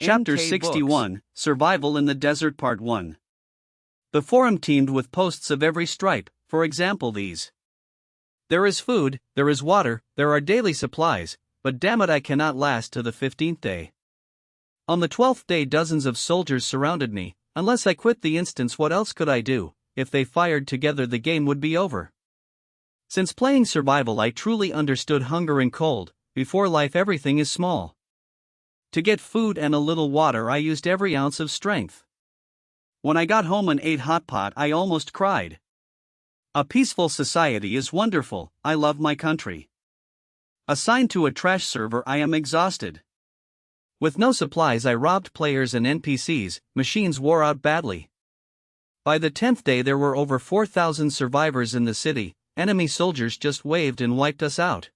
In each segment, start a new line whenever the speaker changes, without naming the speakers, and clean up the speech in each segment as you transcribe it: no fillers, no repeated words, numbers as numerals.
Chapter 61, Survival in the Desert Part 1. The forum teemed with posts of every stripe, for example these. There is food, there is water, there are daily supplies, but damn it I cannot last to the 15th day. On the 12th day dozens of soldiers surrounded me. Unless I quit the instance, what else could I do? If they fired together the game would be over. Since playing survival I truly understood hunger and cold. Before life everything is small. To get food and a little water I used every ounce of strength. When I got home and ate hot pot I almost cried. A peaceful society is wonderful, I love my country. Assigned to a trash server I am exhausted. With no supplies I robbed players and NPCs, machines wore out badly. By the 10th day there were over 4,000 survivors in the city, enemy soldiers just waved and wiped us out.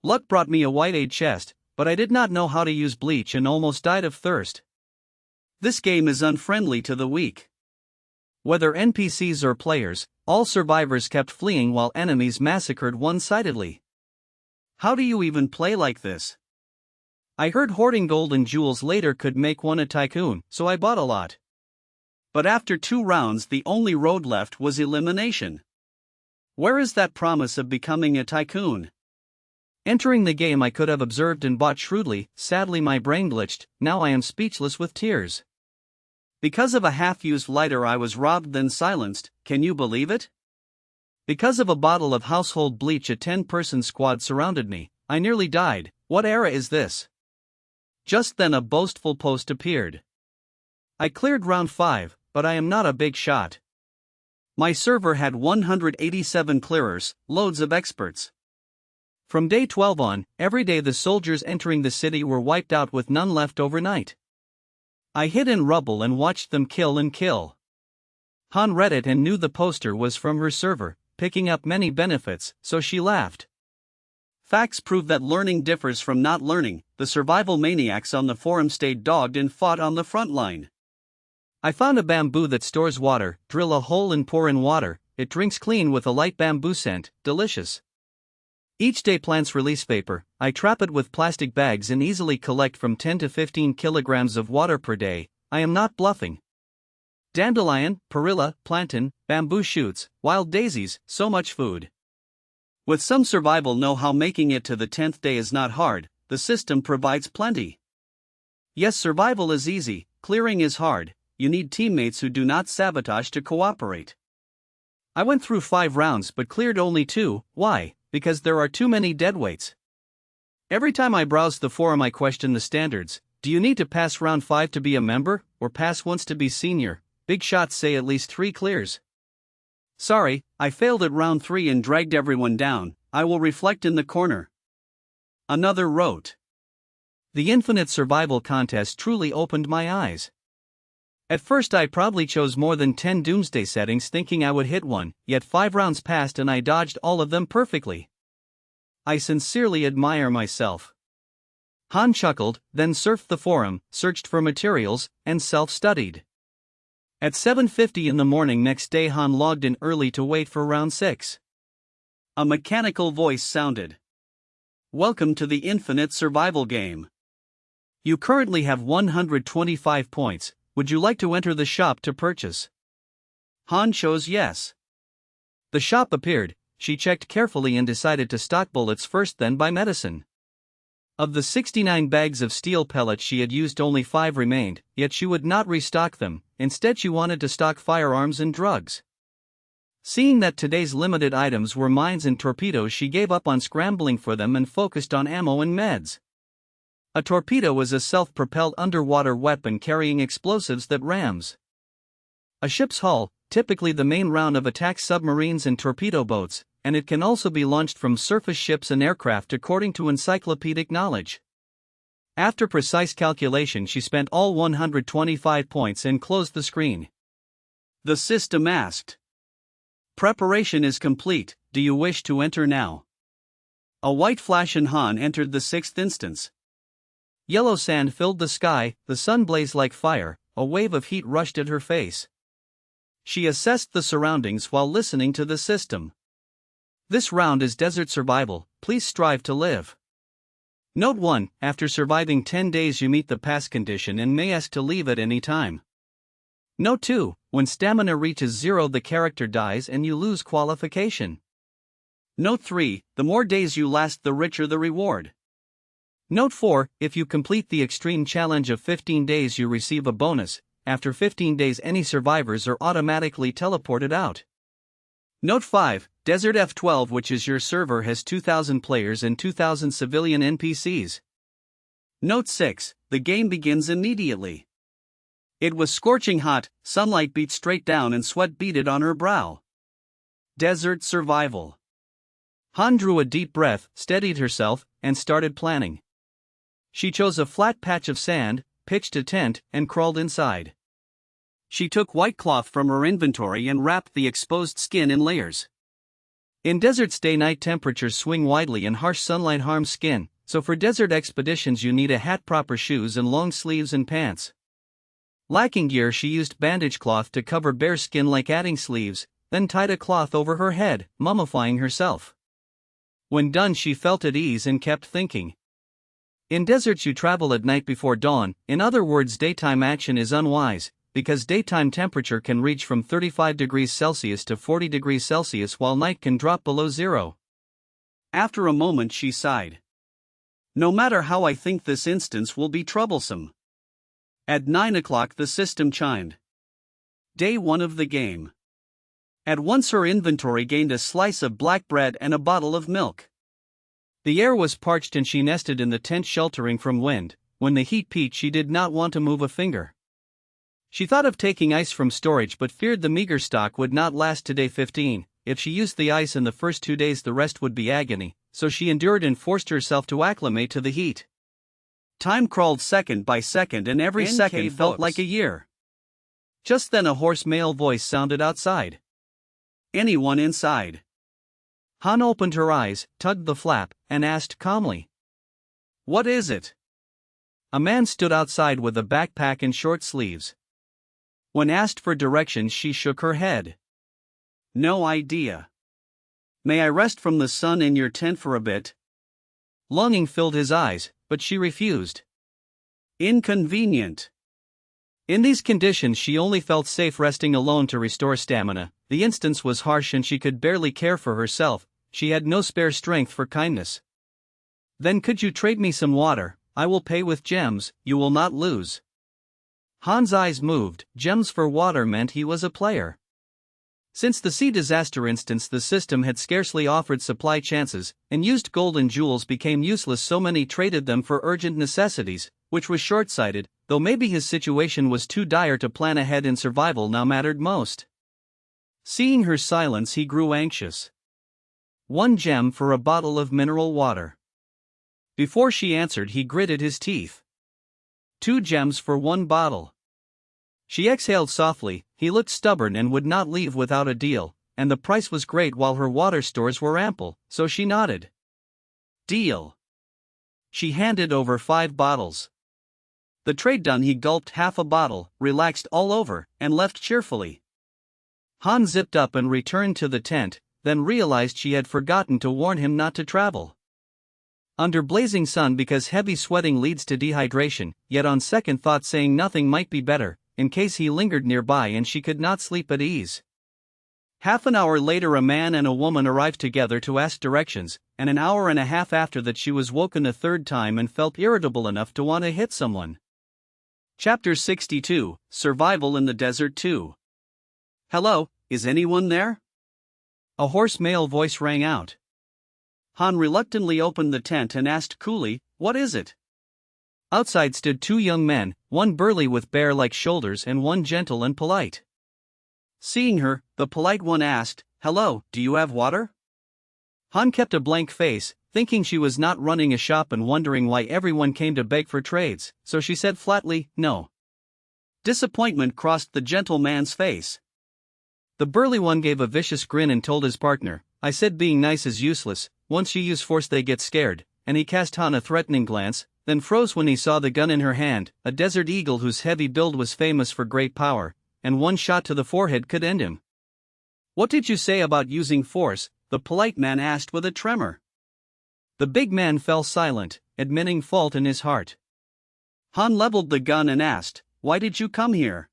Luck brought me a white aid chest, but I did not know how to use bleach and almost died of thirst. This game is unfriendly to the weak. Whether NPCs or players, all survivors kept fleeing while enemies massacred one-sidedly. How do you even play like this? I heard hoarding gold and jewels later could make one a tycoon, so I bought a lot. But after 2 rounds the only road left was elimination. Where is that promise of becoming a tycoon? Entering the game I could have observed and bought shrewdly, sadly my brain glitched, now I am speechless with tears. Because of a half-used lighter I was robbed then silenced, can you believe it? Because of a bottle of household bleach a 10-person squad surrounded me, I nearly died. What era is this? Just then a boastful post appeared. I cleared round 5, but I am not a big shot. My server had 187 clearers, loads of experts. From day 12 on, every day the soldiers entering the city were wiped out with none left overnight. I hid in rubble and watched them kill and kill. Han read it and knew the poster was from her server, picking up many benefits, so she laughed. Facts prove that learning differs from not learning. The survival maniacs on the forum stayed dogged and fought on the front line. I found a bamboo that stores water, drill a hole and pour in water, it drinks clean with a light bamboo scent, delicious. Each day plants release vapor, I trap it with plastic bags and easily collect from 10 to 15 kilograms of water per day, I am not bluffing. Dandelion, perilla, plantain, bamboo shoots, wild daisies, so much food. With some survival know-how making it to the 10th day is not hard, the system provides plenty. Yes, survival is easy, clearing is hard, you need teammates who do not sabotage to cooperate. I went through 5 rounds but cleared only 2, why? Because there are too many deadweights. Every time I browse the forum I question the standards. Do you need to pass round 5 to be a member, or pass once to be senior? Big shots say at least 3 clears. Sorry, I failed at round 3 and dragged everyone down, I will reflect in the corner. Another wrote. The infinite survival contest truly opened my eyes. At first I probably chose more than 10 doomsday settings thinking I would hit one, yet 5 rounds passed and I dodged all of them perfectly. I sincerely admire myself. Han chuckled, then surfed the forum, searched for materials, and self-studied. At 7:50 in the morning next day Han logged in early to wait for round 6. A mechanical voice sounded. Welcome to the infinite survival game. You currently have 125 points, would you like to enter the shop to purchase? Han chose yes. The shop appeared, she checked carefully and decided to stock bullets first then buy medicine. Of the 69 bags of steel pellets she had used only 5 remained, yet she would not restock them, instead she wanted to stock firearms and drugs. Seeing that today's limited items were mines and torpedoes she gave up on scrambling for them and focused on ammo and meds. A torpedo is a self-propelled underwater weapon carrying explosives that rams a ship's hull, typically the main round of attack submarines and torpedo boats, and it can also be launched from surface ships and aircraft according to encyclopedic knowledge. After precise calculation she spent all 125 points and closed the screen. The system asked. Preparation is complete, do you wish to enter now? A white flash and Han entered the 6th instance. Yellow sand filled the sky, the sun blazed like fire, a wave of heat rushed at her face. She assessed the surroundings while listening to the system. This round is desert survival, please strive to live. Note 1: After surviving 10 days, you meet the pass condition and may ask to leave at any time. Note 2: When stamina reaches 0, the character dies and you lose qualification. Note 3: The more days you last, the richer the reward. Note 4: If you complete the extreme challenge of 15 days, you receive a bonus. After 15 days, any survivors are automatically teleported out. Note 5: Desert F12, which is your server, has 2,000 players and 2,000 civilian NPCs. Note 6: The game begins immediately. It was scorching hot, sunlight beat straight down and sweat beaded on her brow. Desert survival. Han drew a deep breath, steadied herself, and started planning. She chose a flat patch of sand, pitched a tent, and crawled inside. She took white cloth from her inventory and wrapped the exposed skin in layers. In deserts, day-night temperatures swing widely and harsh sunlight harms skin, so for desert expeditions you need a hat, proper shoes, and long sleeves and pants. Lacking gear, she used bandage cloth to cover bare skin like adding sleeves, then tied a cloth over her head, mummifying herself. When done, she felt at ease and kept thinking. In deserts you travel at night before dawn, in other words daytime action is unwise, because daytime temperature can reach from 35 degrees Celsius to 40 degrees Celsius while night can drop below 0. After a moment she sighed. No matter how I think, this instance will be troublesome. At 9 o'clock the system chimed. Day 1 of the game. At once her inventory gained a slice of black bread and a bottle of milk. The air was parched and she nested in the tent sheltering from wind. When the heat peaked, she did not want to move a finger. She thought of taking ice from storage but feared the meager stock would not last to day 15. If she used the ice in the first 2 days, the rest would be agony, so she endured and forced herself to acclimate to the heat. Time crawled second by second and every second felt like a year. Just then a hoarse male voice sounded outside. Anyone inside? Han opened her eyes, tugged the flap, and asked calmly. What is it? A man stood outside with a backpack and short sleeves. When asked for directions, she shook her head. No idea. May I rest from the sun in your tent for a bit? Longing filled his eyes, but she refused. Inconvenient. In these conditions she only felt safe resting alone to restore stamina. The instance was harsh and she could barely care for herself. She had no spare strength for kindness. Then could you trade me some water? I will pay with gems, you will not lose. Han's eyes moved. Gems for water meant he was a player. Since the sea disaster instance, the system had scarcely offered supply chances, and used gold and jewels became useless, so many traded them for urgent necessities, which was short-sighted, though maybe his situation was too dire to plan ahead and survival now mattered most. Seeing her silence, he grew anxious. 1 gem for a bottle of mineral water. Before she answered, he gritted his teeth. 2 gems for 1 bottle. She exhaled softly. He looked stubborn and would not leave without a deal, and the price was great while her water stores were ample, so she nodded. Deal. She handed over 5 bottles. The trade done, he gulped half a bottle, relaxed all over, and left cheerfully. Han zipped up and returned to the tent, then realized she had forgotten to warn him not to travel under blazing sun because heavy sweating leads to dehydration, yet on second thought saying nothing might be better, in case he lingered nearby and she could not sleep at ease. Half an hour later a man and a woman arrived together to ask directions, and an hour and a half after that she was woken a third time and felt irritable enough to want to hit someone. Chapter 62, Survival in the Desert 2. Hello, is anyone there? A hoarse male voice rang out. Han reluctantly opened the tent and asked coolly, what is it? Outside stood 2 young men, one burly with bear-like shoulders and one gentle and polite. Seeing her, the polite one asked, hello, do you have water? Han kept a blank face, thinking she was not running a shop and wondering why everyone came to beg for trades, so she said flatly, no. Disappointment crossed the gentle man's face. The burly one gave a vicious grin and told his partner, I said being nice is useless, once you use force they get scared, and he cast Han a threatening glance, then froze when he saw the gun in her hand, a desert eagle whose heavy build was famous for great power, and one shot to the forehead could end him. What did you say about using force? The polite man asked with a tremor. The big man fell silent, admitting fault in his heart. Han leveled the gun and asked, "Why did you come here?"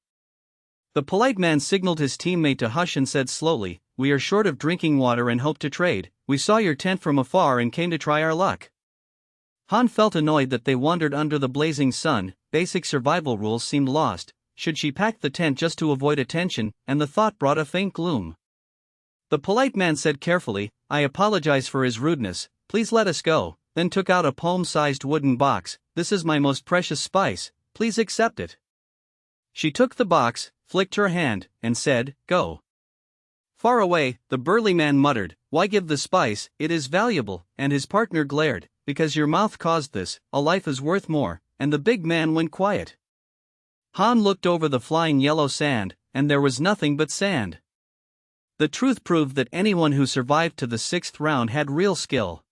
The polite man signaled his teammate to hush and said slowly, "We are short of drinking water and hope to trade. We saw your tent from afar and came to try our luck." Han felt annoyed that they wandered under the blazing sun. Basic survival rules seemed lost. Should she pack the tent just to avoid attention? And the thought brought a faint gloom. The polite man said carefully, "I apologize for his rudeness, please let us go," then took out a palm-sized wooden box. "This is my most precious spice, please accept it." She took the box, flicked her hand, and said, "Go." Far away, the burly man muttered, "Why give the spice, it is valuable," and his partner glared, "Because your mouth caused this, a life is worth more," and the big man went quiet. Han looked over the flying yellow sand, and there was nothing but sand. The truth proved that anyone who survived to the 6th round had real skill.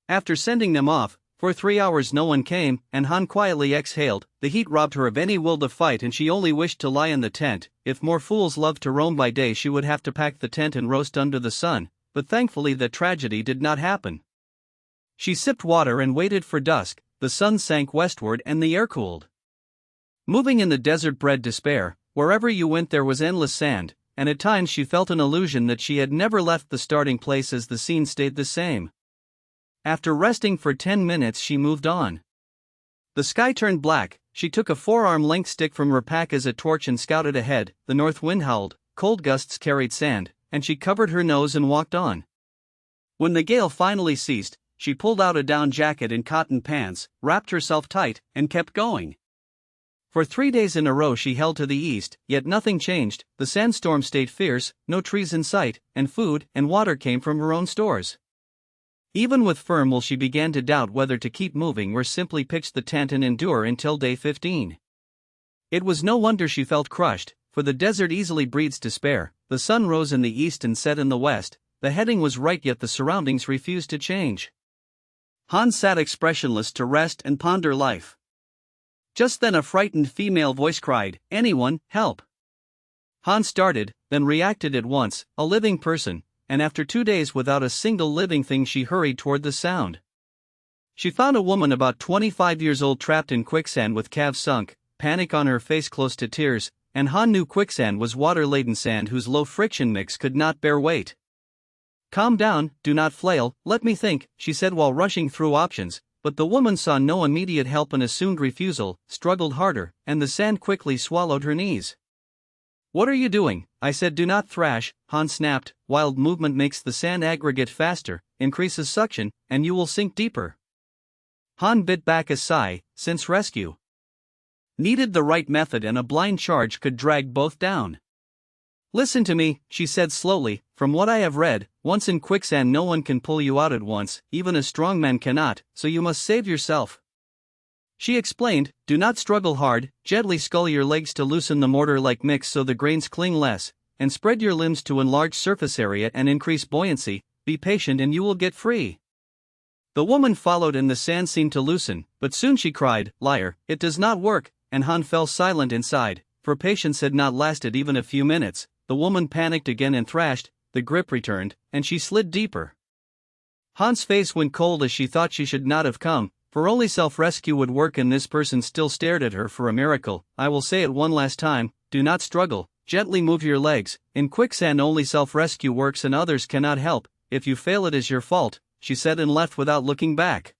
After sending them off, for 3 hours no one came, and Han quietly exhaled. The heat robbed her of any will to fight and she only wished to lie in the tent. If more fools loved to roam by day she would have to pack the tent and roast under the sun, but thankfully the tragedy did not happen. She sipped water and waited for dusk. The sun sank westward and the air cooled. Moving in the desert bred despair, wherever you went there was endless sand, and at times she felt an illusion that she had never left the starting place as the scene stayed the same. After resting for 10 minutes she moved on. The sky turned black. She took a forearm-length stick from her pack as a torch and scouted ahead. The north wind howled, cold gusts carried sand, and she covered her nose and walked on. When the gale finally ceased, she pulled out a down jacket and cotton pants, wrapped herself tight, and kept going. For 3 days in a row she held to the east, yet nothing changed. The sandstorm stayed fierce, no trees in sight, and food and water came from her own stores. Even with firm will she began to doubt whether to keep moving or simply pitch the tent and endure until day 15. It was no wonder she felt crushed, for the desert easily breeds despair. The sun rose in the east and set in the west. The heading was right yet the surroundings refused to change. Han sat expressionless to rest and ponder life. Just then a frightened female voice cried, "Anyone, help!" Han started, then reacted at once, a living person, and after 2 days without a single living thing she hurried toward the sound. She found a woman about 25 years old trapped in quicksand with calves sunk, panic on her face close to tears, and Han knew quicksand was water-laden sand whose low-friction mix could not bear weight. "Calm down, do not flail, let me think," she said while rushing through options, but the woman saw no immediate help and assumed refusal, struggled harder, and the sand quickly swallowed her knees. "What are you doing?" I said. "Do not thrash," Han snapped. "Wild movement makes the sand aggregate faster, increases suction, and you will sink deeper." Han bit back a sigh, since rescue needed the right method and a blind charge could drag both down. "Listen to me," she said slowly. "From what I have read, once in quicksand no one can pull you out at once, even a strong man cannot, so you must save yourself." She explained, "Do not struggle hard, gently scull your legs to loosen the mortar-like mix so the grains cling less, and spread your limbs to enlarge surface area and increase buoyancy. Be patient and you will get free." The woman followed and the sand seemed to loosen, but soon she cried, "Liar, it does not work," and Han fell silent inside, for patience had not lasted even a few minutes. The woman panicked again and thrashed, the grip returned, and she slid deeper. Han's face went cold as she thought she should not have come, for only self-rescue would work and this person still stared at her for a miracle. "I will say it one last time, do not struggle, gently move your legs. In quicksand only self-rescue works and others cannot help. If you fail it is your fault," she said and left without looking back.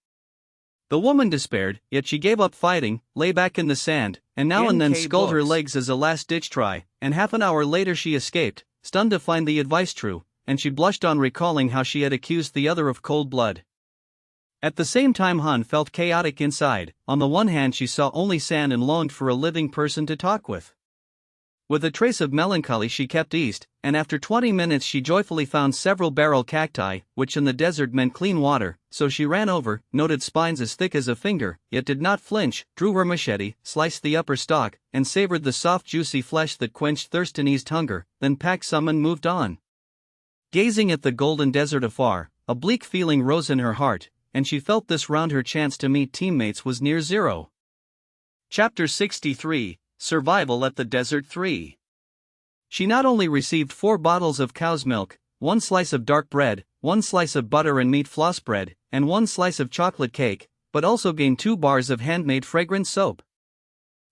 The woman despaired, yet she gave up fighting, lay back in the sand, and now and then sculled her legs as a last-ditch try, and half an hour later she escaped, stunned to find the advice true, and she blushed on recalling how she had accused the other of cold blood. At the same time Han felt chaotic inside. On the one hand she saw only sand and longed for a living person to talk with. With a trace of melancholy she kept east, and after 20 minutes she joyfully found several barrel cacti, which in the desert meant clean water, so she ran over, noted spines as thick as a finger, yet did not flinch, drew her machete, sliced the upper stalk, and savored the soft juicy flesh that quenched thirst and eased hunger, then packed some and moved on. Gazing at the golden desert afar, a bleak feeling rose in her heart, and she felt this round her chance to meet teammates was near zero. Chapter 63, Survival at the Desert 3. She not only received 4 bottles of cow's milk, 1 slice of dark bread, 1 slice of butter and meat floss bread, and 1 slice of chocolate cake, but also gained 2 bars of handmade fragrance soap.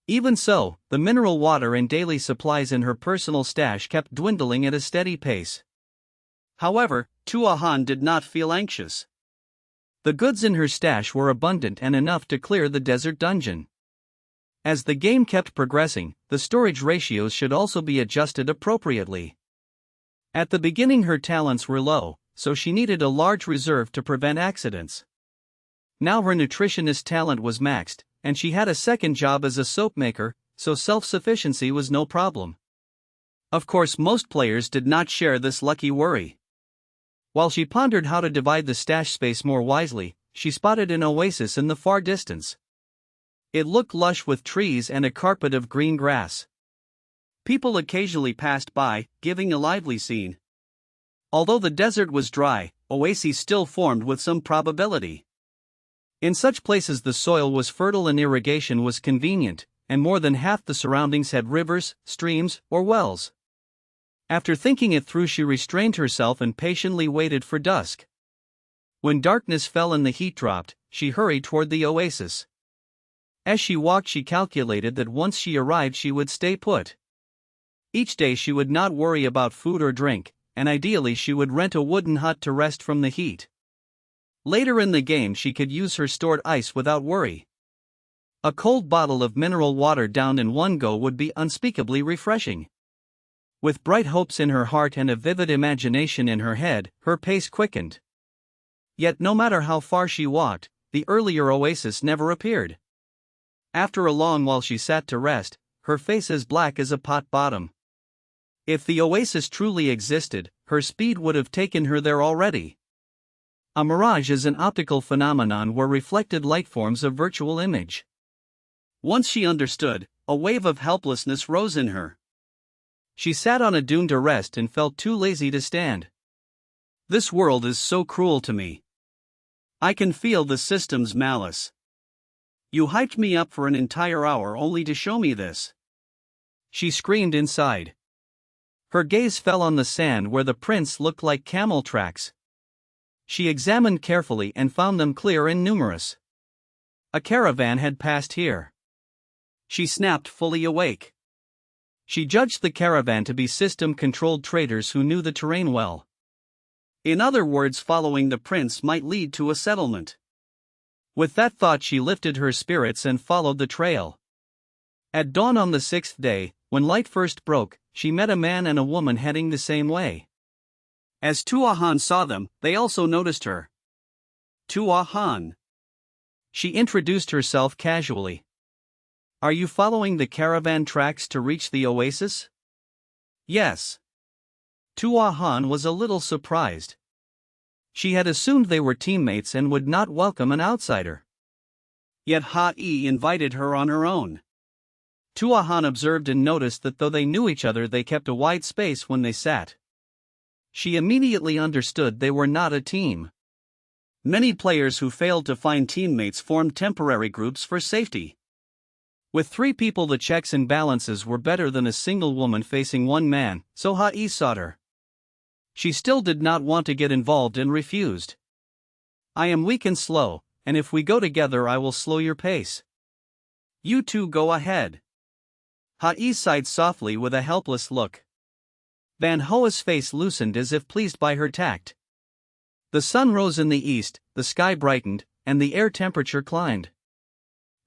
Even so, the mineral water and daily supplies in her personal stash kept dwindling at a steady pace. However, Tua Han did not feel anxious. The goods in her stash were abundant and enough to clear the desert dungeon. As the game kept progressing, the storage ratios should also be adjusted appropriately. At the beginning her talents were low, so she needed a large reserve to prevent accidents. Now her nutritionist talent was maxed, and she had a second job as a soap maker, so self-sufficiency was no problem. Of course, most players did not share this lucky worry. While she pondered how to divide the stash space more wisely, she spotted an oasis in the far distance. It looked lush with trees and a carpet of green grass. People occasionally passed by, giving a lively scene. Although the desert was dry, oases still formed with some probability. In such places the soil was fertile and irrigation was convenient, and more than half the surroundings had rivers, streams, or wells. After thinking it through, she restrained herself and patiently waited for dusk. When darkness fell and the heat dropped, she hurried toward the oasis. As she walked, she calculated that once she arrived she would stay put. Each day she would not worry about food or drink, and ideally she would rent a wooden hut to rest from the heat. Later in the game she could use her stored ice without worry. A cold bottle of mineral water downed in one go would be unspeakably refreshing. With bright hopes in her heart and a vivid imagination in her head, her pace quickened. Yet no matter how far she walked, the earlier oasis never appeared. After a long while she sat to rest, her face as black as a pot bottom. If the oasis truly existed, her speed would have taken her there already. A mirage is an optical phenomenon where reflected light forms a virtual image. Once she understood, a wave of helplessness rose in her. She sat on a dune to rest and felt too lazy to stand. This world is so cruel to me. I can feel the system's malice. You hyped me up for an entire hour only to show me this. She screamed inside. Her gaze fell on the sand where the prints looked like camel tracks. She examined carefully and found them clear and numerous. A caravan had passed here. She snapped, fully awake. She judged the caravan to be system-controlled traders who knew the terrain well. In other words, following the prints might lead to a settlement. With that thought she lifted her spirits and followed the trail. At dawn on the 6th day, when light first broke, she met a man and a woman heading the same way. As Tua Han saw them, they also noticed her. Tua Han. She introduced herself casually. Are you following the caravan tracks to reach the oasis? Yes. Tua Han was a little surprised. She had assumed they were teammates and would not welcome an outsider. Yet Ha-i invited her on her own. Tua Han observed and noticed that though they knew each other they kept a wide space when they sat. She immediately understood they were not a team. Many players who failed to find teammates formed temporary groups for safety. With 3 people the checks and balances were better than a single woman facing one man, so Ha-i sought her. She still did not want to get involved and refused. I am weak and slow, and if we go together I will slow your pace. You two go ahead. Ha-i sighed softly with a helpless look. Van Hoa's face loosened as if pleased by her tact. The sun rose in the east, the sky brightened, and the air temperature climbed.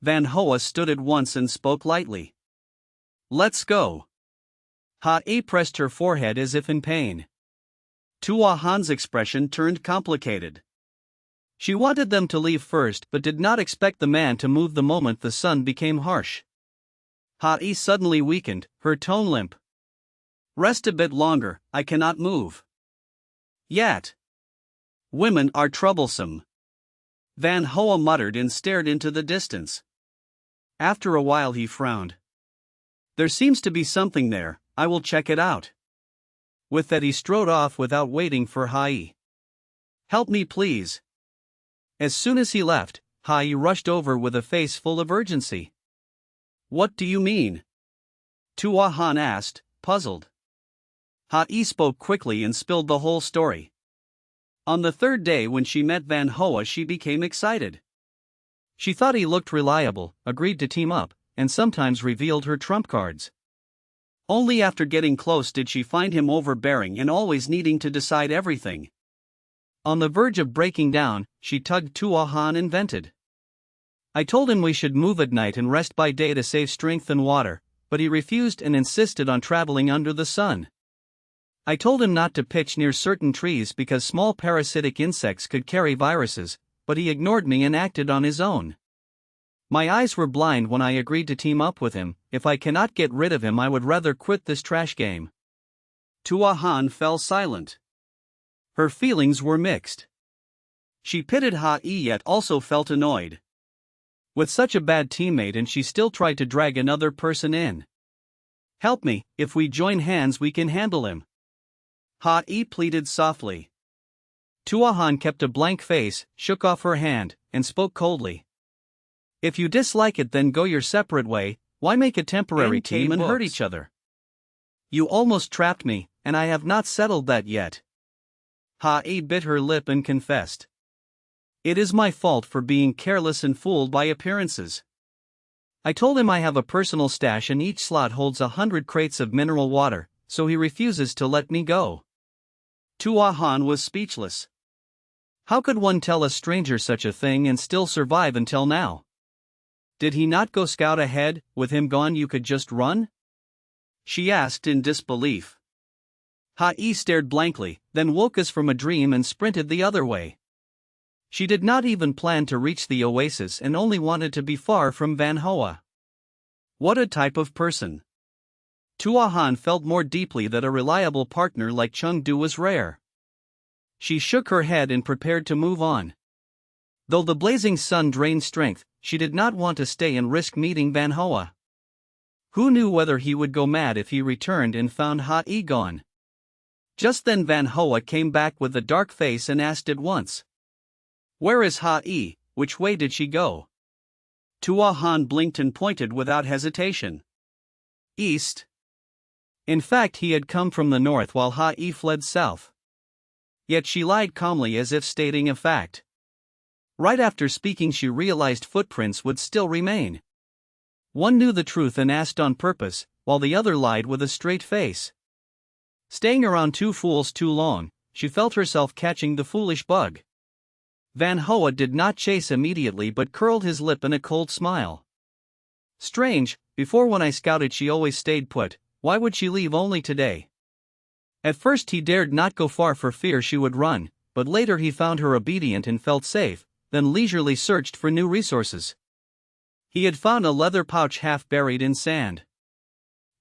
Van Hoa stood at once and spoke lightly. Let's go. Ha-i pressed her forehead as if in pain. Tua Han's expression turned complicated. She wanted them to leave first but did not expect the man to move the moment the sun became harsh. Ha-i suddenly weakened, her tone limp. Rest a bit longer, I cannot move. Yet. Women are troublesome. Van Hoa muttered and stared into the distance. After a while he frowned. There seems to be something there, I will check it out. With that he strode off without waiting for Ha-i. Help me please. As soon as he left, Ha-i rushed over with a face full of urgency. What do you mean? Tua Han asked, puzzled. Ha-i spoke quickly and spilled the whole story. On the third day when she met Van Hoa, she became excited. She thought he looked reliable, agreed to team up, and sometimes revealed her trump cards. Only after getting close did she find him overbearing and always needing to decide everything. On the verge of breaking down, she tugged Tua Han and vented. I told him we should move at night and rest by day to save strength and water, but he refused and insisted on traveling under the sun. I told him not to pitch near certain trees because small parasitic insects could carry viruses, but he ignored me and acted on his own. My eyes were blind when I agreed to team up with him. If I cannot get rid of him, I would rather quit this trash game. Tua Han fell silent. Her feelings were mixed. She pitied Ha-i yet also felt annoyed. With such a bad teammate, and she still tried to drag another person in. Help me, if we join hands we can handle him. Ha-i pleaded softly. Tua Han kept a blank face, shook off her hand, and spoke coldly. If you dislike it, then go your separate way. Why make a temporary team and hurt each other? You almost trapped me, and I have not settled that yet. Ha-i bit her lip and confessed. It is my fault for being careless and fooled by appearances. I told him I have a personal stash and each slot holds 100 crates of mineral water, so he refuses to let me go. Tua Han was speechless. How could one tell a stranger such a thing and still survive until now? Did he not go scout ahead? With him gone you could just run? She asked in disbelief. Ha-i stared blankly, then woke us from a dream and sprinted the other way. She did not even plan to reach the oasis and only wanted to be far from Van Hoa. What a type of person! Tua Han felt more deeply that a reliable partner like Chengdu was rare. She shook her head and prepared to move on. Though the blazing sun drained strength, she did not want to stay and risk meeting Van Hoa. Who knew whether he would go mad if he returned and found Ha-i gone? Just then Van Hoa came back with a dark face and asked at once. Where is Ha-i? Which way did she go? Tua Han blinked and pointed without hesitation. East. In fact, he had come from the north while Ha-i fled south. Yet she lied calmly as if stating a fact. Right after speaking, she realized footprints would still remain. One knew the truth and asked on purpose, while the other lied with a straight face. Staying around two fools too long, she felt herself catching the foolish bug. Van Hoa did not chase immediately but curled his lip in a cold smile. Strange, before when I scouted she always stayed put, why would she leave only today? At first he dared not go far for fear she would run, but later he found her obedient and felt safe, then leisurely searched for new resources. He had found a leather pouch half buried in sand.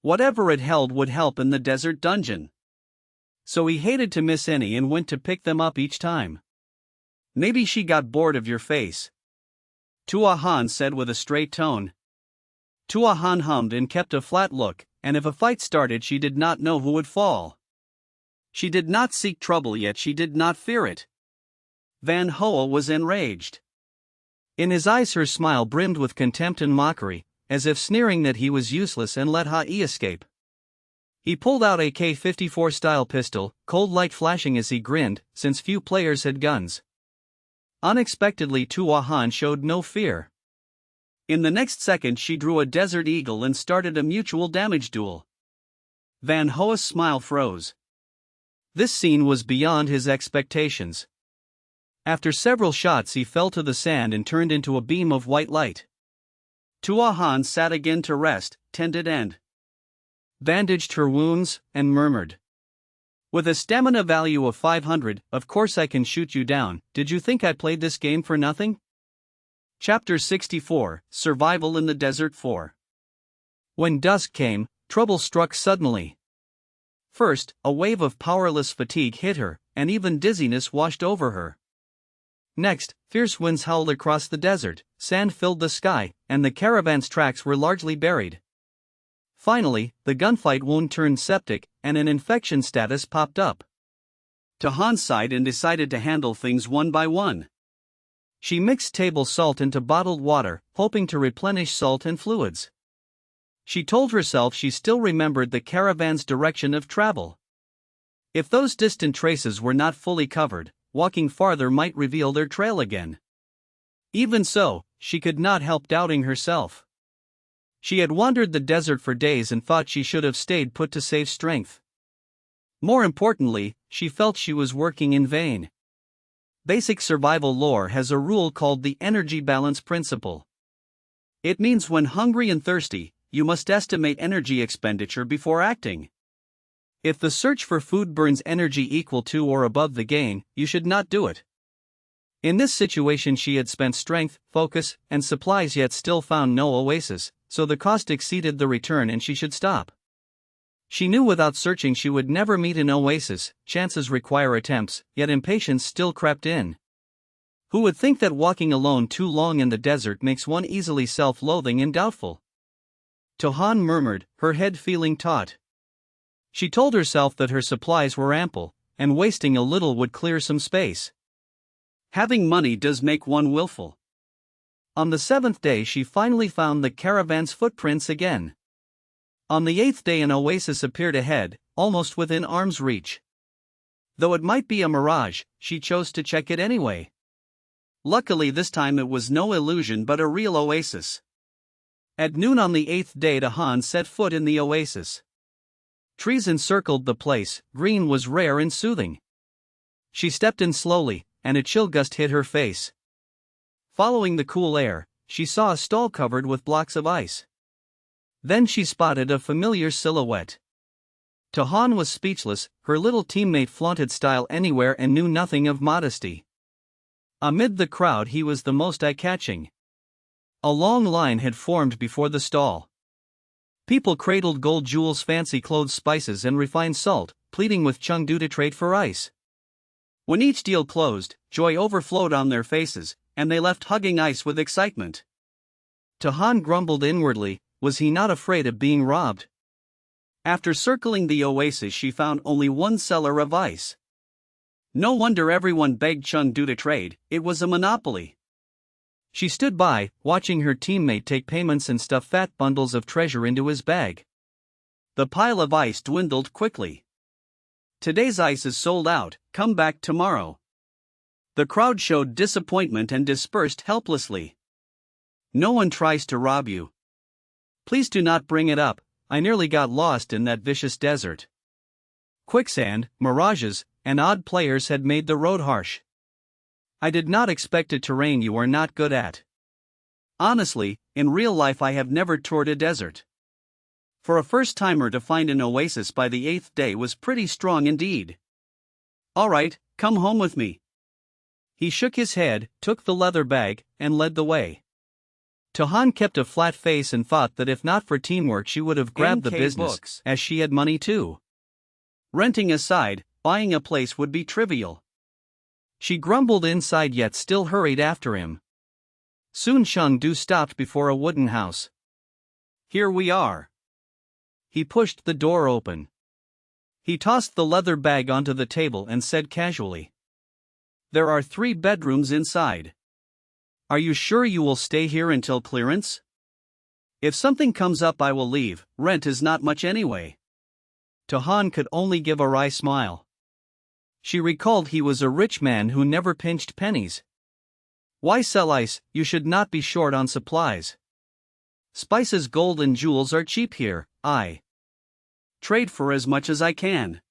Whatever it held would help in the desert dungeon. So he hated to miss any and went to pick them up each time. Maybe she got bored of your face, Tua Han said with a straight tone. Tua Han hummed and kept a flat look, and if a fight started she did not know who would fall. She did not seek trouble yet she did not fear it. Van Hoa was enraged. In his eyes her smile brimmed with contempt and mockery, as if sneering that he was useless and let Ha-i escape. He pulled out a AK-54 style pistol, cold light flashing as he grinned, since few players had guns. Unexpectedly Tua Han showed no fear. In the next second she drew a Desert Eagle and started a mutual damage duel. Van Hoa's smile froze. This scene was beyond his expectations. After several shots he fell to the sand and turned into a beam of white light. Tua Han sat again to rest, tended and bandaged her wounds, and murmured. With a stamina value of 500, of course I can shoot you down. Did you think I played this game for nothing? Chapter 64, Survival in the Desert 4. When dusk came, trouble struck suddenly. First, a wave of powerless fatigue hit her, and even dizziness washed over her. Next, fierce winds howled across the desert, sand filled the sky, and the caravan's tracks were largely buried. Finally, the gunfight wound turned septic, and an infection status popped up. Han sighed and decided to handle things one by one. She mixed table salt into bottled water, hoping to replenish salt and fluids. She told herself she still remembered the caravan's direction of travel. If those distant traces were not fully covered, walking farther might reveal their trail again. Even so, she could not help doubting herself. She had wandered the desert for days and thought she should have stayed put to save strength. More importantly, she felt she was working in vain. Basic survival lore has a rule called the energy balance principle. It means when hungry and thirsty, you must estimate energy expenditure before acting. If the search for food burns energy equal to or above the gain, you should not do it. In this situation, she had spent strength, focus, and supplies yet still found no oasis, so the cost exceeded the return and she should stop. She knew without searching she would never meet an oasis. Chances require attempts, yet impatience still crept in. Who would think that walking alone too long in the desert makes one easily self-loathing and doubtful? Tohan murmured, her head feeling taut. She told herself that her supplies were ample, and wasting a little would clear some space. Having money does make one willful. On the 7th day she finally found the caravan's footprints again. On the 8th day an oasis appeared ahead, almost within arm's reach. Though it might be a mirage, she chose to check it anyway. Luckily this time it was no illusion but a real oasis. At noon on the 8th day Tohan set foot in the oasis. Trees encircled the place, green was rare and soothing. She stepped in slowly, and a chill gust hit her face. Following the cool air, she saw a stall covered with blocks of ice. Then she spotted a familiar silhouette. Tohan was speechless, her little teammate flaunted style anywhere and knew nothing of modesty. Amid the crowd he was the most eye-catching. A long line had formed before the stall. People cradled gold jewels, fancy clothes, spices and refined salt, pleading with Chengdu to trade for ice. When each deal closed, joy overflowed on their faces, and they left hugging ice with excitement. Tohan grumbled inwardly, was he not afraid of being robbed? After circling the oasis she found only one seller of ice. No wonder everyone begged Chengdu to trade, it was a monopoly. She stood by, watching her teammate take payments and stuff fat bundles of treasure into his bag. The pile of ice dwindled quickly. Today's ice is sold out, come back tomorrow. The crowd showed disappointment and dispersed helplessly. No one tries to rob you. Please do not bring it up, I nearly got lost in that vicious desert. Quicksand, mirages, and odd players had made the road harsh. I did not expect a terrain you are not good at. Honestly, in real life I have never toured a desert. For a first-timer to find an oasis by the 8th day was pretty strong indeed. Alright, come home with me. He shook his head, took the leather bag, and led the way. Tohan kept a flat face and thought that if not for teamwork she would have grabbed the business, books, as she had money too. Renting aside, buying a place would be trivial. She grumbled inside yet still hurried after him. Soon Chengdu stopped before a wooden house. Here we are. He pushed the door open. He tossed the leather bag onto the table and said casually, "There are 3 bedrooms inside. Are you sure you will stay here until clearance? If something comes up I will leave, rent is not much anyway." Tohan could only give a wry smile. She recalled he was a rich man who never pinched pennies. Why sell ice, you should not be short on supplies. Spices, gold and jewels are cheap here, I trade for as much as I can.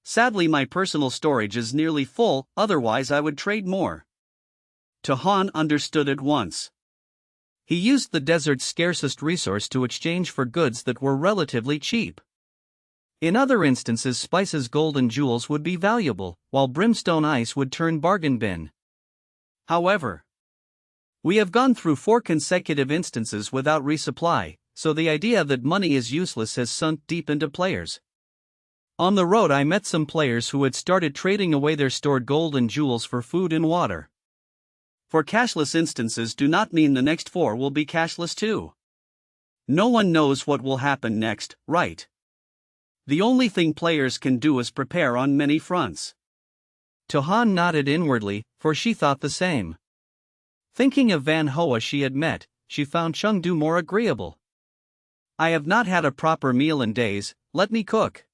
Sadly my personal storage is nearly full, otherwise I would trade more. Tohan understood at once. He used the desert's scarcest resource to exchange for goods that were relatively cheap. In other instances spices, gold and jewels would be valuable, while brimstone ice would turn bargain bin. However, we have gone through 4 consecutive instances without resupply, so the idea that money is useless has sunk deep into players. On the road I met some players who had started trading away their stored gold and jewels for food and water. For cashless instances do not mean the next 4 will be cashless too. No one knows what will happen next, right? The only thing players can do is prepare on many fronts. Tohan nodded inwardly, for she thought the same. Thinking of Van Hoa she had met, she found Chengdu more agreeable. I have not had a proper meal in days, let me cook.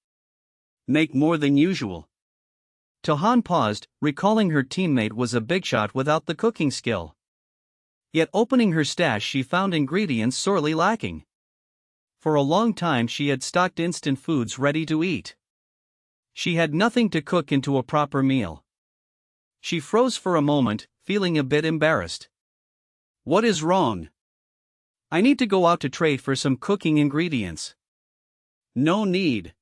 Make more than usual. Tohan paused, recalling her teammate was a big shot without the cooking skill. Yet opening her stash she found ingredients sorely lacking. For a long time she had stocked instant foods ready to eat. She had nothing to cook into a proper meal. She froze for a moment, feeling a bit embarrassed. What is wrong? I need to go out to trade for some cooking ingredients. No need.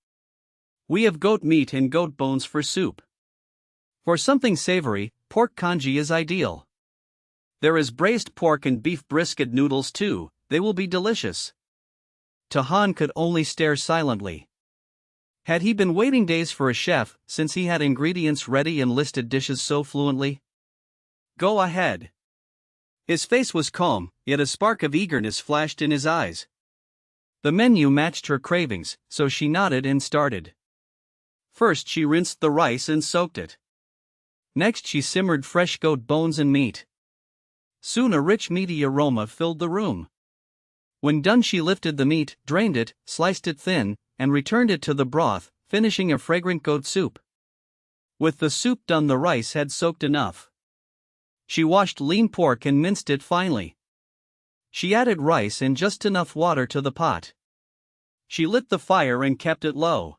We have goat meat and goat bones for soup. For something savory, pork congee is ideal. There is braised pork and beef brisket noodles too, they will be delicious. Tohan could only stare silently. Had he been waiting days for a chef, since he had ingredients ready and listed dishes so fluently? Go ahead. His face was calm, yet a spark of eagerness flashed in his eyes. The menu matched her cravings, so she nodded and started. First she rinsed the rice and soaked it. Next she simmered fresh goat bones and meat. Soon a rich meaty aroma filled the room. When done she lifted the meat, drained it, sliced it thin, and returned it to the broth, finishing a fragrant goat soup. With the soup done the rice had soaked enough. She washed lean pork and minced it finely. She added rice and just enough water to the pot. She lit the fire and kept it low.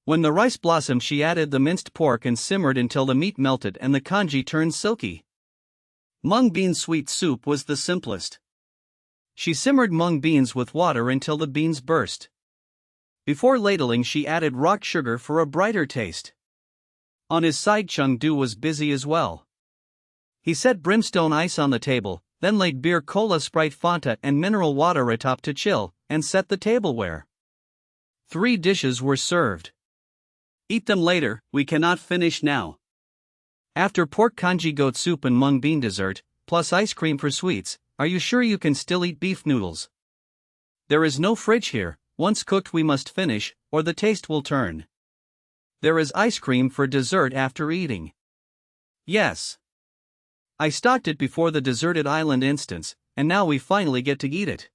When the rice blossomed she added the minced pork and simmered until the meat melted and the congee turned silky. Mung bean sweet soup was the simplest. She simmered mung beans with water until the beans burst. Before ladling she added rock sugar for a brighter taste. On his side Chengdu was busy as well. He set brimstone ice on the table, then laid beer cola Sprite Fanta and mineral water atop to chill, and set the tableware. 3 dishes were served. Eat them later, we cannot finish now. After pork congee goat soup and mung bean dessert, plus ice cream for sweets, are you sure you can still eat beef noodles? There is no fridge here, once cooked we must finish, or the taste will turn. There is ice cream for dessert after eating. Yes. I stocked it before the deserted island instance, and now we finally get to eat it.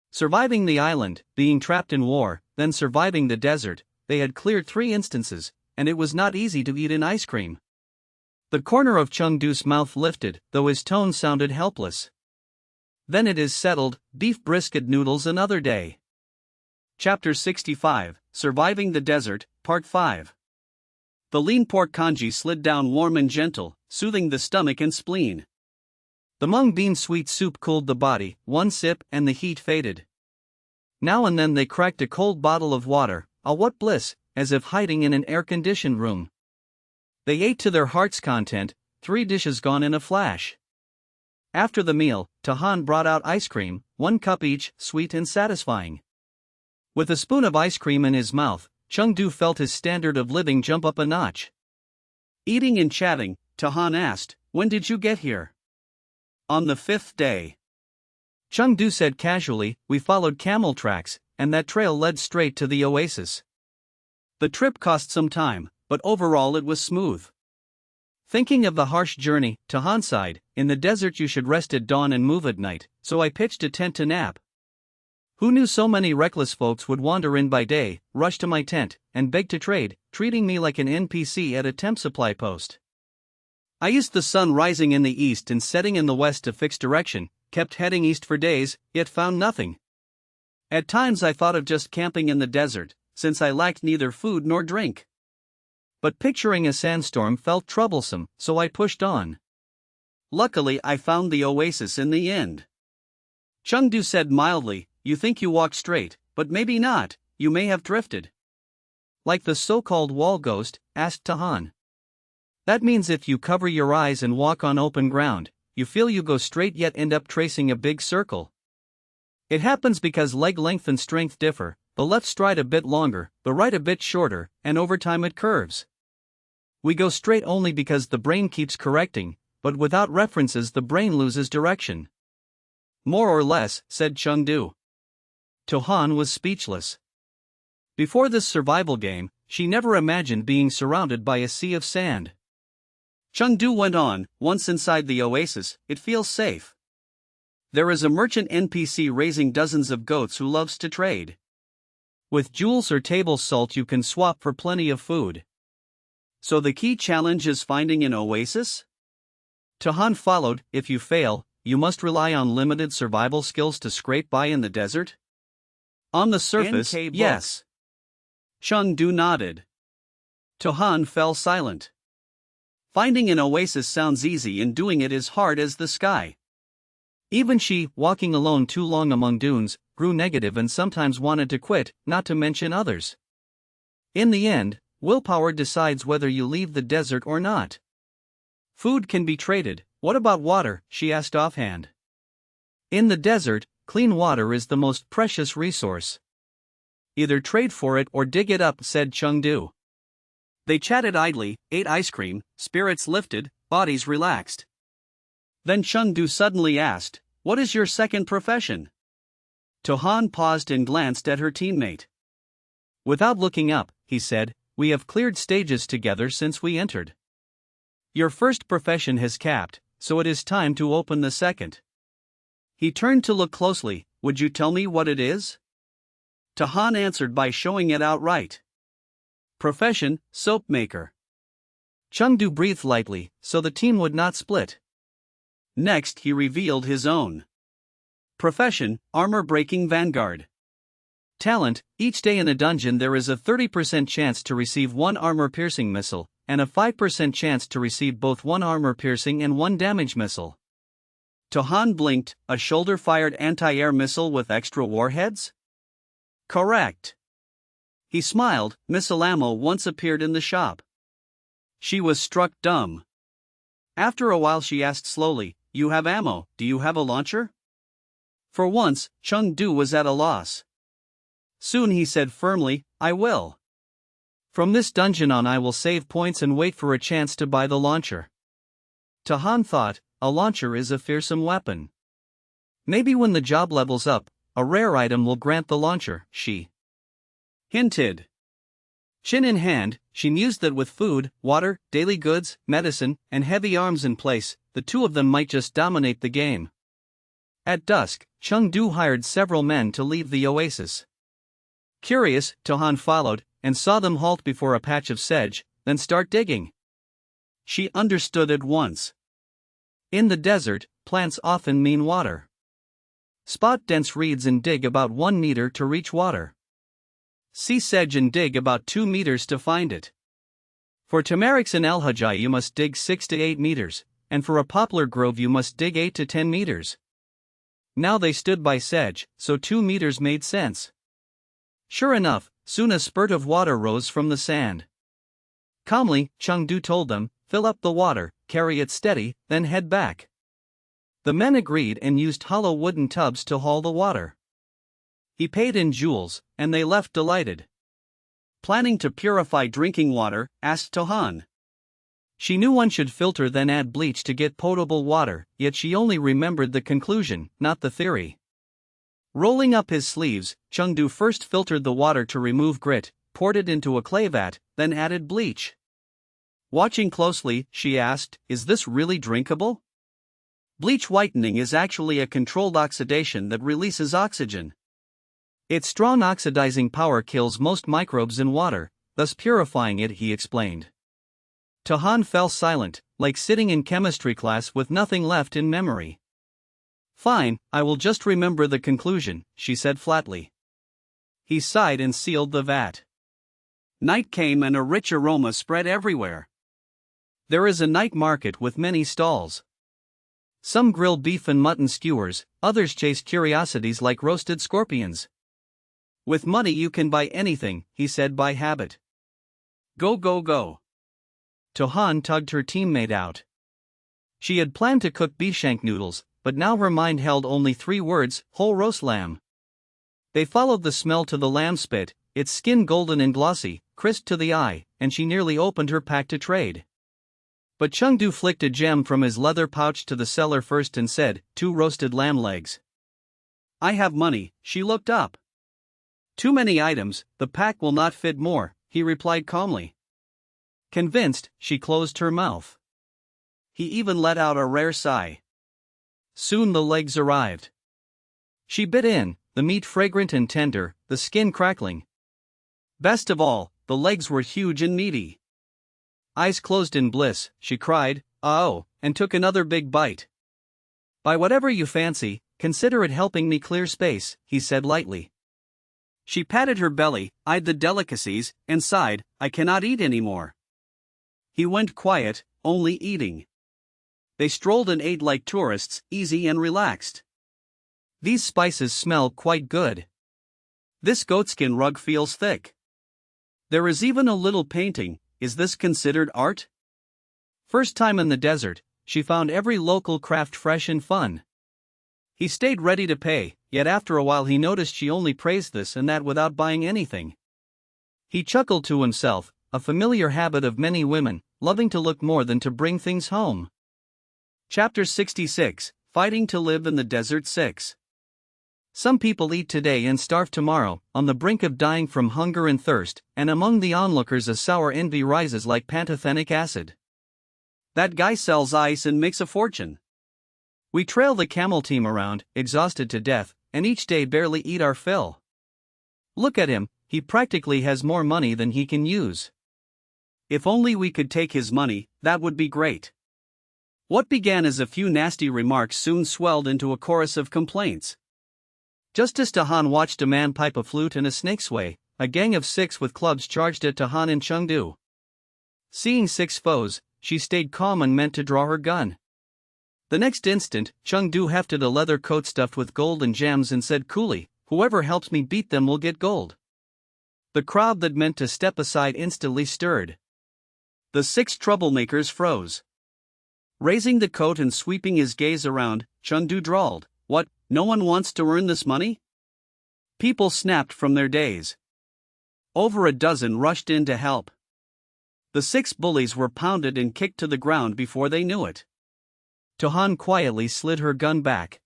Surviving the island, being trapped in war, then surviving the desert, they had cleared 3 instances, and it was not easy to eat an ice cream. The corner of Chengdu's mouth lifted, though his tone sounded helpless. Then it is settled, beef brisket noodles another day. Chapter 65, Surviving the Desert, Part 5. The lean pork congee slid down warm and gentle, soothing the stomach and spleen. The mung bean sweet soup cooled the body, 1 sip and the heat faded. Now and then they cracked a cold bottle of water, what bliss, as if hiding in an air-conditioned room. They ate to their heart's content, 3 dishes gone in a flash. After the meal, Tohan brought out ice cream, 1 cup each, sweet and satisfying. With a spoon of ice cream in his mouth, Chengdu felt his standard of living jump up a notch. Eating and chatting, Tohan asked, "When did you get here?" "On the 5th day. Chengdu said casually, "We followed camel tracks, and that trail led straight to the oasis. The trip cost some time, but overall it was smooth." Thinking of the harsh journey, Tohan sighed, "In the desert you should rest at dawn and move at night, so I pitched a tent to nap. Who knew so many reckless folks would wander in by day, rush to my tent, and beg to trade, treating me like an NPC at a temp supply post. I used the sun rising in the east and setting in the west to fix direction, kept heading east for days, yet found nothing. At times I thought of just camping in the desert, since I lacked neither food nor drink. But picturing a sandstorm felt troublesome, so I pushed on. Luckily I found the oasis in the end." Chengdu said mildly, "You think you walked straight, but maybe not, you may have drifted." "Like the so-called wall ghost?" asked Tohan. "That means if you cover your eyes and walk on open ground, you feel you go straight yet end up tracing a big circle. It happens because leg length and strength differ, the left stride a bit longer, the right a bit shorter, and over time it curves. We go straight only because the brain keeps correcting, but without references the brain loses direction." "More or less," said Chengdu. Tohan was speechless. Before this survival game, she never imagined being surrounded by a sea of sand. Chengdu went on, "Once inside the oasis, it feels safe. There is a merchant NPC raising dozens of goats who loves to trade. With jewels or table salt you can swap for plenty of food. So the key challenge is finding an oasis? Tahan followed. If you fail, you must rely on limited survival skills to scrape by in the desert? On the surface, yes. Chengdu nodded. Tahan fell silent. Finding an oasis sounds easy and doing it is hard as the sky. Even she, walking alone too long among dunes, grew negative and sometimes wanted to quit, not to mention others. In the end, willpower decides whether you leave the desert or not. Food can be traded. What about water? She asked offhand. In the desert, clean water is the most precious resource. Either trade for it or dig it up, said Chengdu. They chatted idly, ate ice cream, spirits lifted, bodies relaxed. Then Chengdu suddenly asked, "What is your second profession?" Tahan paused and glanced at her teammate. Without looking up, he said, "We have cleared stages together since we entered. Your first profession has capped, so it is time to open the second." He turned to look closely. "Would you tell me what it is?" Tahan answered by showing it outright. Profession, soap maker. Chengdu breathed lightly, so the team would not split. Next he revealed his own. Profession, armor-breaking vanguard. Talent, each day in a dungeon there is a 30% chance to receive one armor-piercing missile, and a 5% chance to receive both one armor-piercing and one damage missile. Tahan blinked. A shoulder-fired anti-air missile with extra warheads? Correct. He smiled. Missile ammo once appeared in the shop. She was struck dumb. After a while she asked slowly, "You have ammo, do you have a launcher?" For once, Chengdu was at a loss. Soon he said firmly, "I will. From this dungeon on I will save points and wait for a chance to buy the launcher." Tahan thought, a launcher is a fearsome weapon. Maybe when the job levels up, a rare item will grant the launcher, she hinted. Chin in hand, she mused that with food, water, daily goods, medicine, and heavy arms in place, the two of them might just dominate the game. At dusk, Chengdu hired several men to leave the oasis. Curious, Tahan followed, and saw them halt before a patch of sedge, then start digging. She understood at once. In the desert, plants often mean water. Spot dense reeds and dig about 1 meter to reach water. See sedge and dig about 2 meters to find it. For tamarix and alhajai you must dig 6 to 8 meters, and for a poplar grove you must dig 8 to 10 meters. Now they stood by sedge, so 2 meters made sense. Sure enough, soon a spurt of water rose from the sand. Calmly, Chengdu told them, "Fill up the water, carry it steady, then head back." The men agreed and used hollow wooden tubs to haul the water. He paid in jewels, and they left delighted. "Planning to purify drinking water?" asked Tahan. She knew one should filter then add bleach to get potable water, yet she only remembered the conclusion, not the theory. Rolling up his sleeves, Chengdu first filtered the water to remove grit, poured it into a clay vat, then added bleach. Watching closely, she asked, "Is this really drinkable?" Bleach whitening is actually a controlled oxidation that releases oxygen. Its strong oxidizing power kills most microbes in water, thus purifying it, he explained. Tahan fell silent, like sitting in chemistry class with nothing left in memory. "Fine, I will just remember the conclusion," she said flatly. He sighed and sealed the vat. Night came and a rich aroma spread everywhere. There is a night market with many stalls. Some grill beef and mutton skewers, others chase curiosities like roasted scorpions. "With money you can buy anything," he said by habit. "Go go go." Tahan tugged her teammate out. She had planned to cook beef shank noodles, but now her mind held only 3 words: whole roast lamb. They followed the smell to the lamb spit, its skin golden and glossy, crisp to the eye, and she nearly opened her pack to trade. But Chengdu flicked a gem from his leather pouch to the seller first and said, 2 roasted lamb legs. "I have money." She looked up. "Too many items, the pack will not fit more," he replied calmly. Convinced, she closed her mouth. He even let out a rare sigh. Soon the legs arrived. She bit in, the meat fragrant and tender, the skin crackling. Best of all, the legs were huge and meaty. Eyes closed in bliss, she cried, "Oh," and took another big bite. "By whatever you fancy, consider it helping me clear space," he said lightly. She patted her belly, eyed the delicacies, and sighed, "I cannot eat anymore." He went quiet, only eating. They strolled and ate like tourists, easy and relaxed. "These spices smell quite good. This goatskin rug feels thick. There is even a little painting. Is this considered art?" First time in the desert, she found every local craft fresh and fun. He stayed ready to pay, yet after a while he noticed she only praised this and that without buying anything. He chuckled to himself, a familiar habit of many women, loving to look more than to bring things home. Chapter 66, Fighting to Live in the Desert 6. Some people eat today and starve tomorrow, on the brink of dying from hunger and thirst, and among the onlookers a sour envy rises like pantothenic acid. "That guy sells ice and makes a fortune. We trail the camel team around, exhausted to death, and each day barely eat our fill. Look at him, he practically has more money than he can use. If only we could take his money, that would be great." What began as a few nasty remarks soon swelled into a chorus of complaints. Just as Tahan watched a man pipe a flute and a snake sway, a gang of 6 with clubs charged at Tahan and Chengdu. Seeing 6 foes, she stayed calm and meant to draw her gun. The next instant, Chengdu hefted a leather coat stuffed with gold and gems and said coolly, "Whoever helps me beat them will get gold." The crowd that meant to step aside instantly stirred. The 6 troublemakers froze. Raising the coat and sweeping his gaze around, Chengdu drawled, "What, no one wants to earn this money?" People snapped from their daze. Over a dozen rushed in to help. The 6 bullies were pounded and kicked to the ground before they knew it. Tahan quietly slid her gun back.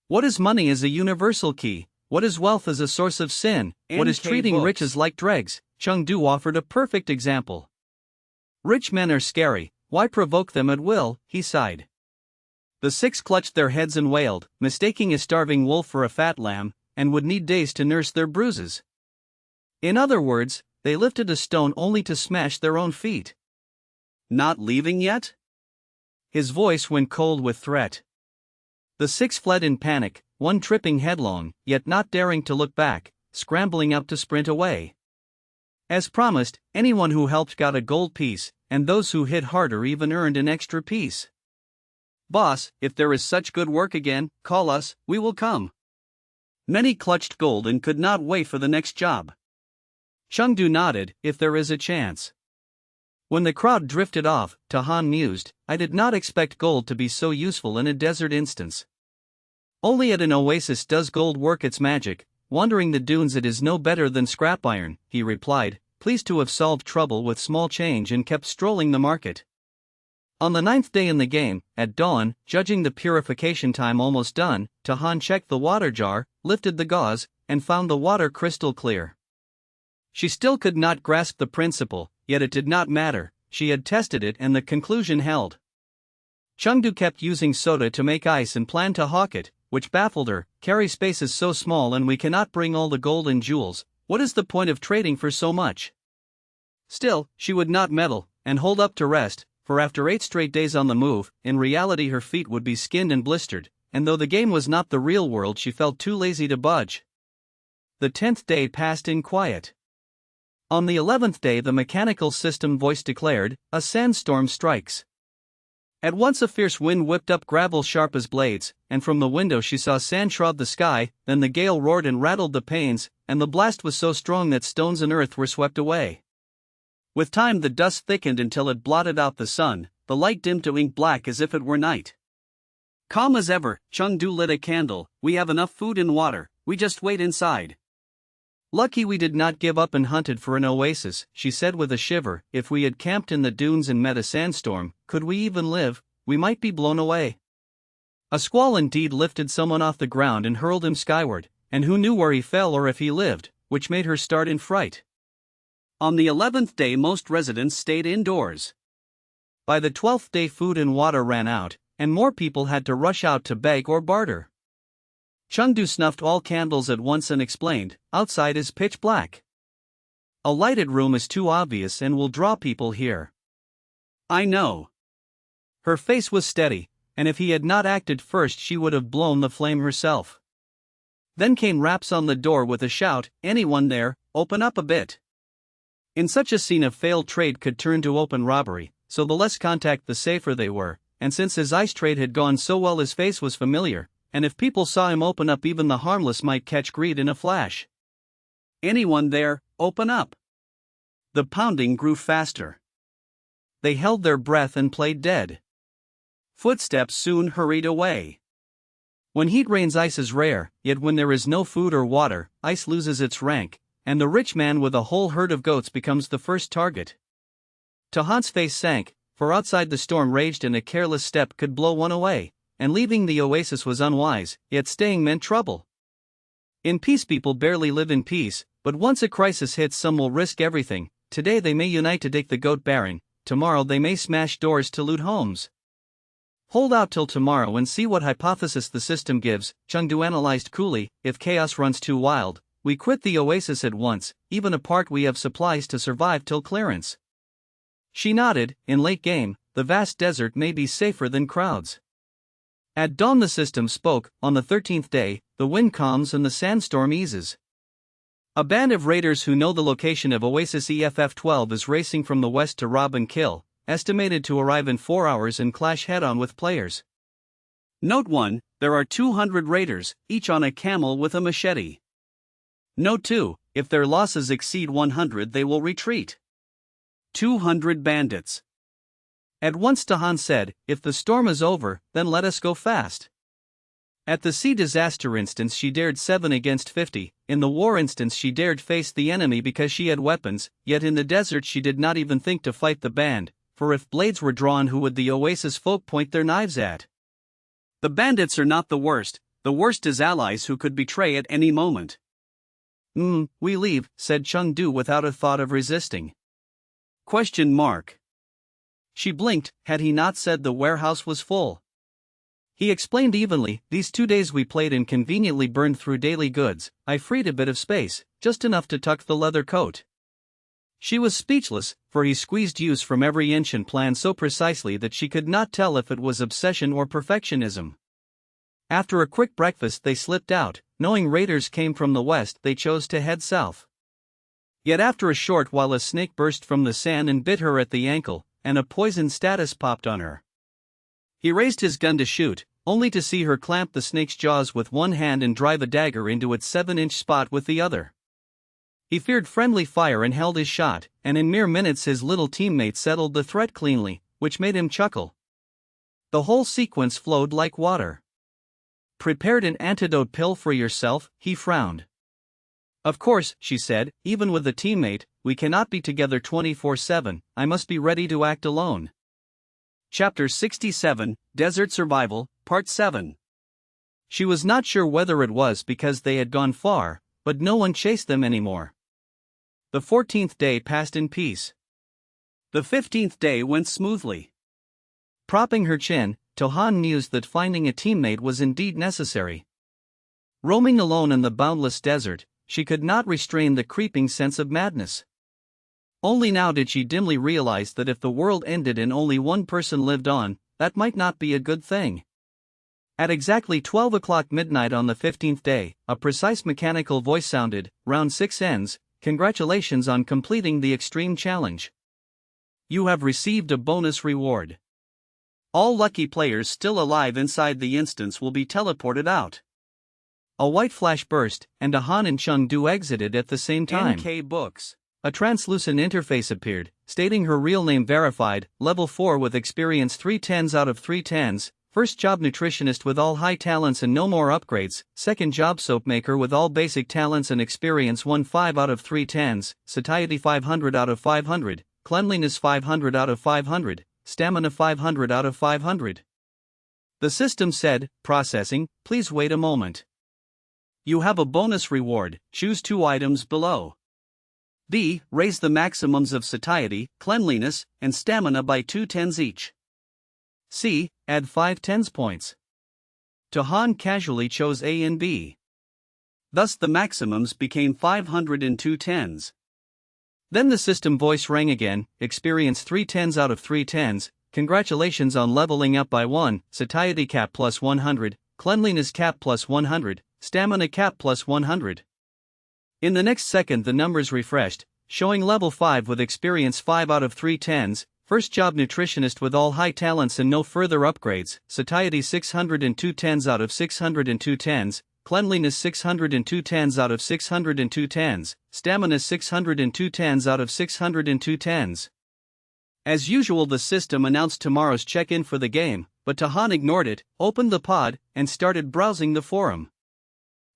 "What is money as a universal key? What is wealth as a source of sin? What is treating riches like dregs?" Chengdu offered a perfect example. "Rich men are scary, why provoke them at will?" he sighed. The 6 clutched their heads and wailed, mistaking a starving wolf for a fat lamb, and would need days to nurse their bruises. In other words, they lifted a stone only to smash their own feet. "Not leaving yet?" His voice went cold with threat. The 6 fled in panic, one tripping headlong, yet not daring to look back, scrambling up to sprint away. As promised, anyone who helped got a gold piece, and those who hit harder even earned an extra piece. "Boss, if there is such good work again, call us, we will come." Many clutched gold and could not wait for the next job. Chengdu nodded, "If there is a chance." When the crowd drifted off, Tahan mused, "I did not expect gold to be so useful in a desert instance. Only at an oasis does gold work its magic, wandering the dunes it is no better than scrap iron," he replied, pleased to have solved trouble with small change and kept strolling the market. On the 9th day in the game, at dawn, judging the purification time almost done, Tahan checked the water jar, lifted the gauze, and found the water crystal clear. She still could not grasp the principle, yet it did not matter, she had tested it and the conclusion held. Chengdu kept using soda to make ice and planned to hawk it, which baffled her. "Carry space is so small and we cannot bring all the gold and jewels, what is the point of trading for so much?" Still, she would not meddle, and hold up to rest, for after 8 straight days on the move, in reality her feet would be skinned and blistered, and though the game was not the real world she felt too lazy to budge. The 10th day passed in quiet. On the 11th day the mechanical system voice declared, "A sandstorm strikes." At once a fierce wind whipped up gravel sharp as blades, and from the window she saw sand shroud the sky, then the gale roared and rattled the panes, and the blast was so strong that stones and earth were swept away. With time the dust thickened until it blotted out the sun, the light dimmed to ink black as if it were night. Calm as ever, Chengdu lit a candle. "We have enough food and water, we just wait inside." "Lucky we did not give up and hunted for an oasis," she said with a shiver. "If we had camped in the dunes and met a sandstorm, could we even live? We might be blown away." A squall indeed lifted someone off the ground and hurled him skyward, and who knew where he fell or if he lived, which made her start in fright. On the 11th day most residents stayed indoors. By the 12th day food and water ran out, and more people had to rush out to beg or barter. Chengdu snuffed all candles at once and explained, "Outside is pitch black. A lighted room is too obvious and will draw people here. I know. Her face was steady, and if he had not acted first she would have blown the flame herself. Then came raps on the door with a shout, "Anyone there, open up a bit." In such a scene a failed trade could turn to open robbery, so the less contact the safer they were, and since his ice trade had gone so well his face was familiar, and if people saw him open up even the harmless might catch greed in a flash. "Anyone there, open up." The pounding grew faster. They held their breath and played dead. Footsteps soon hurried away. When heat reigns ice is rare, yet when there is no food or water, ice loses its rank, and the rich man with a whole herd of goats becomes the first target. Tahan's face sank, for outside the storm raged and a careless step could blow one away, and leaving the oasis was unwise, yet staying meant trouble. In peace people barely live in peace, but once a crisis hits some will risk everything. Today they may unite to take the goat baron, tomorrow they may smash doors to loot homes. Hold out till tomorrow and see what hypothesis the system gives, Chengdu analyzed coolly. If chaos runs too wild, we quit the oasis at once, even apart we have supplies to survive till clearance. She nodded. In late game, the vast desert may be safer than crowds. At dawn the system spoke. On the 13th day, the wind calms and the sandstorm eases. A band of raiders who know the location of Oasis EFF-12 is racing from the west to rob and kill, estimated to arrive in 4 hours and clash head-on with players. Note 1, there are 200 raiders, each on a camel with a machete. Note 2, if their losses exceed 100 they will retreat. 200 bandits. At once Tahan said, "If the storm is over, then let us go fast." At the sea disaster instance she dared 7 against 50, in the war instance she dared face the enemy because she had weapons, yet in the desert she did not even think to fight the band, for if blades were drawn who would the oasis folk point their knives at? The bandits are not the worst is allies who could betray at any moment. We leave, said Chengdu without a thought of resisting. ? She blinked. Had he not said the warehouse was full? He explained evenly, "These 2 days we played and conveniently burned through daily goods. I freed a bit of space, just enough to tuck the leather coat." She was speechless, for he squeezed use from every inch and planned so precisely that she could not tell if it was obsession or perfectionism. After a quick breakfast they slipped out. Knowing raiders came from the west they chose to head south. Yet after a short while a snake burst from the sand and bit her at the ankle, and a poison status popped on her. He raised his gun to shoot, only to see her clamp the snake's jaws with one hand and drive a dagger into its 7-inch spot with the other. He feared friendly fire and held his shot, and in mere minutes his little teammate settled the threat cleanly, which made him chuckle. The whole sequence flowed like water. "Prepared an antidote pill for yourself?" he frowned. "Of course," she said, "even with a teammate, we cannot be together 24/7, I must be ready to act alone." Chapter 67, Desert Survival, Part 7. She was not sure whether it was because they had gone far, but no one chased them anymore. The 14th day passed in peace. The 15th day went smoothly. Propping her chin, Tahan mused that finding a teammate was indeed necessary. Roaming alone in the boundless desert, she could not restrain the creeping sense of madness. Only now did she dimly realize that if the world ended and only one person lived on, that might not be a good thing. At exactly 12 o'clock midnight on the 15th day, a precise mechanical voice sounded, "Round 6 ends, congratulations on completing the extreme challenge. You have received a bonus reward. All lucky players still alive inside the instance will be teleported out." A white flash burst, and Tahan and Chengdu exited at the same time. NK Books. A translucent interface appeared, stating her real name verified, level 4 with experience 3 tens out of 3 tens, first job nutritionist with all high talents and no more upgrades, second job soap maker with all basic talents and experience 1 5 out of 3 tens, satiety 500 out of 500, cleanliness 500 out of 500, stamina 500 out of 500. The system said, "Processing, please wait a moment. You have a bonus reward, choose 2 items below. B. Raise the maximums of satiety, cleanliness, and stamina by 2 tens each. C. Add 5 tens points." Tahan casually chose A and B. Thus the maximums became 500 and 2 tens. Then the system voice rang again. Experience 3 10s out of 3 10s. Congratulations on leveling up by 1. Satiety cap plus 100. Cleanliness cap plus 100. Stamina cap plus 100. In the next second, the numbers refreshed, showing level 5 with experience 5 out of 3 10s. First job nutritionist with all high talents and no further upgrades. Satiety 602 10s out of 602 10s. Cleanliness 602 10s out of 602 10s. Stamina 602 10s out of 602 10s. As usual, the system announced tomorrow's check-in for the game, but Tahan ignored it, opened the pod, and started browsing the forum.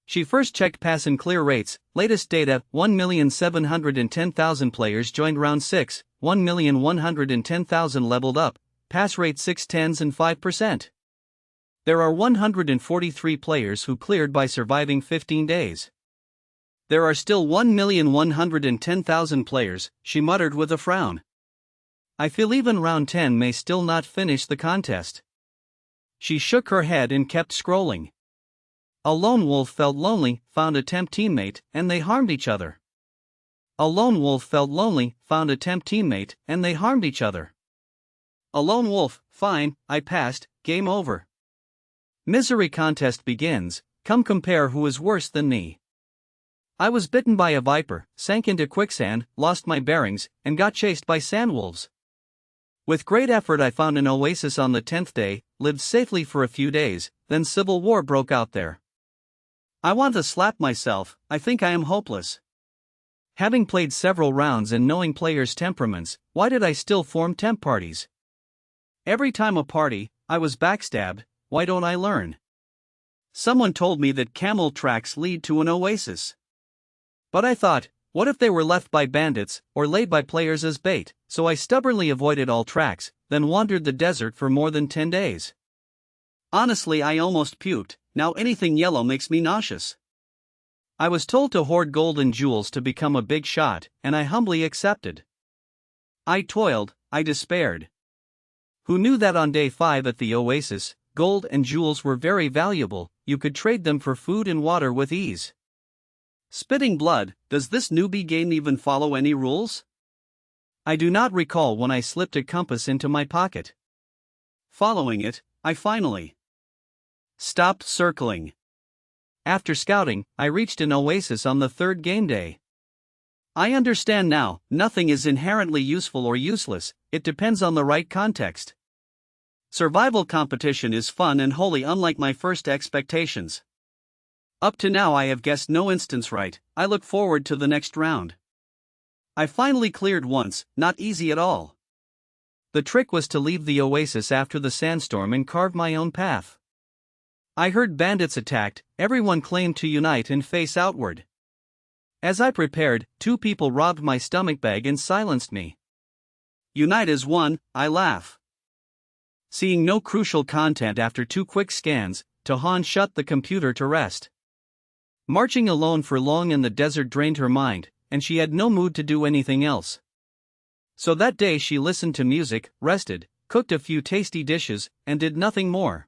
She first checked pass and clear rates. Latest data: 1,710,000 players joined round 6, 1,110,000 leveled up, pass rate 6/10 and 5%. There are 143 players who cleared by surviving 15 days. There are still 1,110,000 players, she muttered with a frown. I feel even round 10 may still not finish the contest. She shook her head and kept scrolling. A lone wolf felt lonely, found a temp teammate, and they harmed each other. A lone wolf felt lonely, found a temp teammate, and they harmed each other. A lone wolf, fine, I passed, game over. Misery contest begins, come compare who is worse than me. I was bitten by a viper, sank into quicksand, lost my bearings, and got chased by sandwolves. With great effort I found an oasis on the 10th day, lived safely for a few days, then civil war broke out there. I want to slap myself, I think I am hopeless. Having played several rounds and knowing players' temperaments, why did I still form temp parties? Every time a party, I was backstabbed, why don't I learn? Someone told me that camel tracks lead to an oasis. But I thought, what if they were left by bandits, or laid by players as bait? So I stubbornly avoided all tracks, then wandered the desert for more than 10 days. Honestly, I almost puked, now anything yellow makes me nauseous. I was told to hoard gold and jewels to become a big shot, and I humbly accepted. I toiled, I despaired. Who knew that on day 5 at the oasis, gold and jewels were very valuable, you could trade them for food and water with ease. Spitting blood, does this newbie game even follow any rules? I do not recall when I slipped a compass into my pocket. Following it, I finally stopped circling. After scouting, I reached an oasis on the 3rd game day. I understand now, nothing is inherently useful or useless, it depends on the right context. Survival competition is fun and wholly unlike my first expectations. Up to now I have guessed no instance right, I look forward to the next round. I finally cleared once, not easy at all. The trick was to leave the oasis after the sandstorm and carve my own path. I heard bandits attacked, everyone claimed to unite and face outward. As I prepared, 2 people robbed my stomach bag and silenced me. Unite as one, I laugh. Seeing no crucial content after 2 quick scans, Tahan shut the computer to rest. Marching alone for long in the desert drained her mind, and she had no mood to do anything else. So that day she listened to music, rested, cooked a few tasty dishes, and did nothing more.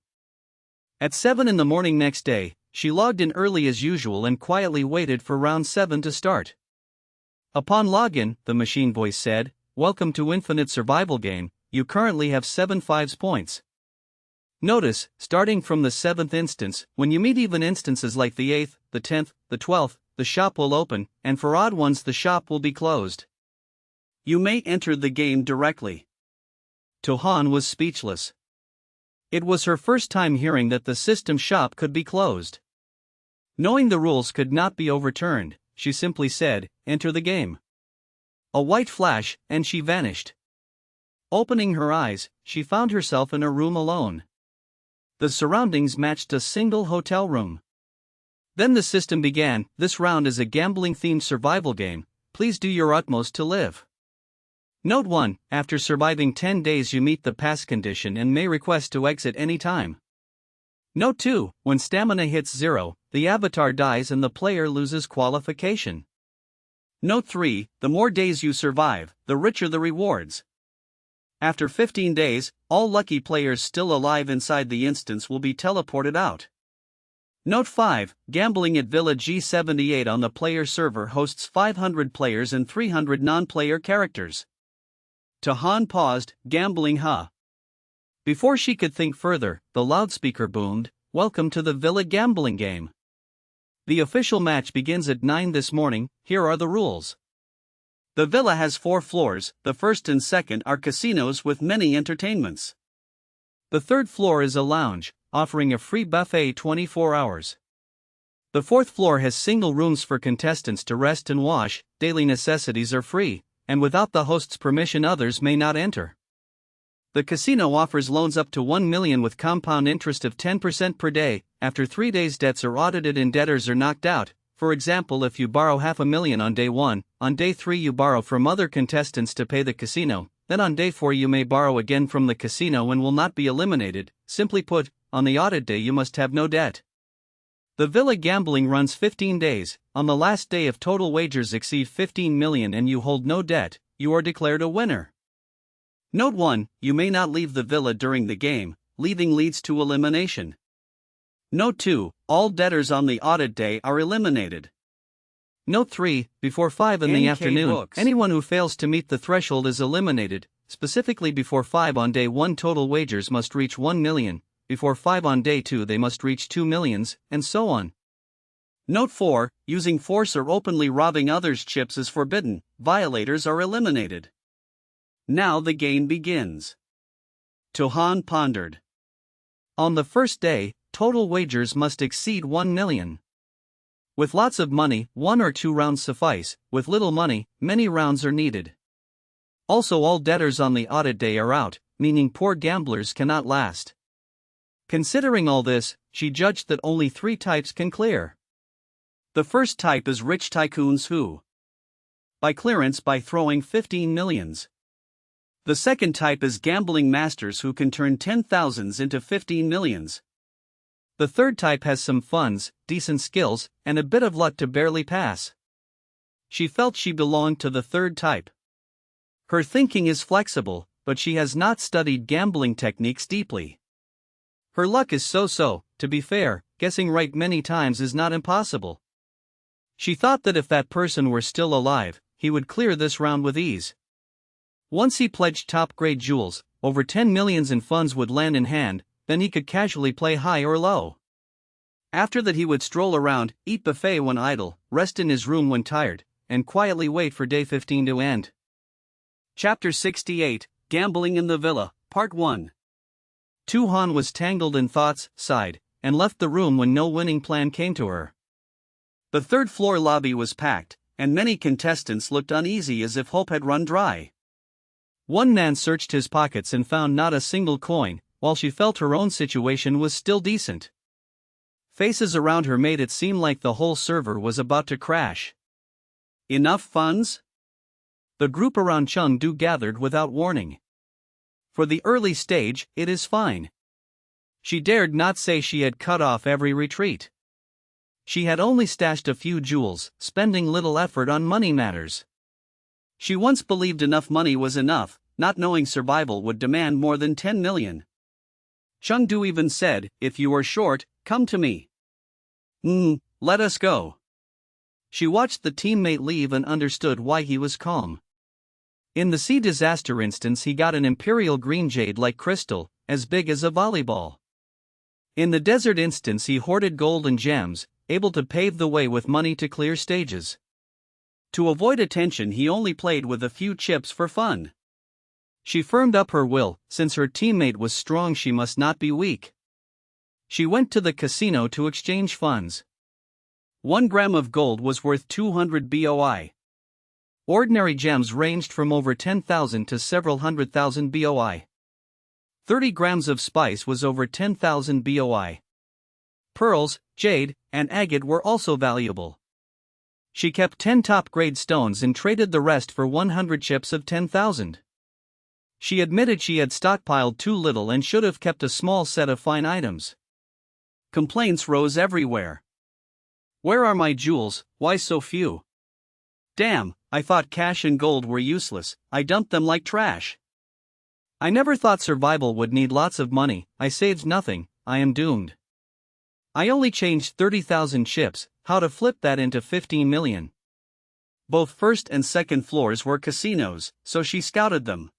At 7 in the morning next day, she logged in early as usual and quietly waited for round 7 to start. Upon login, the machine voice said, "Welcome to Infinite Survival Game, you currently have 7 5s points. Notice, starting from the 7th instance, when you meet even instances like the 8th, the 10th, the 12th, the shop will open, and for odd ones the shop will be closed. You may enter the game directly." Tahan was speechless. It was her first time hearing that the system shop could be closed. Knowing the rules could not be overturned, she simply said, "Enter the game." A white flash, and she vanished. Opening her eyes, she found herself in a room alone. The surroundings matched a single hotel room. Then the system began, "This round is a gambling-themed survival game, please do your utmost to live. Note 1, after surviving 10 days you meet the pass condition and may request to exit any time. Note 2, when stamina hits 0, the avatar dies and the player loses qualification. Note 3, the more days you survive, the richer the rewards. After 15 days, all lucky players still alive inside the instance will be teleported out. Note 5, Gambling at Villa G78 on the player server hosts 500 players and 300 non-player characters. Tahan paused, gambling huh? Before she could think further, the loudspeaker boomed, "Welcome to the Villa gambling game. The official match begins at 9 this morning, here are the rules." The villa has 4 floors, the first and second are casinos with many entertainments. The third floor is a lounge, offering a free buffet 24 hours. The fourth floor has single rooms for contestants to rest and wash, daily necessities are free, and without the host's permission others may not enter. The casino offers loans up to 1 million with compound interest of 10% per day. After 3 days debts are audited and debtors are knocked out. For example, if you borrow $500,000 on day 1, on day 3 you borrow from other contestants to pay the casino, then on day 4 you may borrow again from the casino and will not be eliminated. Simply put, on the audit day you must have no debt. The villa gambling runs 15 days. On the last day if total wagers exceed 15 million and you hold no debt, you are declared a winner. Note 1, you may not leave the villa during the game, leaving leads to elimination. Note 2, all debtors on the audit day are eliminated. Note 3, before 5 in the afternoon, books. Anyone who fails to meet the threshold is eliminated. Specifically before 5 on day 1 total wagers must reach 1 million, before 5 on day 2 they must reach 2 millions, and so on. Note 4, using force or openly robbing others' chips is forbidden, violators are eliminated. Now the game begins. Tahan pondered. On the first day, total wagers must exceed 1 million. With lots of money, 1 or 2 rounds suffice. With little money, many rounds are needed. Also, all debtors on the audit day are out, meaning poor gamblers cannot last. Considering all this, she judged that only 3 types can clear. The first type is rich tycoons who buy clearance by throwing 15 millions. The second type is gambling masters who can turn 10,000s into 15 millions. The third type has some funds, decent skills, and a bit of luck to barely pass. She felt she belonged to the third type. Her thinking is flexible, but she has not studied gambling techniques deeply. Her luck is so-so. To be fair, guessing right many times is not impossible. She thought that if that person were still alive, he would clear this round with ease. Once he pledged top-grade jewels, over 10 millions in funds would land in hand, then he could casually play high or low. After that he would stroll around, eat buffet when idle, rest in his room when tired, and quietly wait for day 15 to end. Chapter 68, Gambling in the Villa, Part 1. Tahan was tangled in thoughts, sighed, and left the room when no winning plan came to her. The third-floor lobby was packed, and many contestants looked uneasy as if hope had run dry. One man searched his pockets and found not a single coin, while she felt her own situation was still decent. Faces around her made it seem like the whole server was about to crash. Enough funds? The group around Chengdu gathered without warning. For the early stage, it is fine. She dared not say she had cut off every retreat. She had only stashed a few jewels, spending little effort on money matters. She once believed enough money was enough, not knowing survival would demand more than 10 million. Chengdu even said, "If you are short, come to me." Let us go. She watched the teammate leave and understood why he was calm. In the sea disaster instance he got an imperial green jade like crystal, as big as a volleyball. In the desert instance he hoarded gold and gems, able to pave the way with money to clear stages. To avoid attention he only played with a few chips for fun. She firmed up her will, since her teammate was strong she must not be weak. She went to the casino to exchange funds. 1 gram of gold was worth 200 BOI. Ordinary gems ranged from over 10,000 to several 100,000 BOI. 30 grams of spice was over 10,000 BOI. Pearls, jade, and agate were also valuable. She kept 10 top-grade stones and traded the rest for 100 chips of 10,000. She admitted she had stockpiled too little and should have kept a small set of fine items. Complaints rose everywhere. "Where are my jewels, why so few? Damn, I thought cash and gold were useless, I dumped them like trash. I never thought survival would need lots of money, I saved nothing, I am doomed. I only changed 30,000 chips, how to flip that into 15 million. Both first and second floors were casinos, so she scouted them.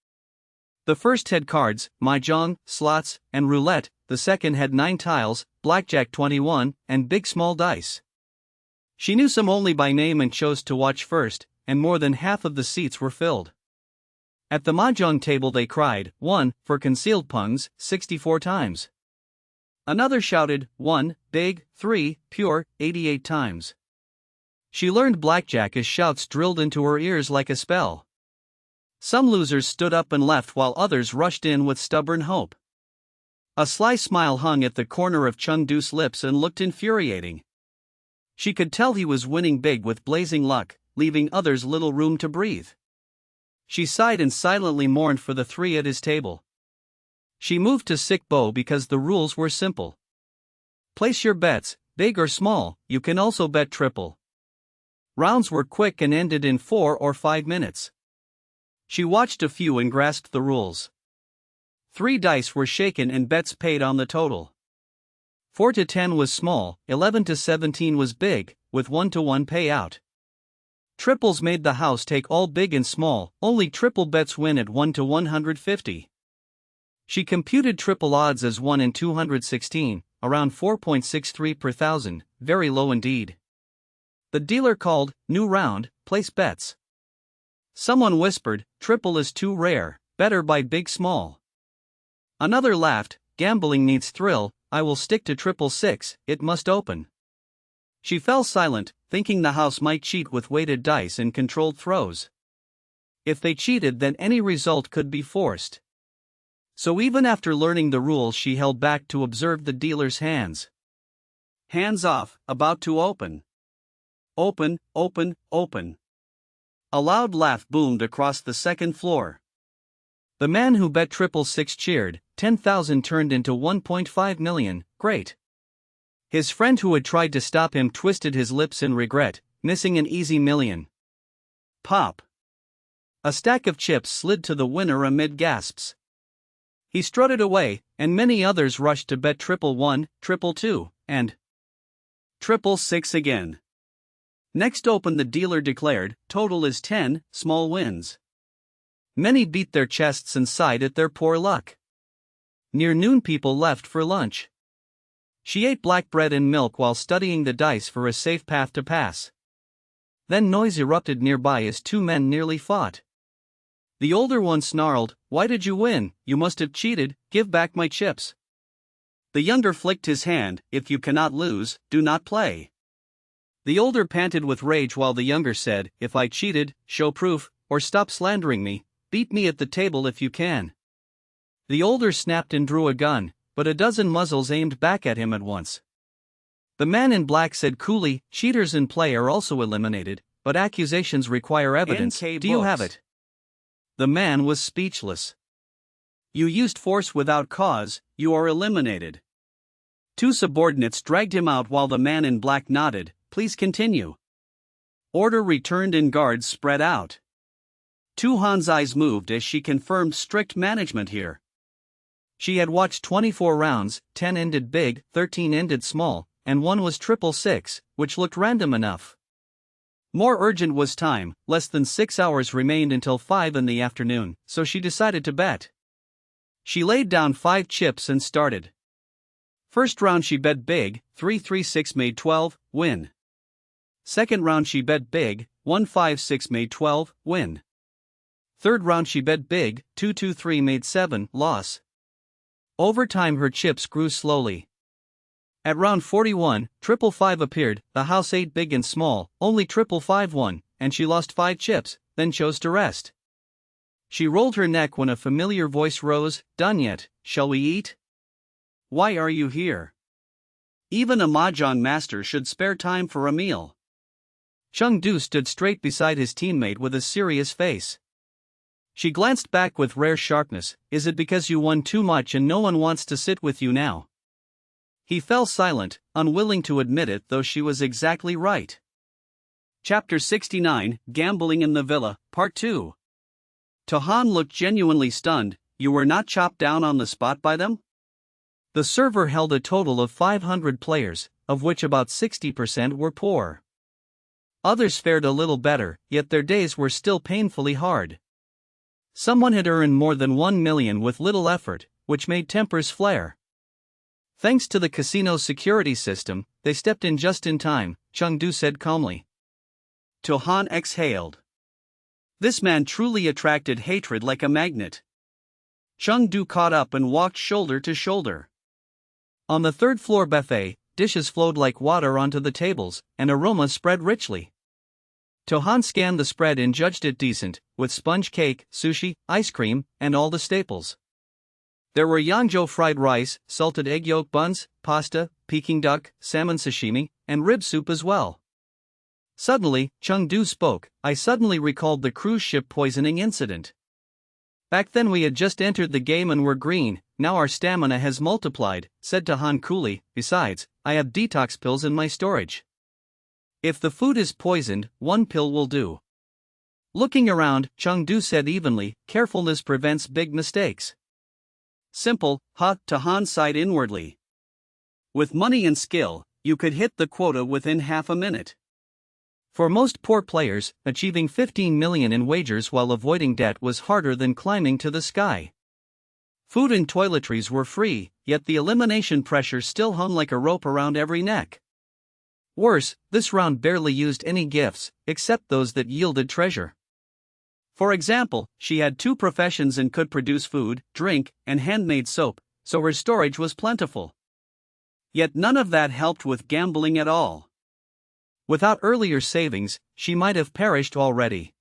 The first had cards, mahjong, slots, and roulette, the second had 9 tiles, blackjack 21, and big small dice. She knew some only by name and chose to watch first, and more than half of the seats were filled. At the mahjong table they cried, 1, for concealed pungs, 64 times. Another shouted, 1, big, 3, pure, 88 times. She learned blackjack as shouts drilled into her ears like a spell. Some losers stood up and left while others rushed in with stubborn hope. A sly smile hung at the corner of Chengdu's lips and looked infuriating. She could tell he was winning big with blazing luck, leaving others little room to breathe. She sighed and silently mourned for the 3 at his table. She moved to sick Bo because the rules were simple. Place your bets, big or small, you can also bet triple. Rounds were quick and ended in 4 or 5 minutes. She watched a few and grasped the rules. 3 dice were shaken and bets paid on the total. 4 to 10 was small, 11 to 17 was big, with 1-to-1 payout. Triples made the house take all big and small, only triple bets win at 1 to 150. She computed triple odds as 1 in 216, around 4.63 per thousand, very low indeed. The dealer called, new round, place bets. Someone whispered, triple is too rare, better buy big small. Another laughed, gambling needs thrill, I will stick to 666, it must open. She fell silent, thinking the house might cheat with weighted dice and controlled throws. If they cheated, then any result could be forced. So even after learning the rules, she held back to observe the dealer's hands. Hands off, about to open. Open, open, open. A loud laugh boomed across the second floor. The man who bet 666 cheered, 10,000 turned into 1.5 million, great. His friend who had tried to stop him twisted his lips in regret, missing an easy million. Pop. A stack of chips slid to the winner amid gasps. He strutted away, and many others rushed to bet 111, 222, and 666 again. Next open, the dealer declared, total is 10, small wins. Many beat their chests and sighed at their poor luck. Near noon people left for lunch. She ate black bread and milk while studying the dice for a safe path to pass. Then noise erupted nearby as 2 men nearly fought. The older one snarled, why did you win? You must have cheated, give back my chips. The younger flicked his hand, if you cannot lose, do not play. The older panted with rage while the younger said, if I cheated, show proof, or stop slandering me, beat me at the table if you can. The older snapped and drew a gun, but a dozen muzzles aimed back at him at once. The man in black said coolly, cheaters in play are also eliminated, but accusations require evidence, do you have it? The man was speechless. You used force without cause, you are eliminated. 2 subordinates dragged him out while the man in black nodded, please continue. Order returned and guards spread out. 2 Han's eyes moved as she confirmed strict management here. She had watched 24 rounds, 10 ended big, 13 ended small, and 1 was 666, which looked random enough. More urgent was time, less than 6 hours remained until 5 in the afternoon, so she decided to bet. She laid down 5 chips and started. First round she bet big, 336 made 12, win. Second round she bet big, 156 made 12, win. Third round she bet big, 223 made 7, loss. Over time her chips grew slowly. At round 41, 555 appeared, the house ate big and small, only 555 won, and she lost 5 chips, then chose to rest. She rolled her neck when a familiar voice rose, done yet, shall we eat? Why are you here? Even a mahjong master should spare time for a meal. Chengdu stood straight beside his teammate with a serious face. She glanced back with rare sharpness, is it because you won too much and no one wants to sit with you now? He fell silent, unwilling to admit it, though she was exactly right. Chapter 69, Gambling in the Villa, Part 2. Tohan looked genuinely stunned, you were not chopped down on the spot by them? The server held a total of 500 players, of which about 60% were poor. Others fared a little better, yet their days were still painfully hard. Someone had earned more than 1 million with little effort, which made tempers flare. Thanks to the casino's security system, they stepped in just in time, Chengdu said calmly. Han exhaled. This man truly attracted hatred like a magnet. Chengdu caught up and walked shoulder to shoulder. On the third-floor buffet, dishes flowed like water onto the tables, and aroma spread richly. Han scanned the spread and judged it decent, with sponge cake, sushi, ice cream, and all the staples. There were Yangzhou fried rice, salted egg yolk buns, pasta, Peking duck, salmon sashimi, and rib soup as well. Suddenly, Chengdu spoke. I suddenly recalled the cruise ship poisoning incident. Back then we had just entered the game and were green, now our stamina has multiplied, said Han coolly. Besides, I have detox pills in my storage. If the food is poisoned, one pill will do. Looking around, Chengdu said evenly, carefulness prevents big mistakes. Simple, Han sighed inwardly. With money and skill, you could hit the quota within half a minute. For most poor players, achieving 15 million in wagers while avoiding debt was harder than climbing to the sky. Food and toiletries were free, yet the elimination pressure still hung like a rope around every neck. Worse, this round barely used any gifts, except those that yielded treasure. For example, she had 2 professions and could produce food, drink, and handmade soap, so her storage was plentiful. Yet none of that helped with gambling at all. Without earlier savings, she might have perished already.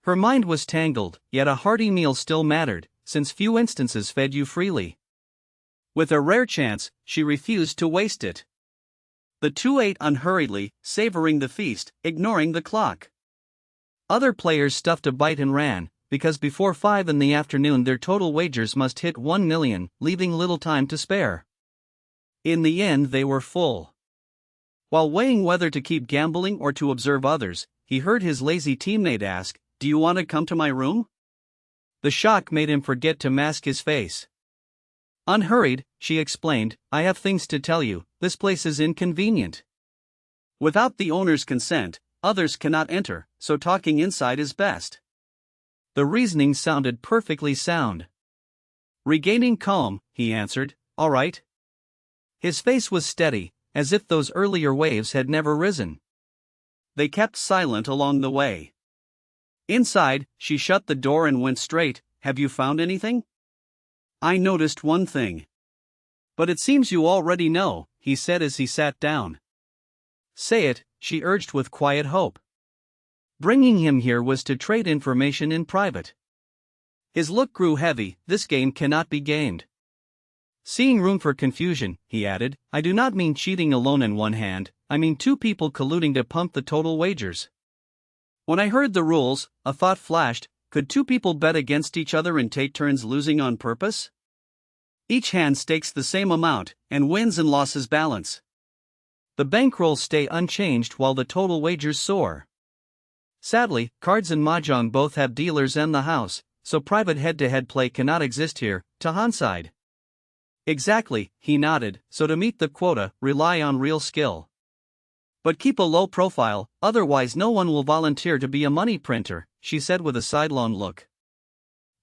Her mind was tangled, yet a hearty meal still mattered, since few instances fed you freely. With a rare chance, she refused to waste it. The two ate unhurriedly, savoring the feast, ignoring the clock. Other players stuffed a bite and ran, because before 5 in the afternoon their total wagers must hit 1 million, leaving little time to spare. In the end they were full. While weighing whether to keep gambling or to observe others, he heard his lazy teammate ask, "Do you want to come to my room?" The shock made him forget to mask his face. Unhurried, she explained, "I have things to tell you, this place is inconvenient. Without the owner's consent, others cannot enter, so talking inside is best." The reasoning sounded perfectly sound. Regaining calm, he answered, "All right." His face was steady, as if those earlier waves had never risen. They kept silent along the way. Inside, she shut the door and went straight. "Have you found anything?" "I noticed one thing." "But it seems you already know," he said as he sat down. "Say it," she urged with quiet hope. Bringing him here was to trade information in private. His look grew heavy. "This game cannot be gamed." Seeing room for confusion, he added, "I do not mean cheating alone in one hand, I mean 2 people colluding to pump the total wagers." When I heard the rules, a thought flashed: could 2 people bet against each other and take turns losing on purpose? Each hand stakes the same amount, and wins and losses balance. The bankrolls stay unchanged while the total wagers soar. Sadly, cards and mahjong both have dealers and the house, so private head-to-head play cannot exist here, Han sighed. "Exactly," he nodded, "so to meet the quota, rely on real skill. But keep a low profile, otherwise no one will volunteer to be a money printer," she said with a sidelong look.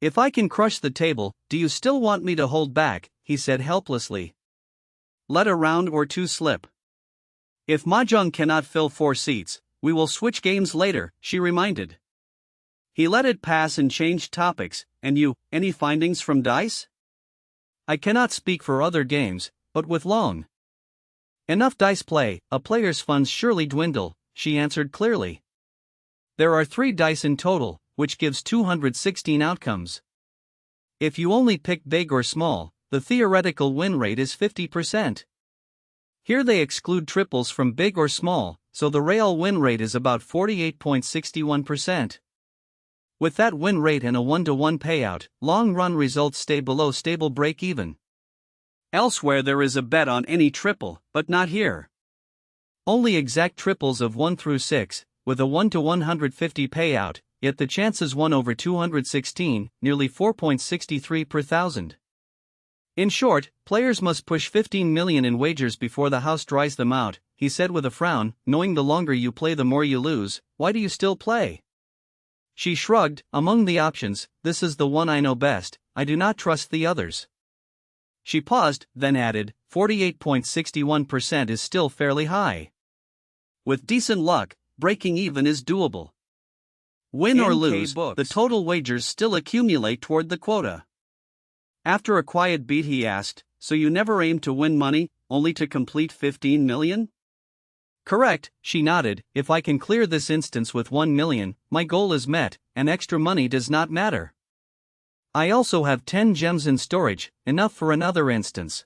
"If I can crush the table, do you still want me to hold back?" he said helplessly. "Let a round or 2 slip. If mahjong cannot fill 4 seats, we will switch games later," she reminded. He let it pass and changed topics. "And you, any findings from dice?" "I cannot speak for other games, but with long enough dice play, a player's funds surely dwindle," she answered clearly. "There are 3 dice in total, which gives 216 outcomes. If you only pick big or small, the theoretical win rate is 50%. Here they exclude triples from big or small, so the real win rate is about 48.61%. With that win rate and a 1-to-1 payout, long-run results stay below stable break-even. Elsewhere there is a bet on any triple, but not here. Only exact triples of 1 through 6, with a 1-to-150 payout, yet the chances 1/216, nearly 4.63 per thousand. In short, players must push 15 million in wagers before the house dries them out, he said with a frown, knowing the longer you play the more you lose. Why do you still play? She shrugged. Among the options, this is the one I know best, I do not trust the others. She paused, then added, 48.61% is still fairly high. With decent luck, breaking even is doable. Win or lose, the total wagers still accumulate toward the quota. After a quiet beat he asked, so you never aim to win money, only to complete 15 million? Correct, she nodded. If I can clear this instance with 1 million, my goal is met, and extra money does not matter. I also have 10 gems in storage, enough for another instance.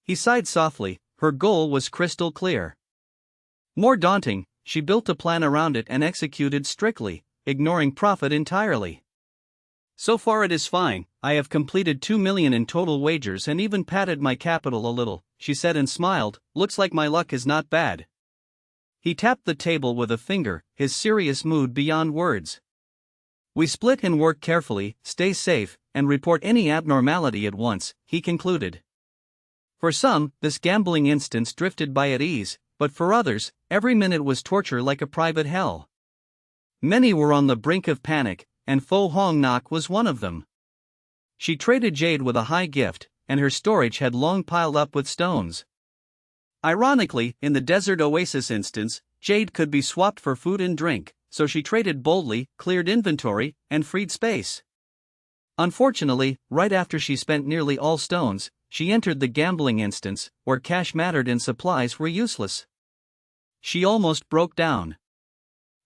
He sighed softly. Her goal was crystal clear. More daunting, she built a plan around it and executed strictly, ignoring profit entirely. So far it is fine, I have completed 2 million in total wagers and even padded my capital a little, she said and smiled. Looks like my luck is not bad. He tapped the table with a finger, his serious mood beyond words. We split and work carefully, stay safe, and report any abnormality at once, he concluded. For some, this gambling instance drifted by at ease, but for others, every minute was torture like a private hell. Many were on the brink of panic, and Fo Hong Nok was one of them. She traded jade with a high gift, and her storage had long piled up with stones. Ironically, in the desert oasis instance, jade could be swapped for food and drink, so she traded boldly, cleared inventory, and freed space. Unfortunately, right after she spent nearly all stones, she entered the gambling instance, where cash mattered and supplies were useless. She almost broke down.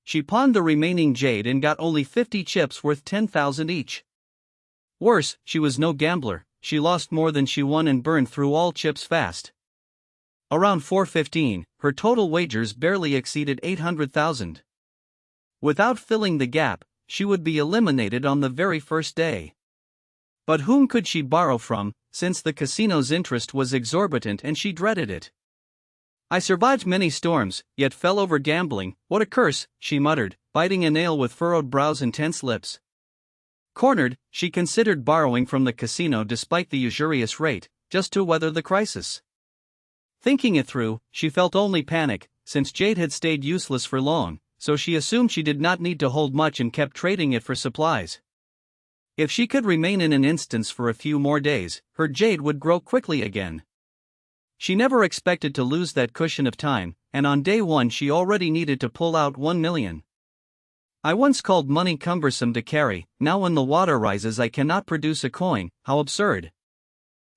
She pawned the remaining jade and got only 50 chips worth 10,000 each. Worse, she was no gambler, she lost more than she won and burned through all chips fast. Around 4:15, her total wagers barely exceeded 800,000. Without filling the gap, she would be eliminated on the very first day. But whom could she borrow from, since the casino's interest was exorbitant and she dreaded it? I survived many storms, yet fell over gambling. What a curse, she muttered, biting a nail with furrowed brows and tense lips. Cornered, she considered borrowing from the casino despite the usurious rate, just to weather the crisis. Thinking it through, she felt only panic, since jade had stayed useless for long, so she assumed she did not need to hold much and kept trading it for supplies. If she could remain in an instance for a few more days, her jade would grow quickly again. She never expected to lose that cushion of time, and on day one she already needed to pull out 1 million. I once called money cumbersome to carry, now when the water rises I cannot produce a coin, how absurd.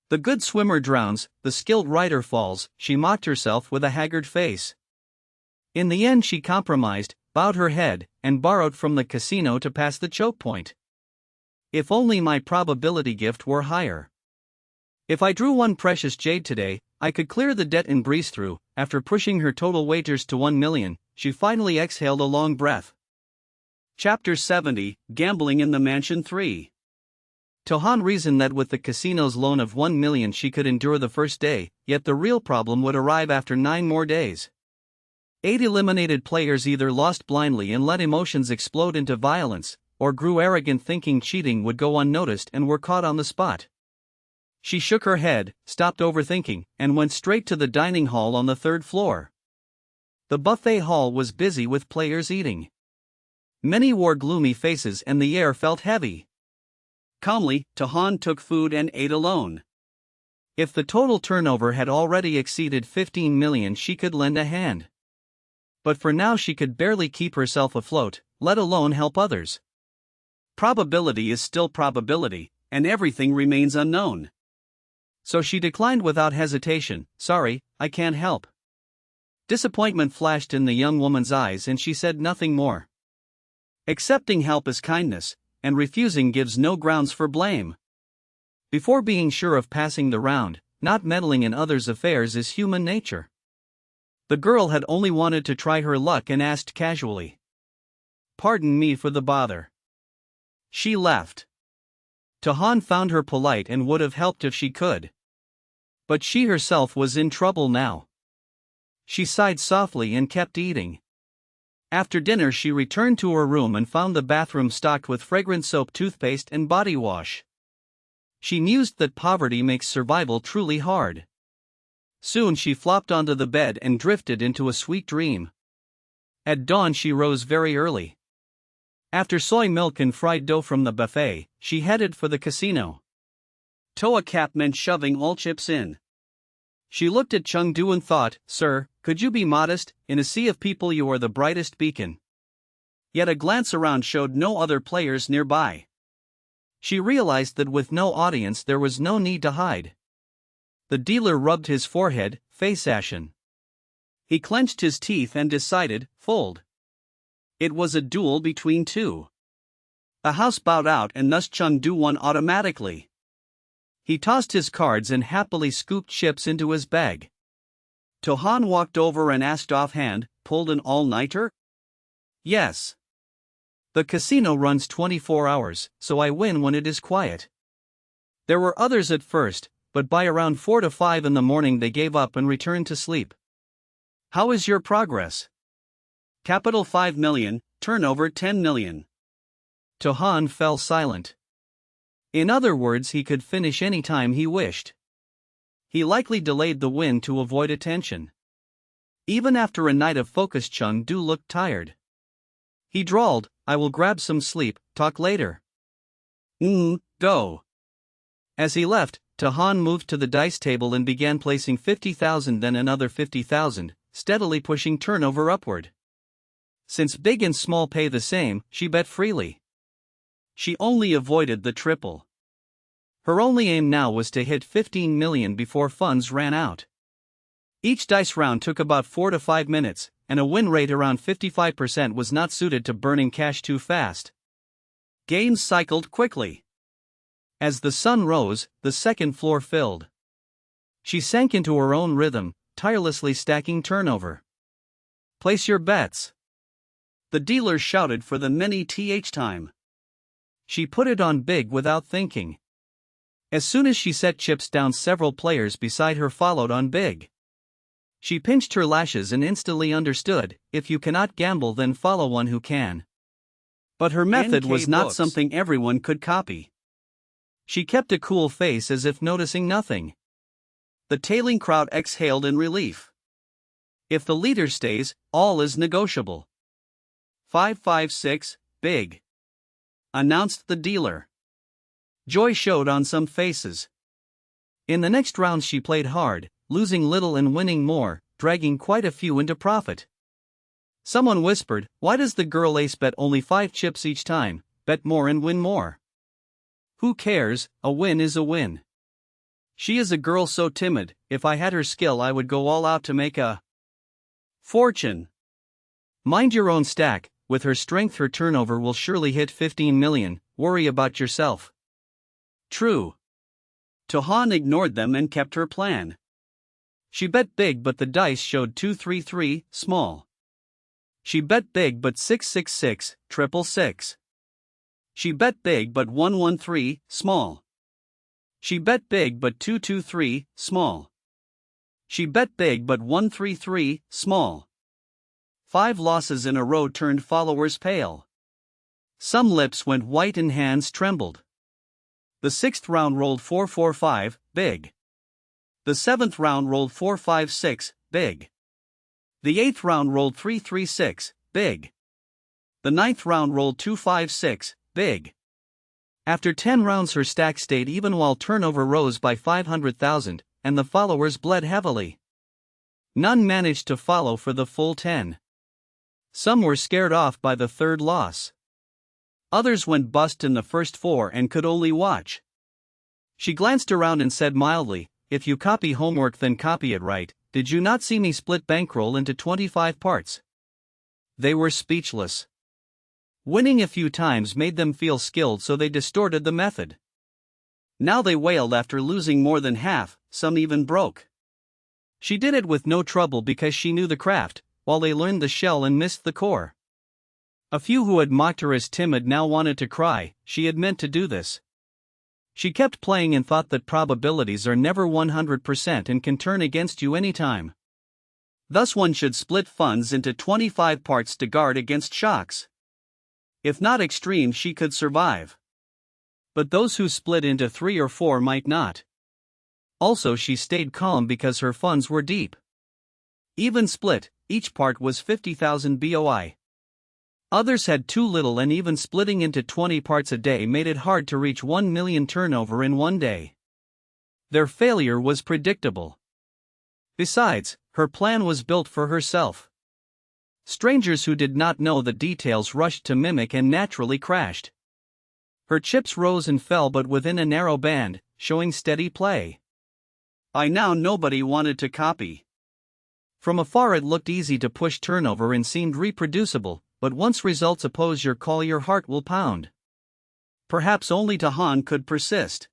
The good swimmer drowns, the skilled rider falls, she mocked herself with a haggard face. In the end she compromised, bowed her head, and borrowed from the casino to pass the choke point. If only my probability gift were higher. If I drew one precious jade today, I could clear the debt and breeze through. After pushing her total wagers to 1 million, she finally exhaled a long breath. Chapter 70, Gambling in the Mansion 3. To-Han reasoned that with the casino's loan of 1 million she could endure the first day, yet the real problem would arrive after 9 more days. 8 eliminated players either lost blindly and let emotions explode into violence, or grew arrogant thinking cheating would go unnoticed and were caught on the spot. She shook her head, stopped overthinking, and went straight to the dining hall on the 3rd floor. The buffet hall was busy with players eating. Many wore gloomy faces and the air felt heavy. Calmly, To-Han took food and ate alone. If the total turnover had already exceeded 15 million she could lend a hand. But for now she could barely keep herself afloat, let alone help others. Probability is still probability, and everything remains unknown. So she declined without hesitation. Sorry, I can't help. Disappointment flashed in the young woman's eyes and she said nothing more. Accepting help is kindness, and refusing gives no grounds for blame. Before being sure of passing the round, not meddling in others' affairs is human nature. The girl had only wanted to try her luck and asked casually. Pardon me for the bother. She left. To-Han found her polite and would have helped if she could. But she herself was in trouble now. She sighed softly and kept eating. After dinner she returned to her room and found the bathroom stocked with fragrant soap, toothpaste and body wash. She mused that poverty makes survival truly hard. Soon she flopped onto the bed and drifted into a sweet dream. At dawn she rose very early. After soy milk and fried dough from the buffet, she headed for the casino. Toe a cap meant shoving all chips in. She looked at Chengdu and thought, "Sir, could you be modest? In a sea of people you are the brightest beacon." Yet a glance around showed no other players nearby. She realized that with no audience there was no need to hide. The dealer rubbed his forehead, face ashen. He clenched his teeth and decided, fold. It was a duel between two. A house bowed out and thus Chengdu won automatically. He tossed his cards and happily scooped chips into his bag. Tohan walked over and asked offhand, "Pulled an all-nighter?" "Yes. The casino runs 24 hours, so I win when it is quiet." There were others at first, but by around 4 to 5 in the morning they gave up and returned to sleep. "How is your progress?" "Capital 5 million, turnover 10 million. Tohan fell silent. In other words, he could finish any time he wished. He likely delayed the win to avoid attention. Even after a night of focus, Chengdu looked tired. He drawled, "I will grab some sleep, talk later." Go." As he left, Tohan moved to the dice table and began placing 50,000, then another 50,000, steadily pushing turnover upward. Since big and small pay the same, she bet freely. She only avoided the triple. Her only aim now was to hit 15 million before funds ran out. Each dice round took about 4 to 5 minutes, and a win rate around 55% was not suited to burning cash too fast. Games cycled quickly. As the sun rose, the second floor filled. She sank into her own rhythm, tirelessly stacking turnover. "Place your bets." The dealer shouted for the many th time. She put it on big without thinking. As soon as she set chips down, several players beside her followed on big. She pinched her lashes and instantly understood, if you cannot gamble then follow one who can. But her method was not something everyone could copy. She kept a cool face as if noticing nothing. The tailing crowd exhaled in relief. If the leader stays, all is negotiable. 556, big, announced the dealer. Joy showed on some faces. In the next round she played hard, losing little and winning more, dragging quite a few into profit. Someone whispered, "Why does the girl ace bet only 5 chips each time? Bet more and win more." Who cares, a win is a win. She is a girl so timid, if I had her skill I would go all out to make a fortune. Mind your own stack, with her strength her turnover will surely hit 15 million, worry about yourself. True. Tohan ignored them and kept her plan. She bet big but the dice showed 233, small. She bet big but 666, triple six. She bet big but 113, small. She bet big but 223, small. She bet big but 133, small. 5 losses in a row turned followers pale. Some lips went white and hands trembled. The 6th round rolled 445, big. The 7th round rolled 456, big. The 8th round rolled 336, big. The 9th round rolled 256, big. After 10 rounds her stack stayed even while turnover rose by 500,000, and the followers bled heavily. None managed to follow for the full 10. Some were scared off by the 3rd loss. Others went bust in the first 4 and could only watch. She glanced around and said mildly, "If you copy homework then copy it right. Did you not see me split bankroll into 25 parts?" They were speechless. Winning a few times made them feel skilled, so they distorted the method. Now they wailed after losing more than half, some even broke. She did it with no trouble because she knew the craft, while they learned the shell and missed the core. A few who had mocked her as timid now wanted to cry. She had meant to do this. She kept playing and thought that probabilities are never 100% and can turn against you anytime. Thus one should split funds into 25 parts to guard against shocks. If not extreme, she could survive. But those who split into 3 or 4 might not. Also, she stayed calm because her funds were deep. Even split, each part was 50,000 BOI. Others had too little, and even splitting into 20 parts a day made it hard to reach 1 million turnover in one day. Their failure was predictable. Besides, her plan was built for herself. Strangers who did not know the details rushed to mimic and naturally crashed. Her chips rose and fell, but within a narrow band, showing steady play. By now nobody wanted to copy. From afar it looked easy to push turnover and seemed reproducible, but once results oppose your call, your heart will pound. Perhaps only Tahan could persist.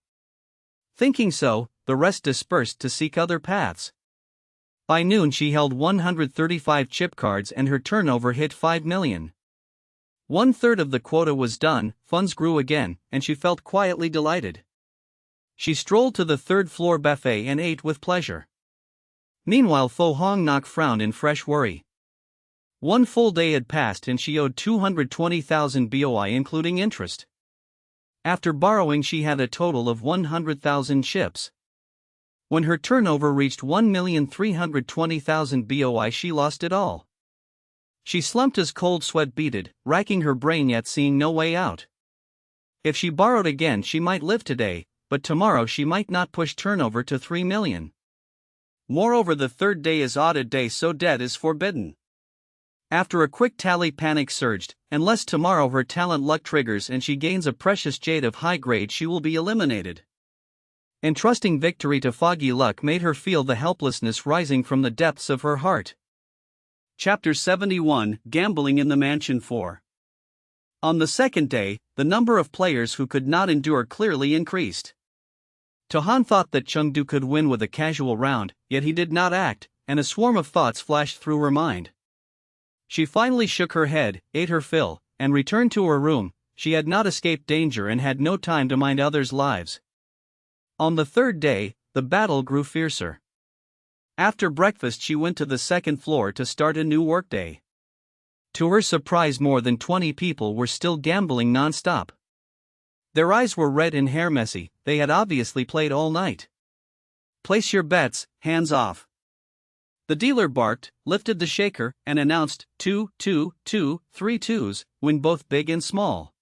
Thinking so, the rest dispersed to seek other paths. By noon she held 135 chip cards and her turnover hit 5 million. 1/3 of the quota was done, funds grew again, and she felt quietly delighted. She strolled to the 3rd-floor buffet and ate with pleasure. Meanwhile Fo Hong Nok frowned in fresh worry. 1 full day had passed and she owed 220,000 BOI including interest. After borrowing she had a total of 100,000 chips. When her turnover reached 1,320,000 BOI she lost it all. She slumped as cold sweat beaded, racking her brain yet seeing no way out. If she borrowed again she might live today, but tomorrow she might not push turnover to 3 million. Moreover, the 3rd day is audit day, so debt is forbidden. After a quick tally panic surged, unless tomorrow her talent luck triggers and she gains a precious jade of high grade she will be eliminated. Entrusting victory to foggy luck made her feel the helplessness rising from the depths of her heart. Chapter 71, Gambling in the Mansion 4. On the 2nd day, the number of players who could not endure clearly increased. Tahan thought that Chengdu could win with a casual round, yet he did not act, and a swarm of thoughts flashed through her mind. She finally shook her head, ate her fill, and returned to her room. She had not escaped danger and had no time to mind others' lives. On the 3rd day, the battle grew fiercer. After breakfast she went to the 2nd floor to start a new workday. To her surprise, more than 20 people were still gambling non-stop. Their eyes were red and hair messy, they had obviously played all night. Place your bets, hands off. The dealer barked, lifted the shaker, and announced 2, 2, 2, 3 twos, win both big and small.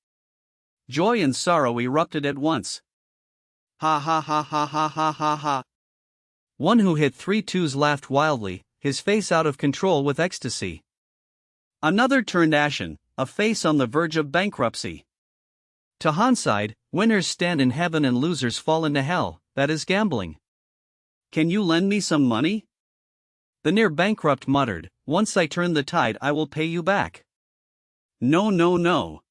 Joy and sorrow erupted at once. Ha ha ha ha ha ha ha ha. One who hit 3 twos laughed wildly, his face out of control with ecstasy. Another turned ashen, a face on the verge of bankruptcy. Tahan sighed, winners stand in heaven and losers fall into hell, that is gambling. Can you lend me some money? The near bankrupt muttered, once I turn the tide I will pay you back. No no no.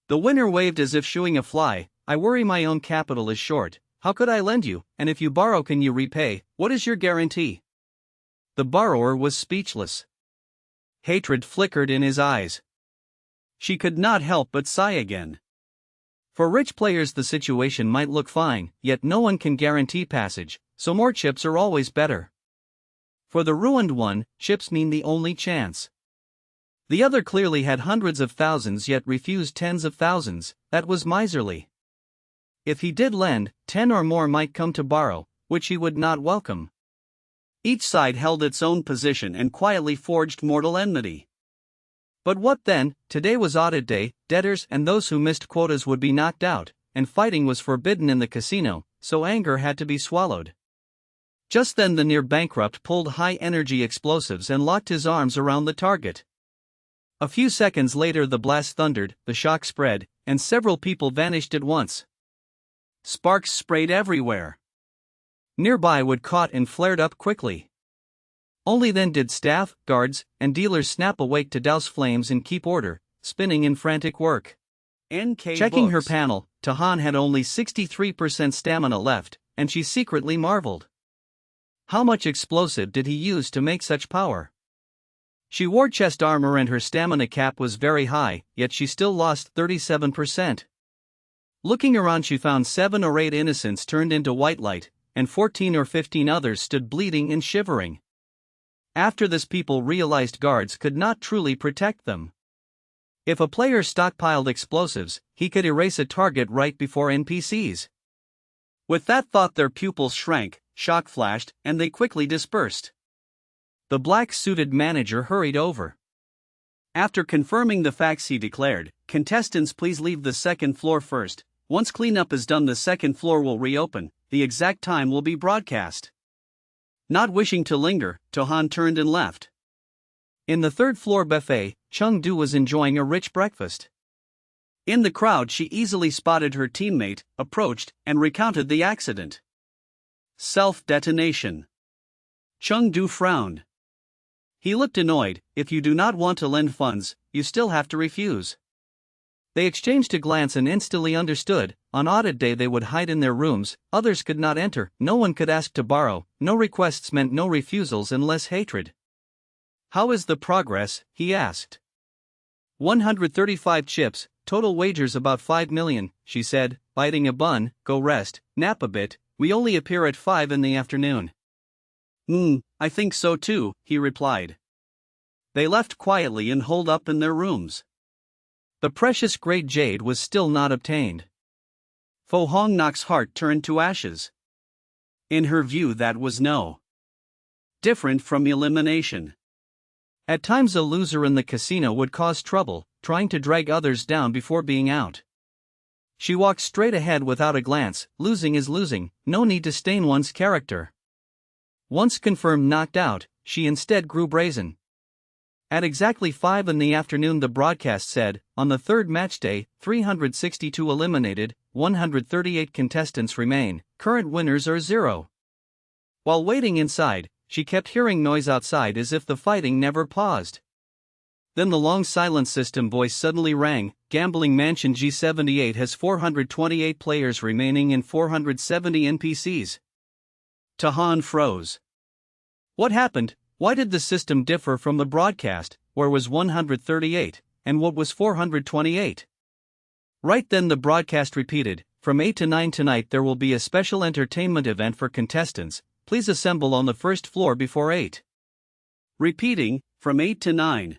The winner waved as if shooing a fly, I worry my own capital is short, how could I lend you, and if you borrow can you repay, what is your guarantee? The borrower was speechless. Hatred flickered in his eyes. She could not help but sigh again. For rich players the situation might look fine, yet no one can guarantee passage, so more chips are always better. For the ruined one, chips mean the only chance. The other clearly had hundreds of thousands yet refused tens of thousands, that was miserly. If he did lend, 10 or more might come to borrow, which he would not welcome. Each side held its own position and quietly forged mortal enmity. But what then? Today was audit day, debtors and those who missed quotas would be knocked out, and fighting was forbidden in the casino, so anger had to be swallowed. Just then the near bankrupt pulled high-energy explosives and locked his arms around the target. A few seconds later the blast thundered, the shock spread, and several people vanished at once. Sparks sprayed everywhere. Nearby wood caught and flared up quickly. Only then did staff, guards, and dealers snap awake to douse flames and keep order, spinning in frantic work. Checking her panel, Tahan had only 63% stamina left, and she secretly marveled. How much explosive did he use to make such power? She wore chest armor and her stamina cap was very high, yet she still lost 37%. Looking around she found 7 or 8 innocents turned into white light, and 14 or 15 others stood bleeding and shivering. After this people realized guards could not truly protect them. If a player stockpiled explosives, he could erase a target right before NPCs. With that thought, their pupils shrank, shock flashed, and they quickly dispersed. The black-suited manager hurried over. After confirming the facts, he declared, "Contestants, please leave the second floor first. Once cleanup is done, the second floor will reopen. The exact time will be broadcast." Not wishing to linger, Tohan turned and left. In the third-floor buffet, Chengdu was enjoying a rich breakfast. In the crowd, she easily spotted her teammate, approached, and recounted the accident. Self-detonation. Chengdu frowned. He looked annoyed. "If you do not want to lend funds, you still have to refuse." They exchanged a glance and instantly understood. On audit day they would hide in their rooms, others could not enter, no one could ask to borrow, no requests meant no refusals and less hatred. "How is the progress?" he asked. 135 chips, total wagers about 5 million, she said, biting a bun. "Go rest, nap a bit, we only appear at 5 in the afternoon." I think so too," he replied. They left quietly and holed up in their rooms. The precious great jade was still not obtained. Fo Hong Nok's heart turned to ashes. In her view, that was no different from elimination. At times a loser in the casino would cause trouble, trying to drag others down before being out. She walked straight ahead without a glance. Losing is losing, no need to stain one's character. Once confirmed knocked out, she instead grew brazen. At exactly 5 in the afternoon, the broadcast said, "On the third match day, 362 eliminated, 138 contestants remain, current winners are 0. While waiting inside, she kept hearing noise outside as if the fighting never paused. Then the long silent system voice suddenly rang, "Gambling Mansion G78 has 428 players remaining and 470 NPCs. Tahan froze. What happened? Why did the system differ from the broadcast? Where was 138, and what was 428? Right then the broadcast repeated, "From 8 to 9 tonight there will be a special entertainment event for contestants. Please assemble on the first floor before 8. Repeating, "From 8 to 9.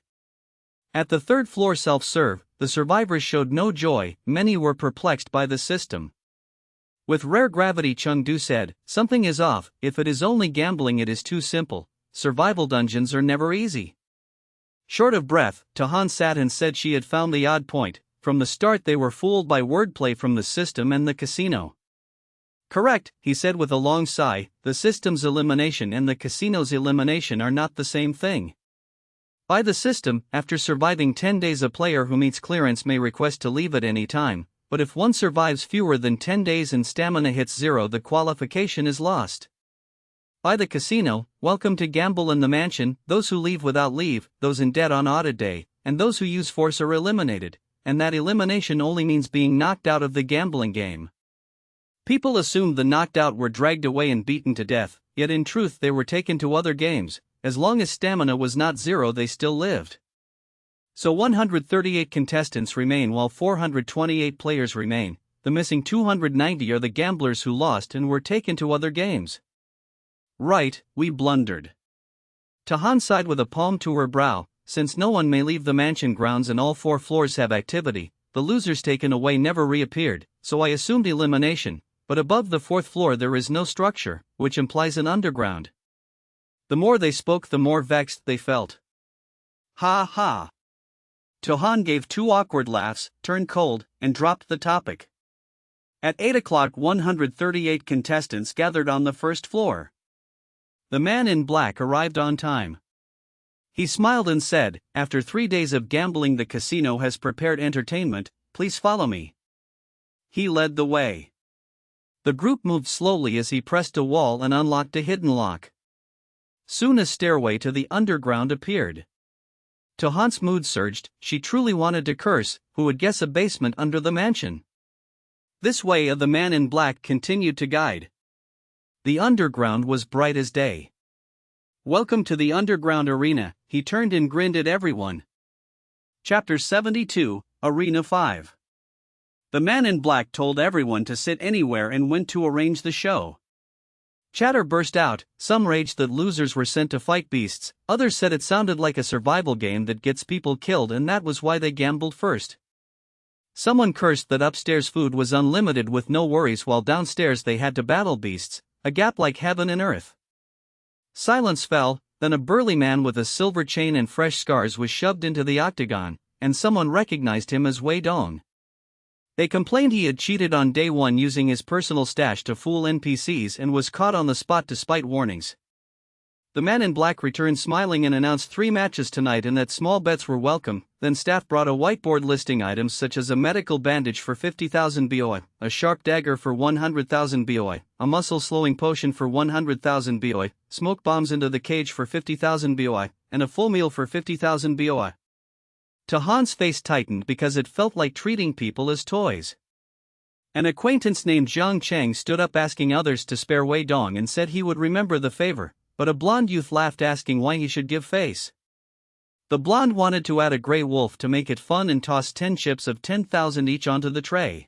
At the third floor self-serve, the survivors showed no joy, many were perplexed by the system. With rare gravity, Chengdu said, "Something is off. If it is only gambling, it is too simple. Survival dungeons are never easy." Short of breath, Tahan sat and said she had found the odd point. From the start they were fooled by wordplay from the system and the casino. "Correct," he said with a long sigh, "the system's elimination and the casino's elimination are not the same thing. By the system, after surviving 10 days a player who meets clearance may request to leave at any time, but if one survives fewer than 10 days and stamina hits 0, the qualification is lost. By the casino, welcome to Gamble in the Mansion, those who leave without leave, those in debt on audit day, and those who use force are eliminated, and that elimination only means being knocked out of the gambling game." People assumed the knocked out were dragged away and beaten to death, yet in truth they were taken to other games. As long as stamina was not 0, they still lived. So 138 contestants remain while 428 players remain. The missing 290 are the gamblers who lost and were taken to other games. "Right, we blundered." Tahan sighed with a palm to her brow. "Since no one may leave the mansion grounds and all 4 floors have activity, the losers taken away never reappeared, so I assumed elimination, but above the 4th floor there is no structure, which implies an underground." The more they spoke, the more vexed they felt. "Ha ha." Tohan gave 2 awkward laughs, turned cold, and dropped the topic. At 8 o'clock 138 contestants gathered on the first floor. The man in black arrived on time. He smiled and said, "After 3 days of gambling the casino has prepared entertainment, please follow me." He led the way. The group moved slowly as he pressed a wall and unlocked a hidden lock. Soon a stairway to the underground appeared. Tohan's mood surged. She truly wanted to curse. Who would guess a basement under the mansion? "This way," the man in black continued to guide. The underground was bright as day. "Welcome to the underground arena," he turned and grinned at everyone. Chapter 72, Arena 5. The man in black told everyone to sit anywhere and went to arrange the show. Chatter burst out. Some raged that losers were sent to fight beasts, others said it sounded like a survival game that gets people killed and that was why they gambled first. Someone cursed that upstairs food was unlimited with no worries while downstairs they had to battle beasts, a gap like heaven and earth. Silence fell, then a burly man with a silver chain and fresh scars was shoved into the octagon, and someone recognized him as Wei Dong. They complained he had cheated on day one using his personal stash to fool NPCs and was caught on the spot despite warnings. The man in black returned smiling and announced 3 matches tonight and that small bets were welcome. Then staff brought a whiteboard listing items such as a medical bandage for 50,000 BOI, a sharp dagger for 100,000 BOI, a muscle-slowing potion for 100,000 BOI, smoke bombs into the cage for 50,000 BOI, and a full meal for 50,000 BOI. Tahan's face tightened because it felt like treating people as toys. An acquaintance named Zhang Cheng stood up asking others to spare Wei Dong and said he would remember the favor, but a blonde youth laughed asking why he should give face. The blonde wanted to add a gray wolf to make it fun and tossed 10 chips of 10,000 each onto the tray.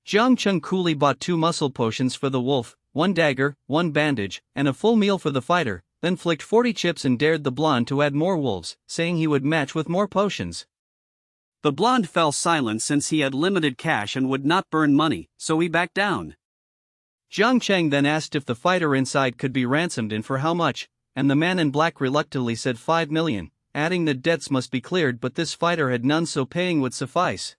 Zhang Cheng coolly bought 2 muscle potions for the wolf, 1 dagger, 1 bandage, and a full meal for the fighter, then flicked 40 chips and dared the blonde to add more wolves, saying he would match with more potions. The blonde fell silent since he had limited cash and would not burn money, so he backed down. Zhang Cheng then asked if the fighter inside could be ransomed and for how much, and the man in black reluctantly said 5 million, adding that debts must be cleared but this fighter had none so paying would suffice.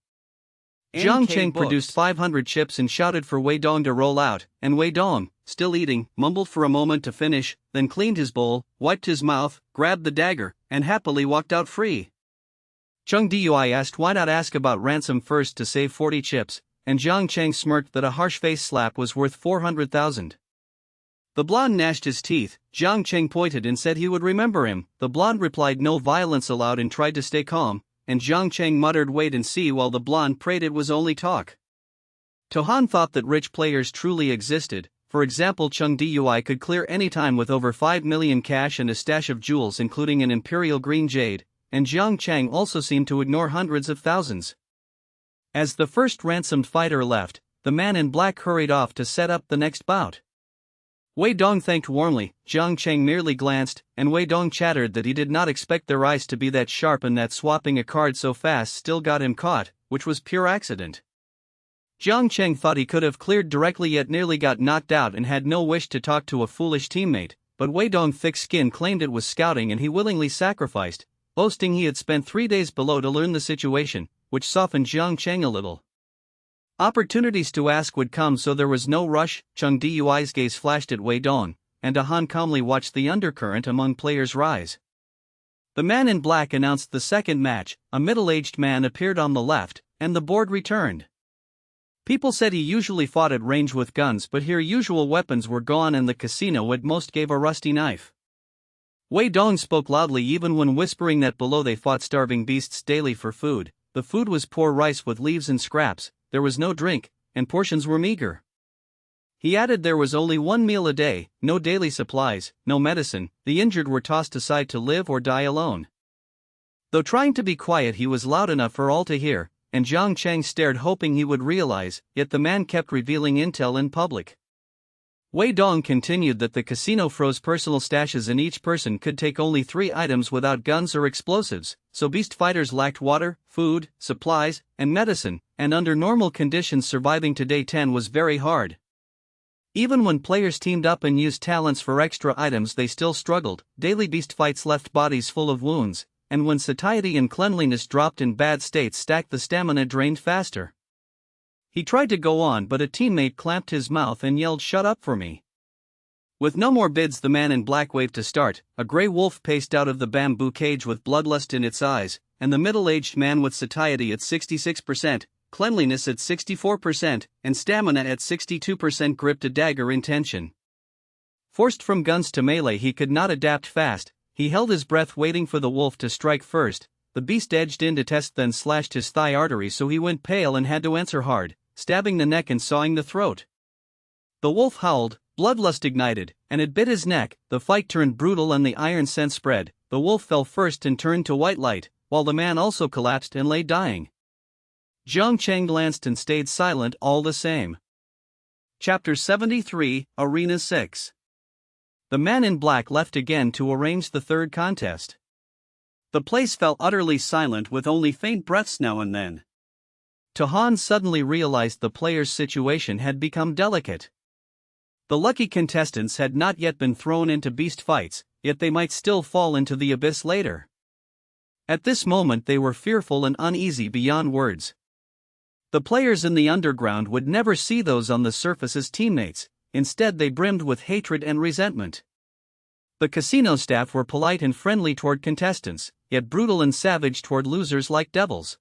Zhang Cheng produced 500 chips and shouted for Wei Dong to roll out, and Wei Dong, still eating, mumbled for a moment to finish, then cleaned his bowl, wiped his mouth, grabbed the dagger, and happily walked out free. Chung Dui asked why not ask about ransom first to save 40 chips, and Zhang Cheng smirked that a harsh face slap was worth 400,000. The blonde gnashed his teeth. Zhang Cheng pointed and said he would remember him. The blonde replied no violence allowed and tried to stay calm, and Zhang Cheng muttered wait and see while the blonde prayed it was only talk. Tohan thought that rich players truly existed. For example, Chung Dui could clear any time with over 5 million cash and a stash of jewels including an imperial green jade, and Zhang Cheng also seemed to ignore hundreds of thousands. As the first ransomed fighter left, the man in black hurried off to set up the next bout. Wei Dong thanked warmly. Zhang Cheng merely glanced, and Wei Dong chattered that he did not expect their eyes to be that sharp and that swapping a card so fast still got him caught, which was pure accident. Zhang Cheng thought he could have cleared directly yet nearly got knocked out and had no wish to talk to a foolish teammate, but Wei Dong thick skin claimed it was scouting and he willingly sacrificed, boasting he had spent 3 days below to learn the situation, which softened Zhang Cheng a little. Opportunities to ask would come so there was no rush. Chung Dui's gaze flashed at Wei Dong, and Han calmly watched the undercurrent among players rise. The man in black announced the second match. A middle-aged man appeared on the left, and the board returned. People said he usually fought at range with guns but here usual weapons were gone and the casino at most gave a rusty knife. Wei Dong spoke loudly even when whispering that below they fought starving beasts daily for food. The food was poor rice with leaves and scraps, there was no drink, and portions were meager. He added there was only 1 meal a day, no daily supplies, no medicine, the injured were tossed aside to live or die alone. Though trying to be quiet he was loud enough for all to hear, and Zhang Cheng stared hoping he would realize, yet the man kept revealing intel in public. Wei Dong continued that the casino froze personal stashes and each person could take only 3 items without guns or explosives, so beast fighters lacked water, food, supplies, and medicine, and under normal conditions surviving to day 10 was very hard. Even when players teamed up and used talents for extra items they still struggled. Daily beast fights left bodies full of wounds, and when satiety and cleanliness dropped in bad states stacked the stamina drained faster. He tried to go on but a teammate clamped his mouth and yelled shut up for me. With no more bids the man in black waved to start. A grey wolf paced out of the bamboo cage with bloodlust in its eyes, and the middle-aged man with satiety at 66%, cleanliness at 64%, and stamina at 62% gripped a dagger in tension. Forced from guns to melee he could not adapt fast, he held his breath waiting for the wolf to strike first. The beast edged in to test then slashed his thigh artery so he went pale and had to answer hard, stabbing the neck and sawing the throat. The wolf howled, bloodlust ignited, and it bit his neck. The fight turned brutal and the iron scent spread. The wolf fell first and turned to white light, while the man also collapsed and lay dying. Zhang Cheng glanced and stayed silent all the same. Chapter 73, Arena 6. The man in black left again to arrange the third contest. The place fell utterly silent with only faint breaths now and then. Tahan suddenly realized the players' situation had become delicate. The lucky contestants had not yet been thrown into beast fights, yet they might still fall into the abyss later. At this moment they were fearful and uneasy beyond words. The players in the underground would never see those on the surface as teammates, instead they brimmed with hatred and resentment. The casino staff were polite and friendly toward contestants, yet brutal and savage toward losers like devils.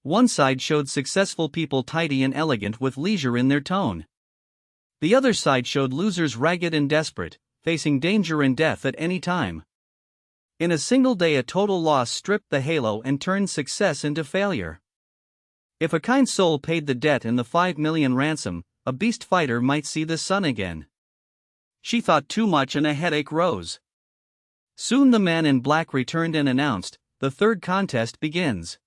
One side showed successful people tidy and elegant with leisure in their tone. The other side showed losers ragged and desperate, facing danger and death at any time. In a single day a total loss stripped the halo and turned success into failure. If a kind soul paid the debt in the 5 million ransom, a beast fighter might see the sun again. She thought too much and a headache rose. Soon the man in black returned and announced, "The third contest begins.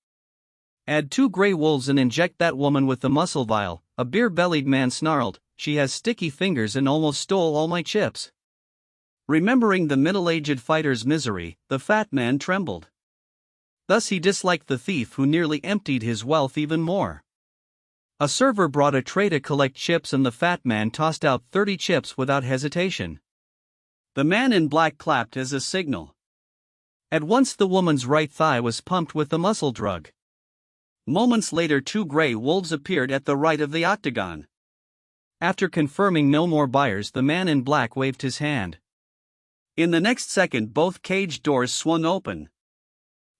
Add 2 gray wolves and inject that woman with the muscle vial." A beer-bellied man snarled, "She has sticky fingers and almost stole all my chips." Remembering the middle-aged fighter's misery, the fat man trembled. Thus he disliked the thief who nearly emptied his wealth even more. A server brought a tray to collect chips and the fat man tossed out 30 chips without hesitation. The man in black clapped as a signal. At once the woman's right thigh was pumped with the muscle drug. Moments later 2 gray wolves appeared at the right of the octagon. After confirming no more buyers, the man in black waved his hand. In the next second both cage doors swung open.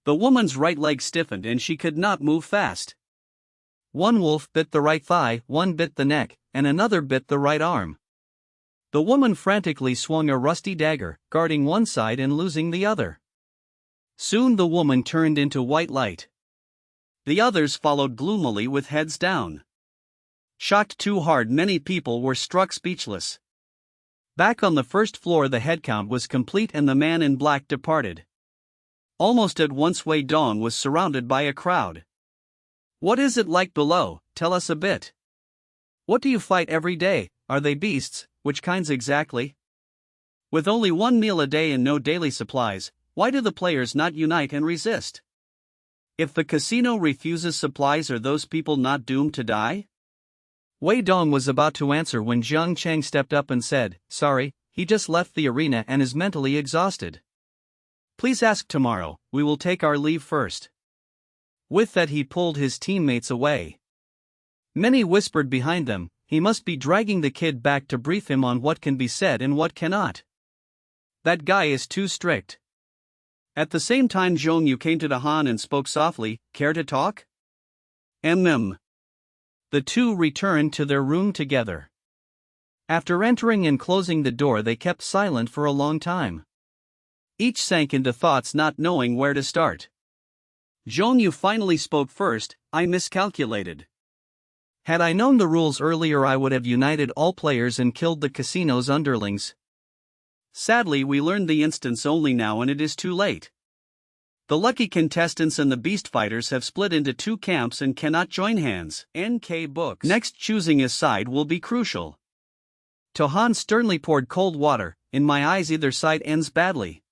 The woman's right leg stiffened and she could not move fast. One wolf bit the right thigh, one bit the neck, and another bit the right arm. The woman frantically swung a rusty dagger, guarding one side and losing the other. Soon the woman turned into white light. The others followed gloomily with heads down. Shocked too hard, many people were struck speechless. Back on the first floor the headcount was complete and the man in black departed. Almost at once Wei Dong was surrounded by a crowd. "What is it like below? Tell us a bit. What do you fight every day? Are they beasts? Which kinds exactly? With only 1 meal a day and no daily supplies, why do the players not unite and resist? If the casino refuses supplies, are those people not doomed to die?" Wei Dong was about to answer when Jiang Cheng stepped up and said, "Sorry, he just left the arena and is mentally exhausted. Please ask tomorrow, we will take our leave first." With that he pulled his teammates away. Many whispered behind them, "He must be dragging the kid back to brief him on what can be said and what cannot. That guy is too strict." At the same time Zhong Yu came to Tahan and spoke softly, "Care to talk?" The two returned to their room together. After entering and closing the door they kept silent for a long time. Each sank into thoughts not knowing where to start. Zhong Yu finally spoke first, "I miscalculated. Had I known the rules earlier I would have united all players and killed the casino's underlings. Sadly we learned the instance only now and it is too late. The lucky contestants and the beast fighters have split into 2 camps and cannot join hands. NK Books. Next choosing a side will be crucial." Tahan sternly poured cold water, "In my eyes either side ends badly.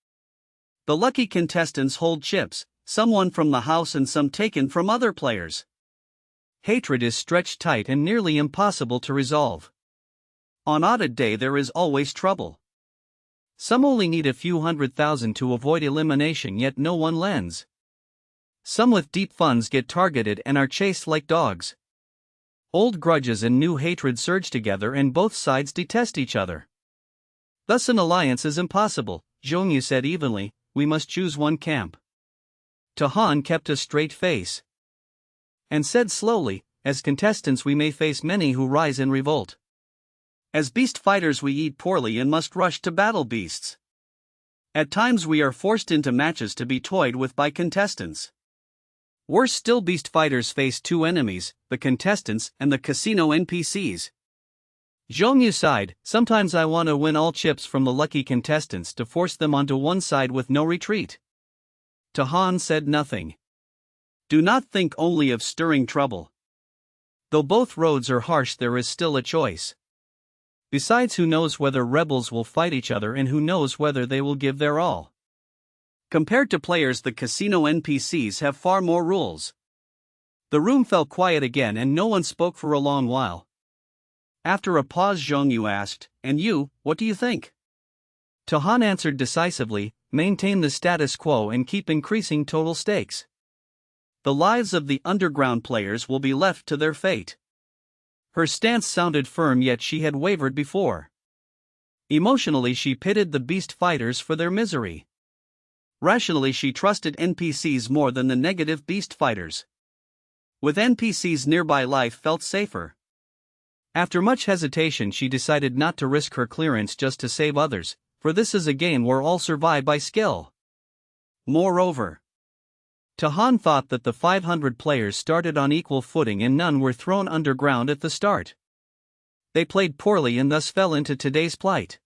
The lucky contestants hold chips, some won from the house and some taken from other players. Hatred is stretched tight and nearly impossible to resolve. On audit day there is always trouble. Some only need a few 100,000 to avoid elimination yet no one lends. Some with deep funds get targeted and are chased like dogs. Old grudges and new hatred surge together and both sides detest each other. Thus an alliance is impossible," Zhong Yu said evenly, "we must choose one camp." Tahan kept a straight face and said slowly, "As contestants we may face many who rise in revolt. As beast fighters we eat poorly and must rush to battle beasts. At times we are forced into matches to be toyed with by contestants. Worse still, beast fighters face 2 enemies, the contestants and the casino NPCs." Zhong Yu sighed, "Sometimes I want to win all chips from the lucky contestants to force them onto one side with no retreat." Tahan said nothing. "Do not think only of stirring trouble. Though both roads are harsh, there is still a choice. Besides, who knows whether rebels will fight each other, and who knows whether they will give their all. Compared to players, the casino NPCs have far more rules. The room fell quiet again and no one spoke for a long while. After a pause, Zhongyu asked, "And you, what do you think?" Tahan answered decisively, "Maintain the status quo and keep increasing total stakes. The lives of the underground players will be left to their fate." Her stance sounded firm, yet she had wavered before. Emotionally, she pitied the beast fighters for their misery. Rationally, she trusted NPCs more than the negative beast fighters. With NPCs nearby, life felt safer. After much hesitation, she decided not to risk her clearance just to save others, for this is a game where all survive by skill. Moreover, Tahan thought that the 500 players started on equal footing and none were thrown underground at the start. They played poorly and thus fell into today's plight.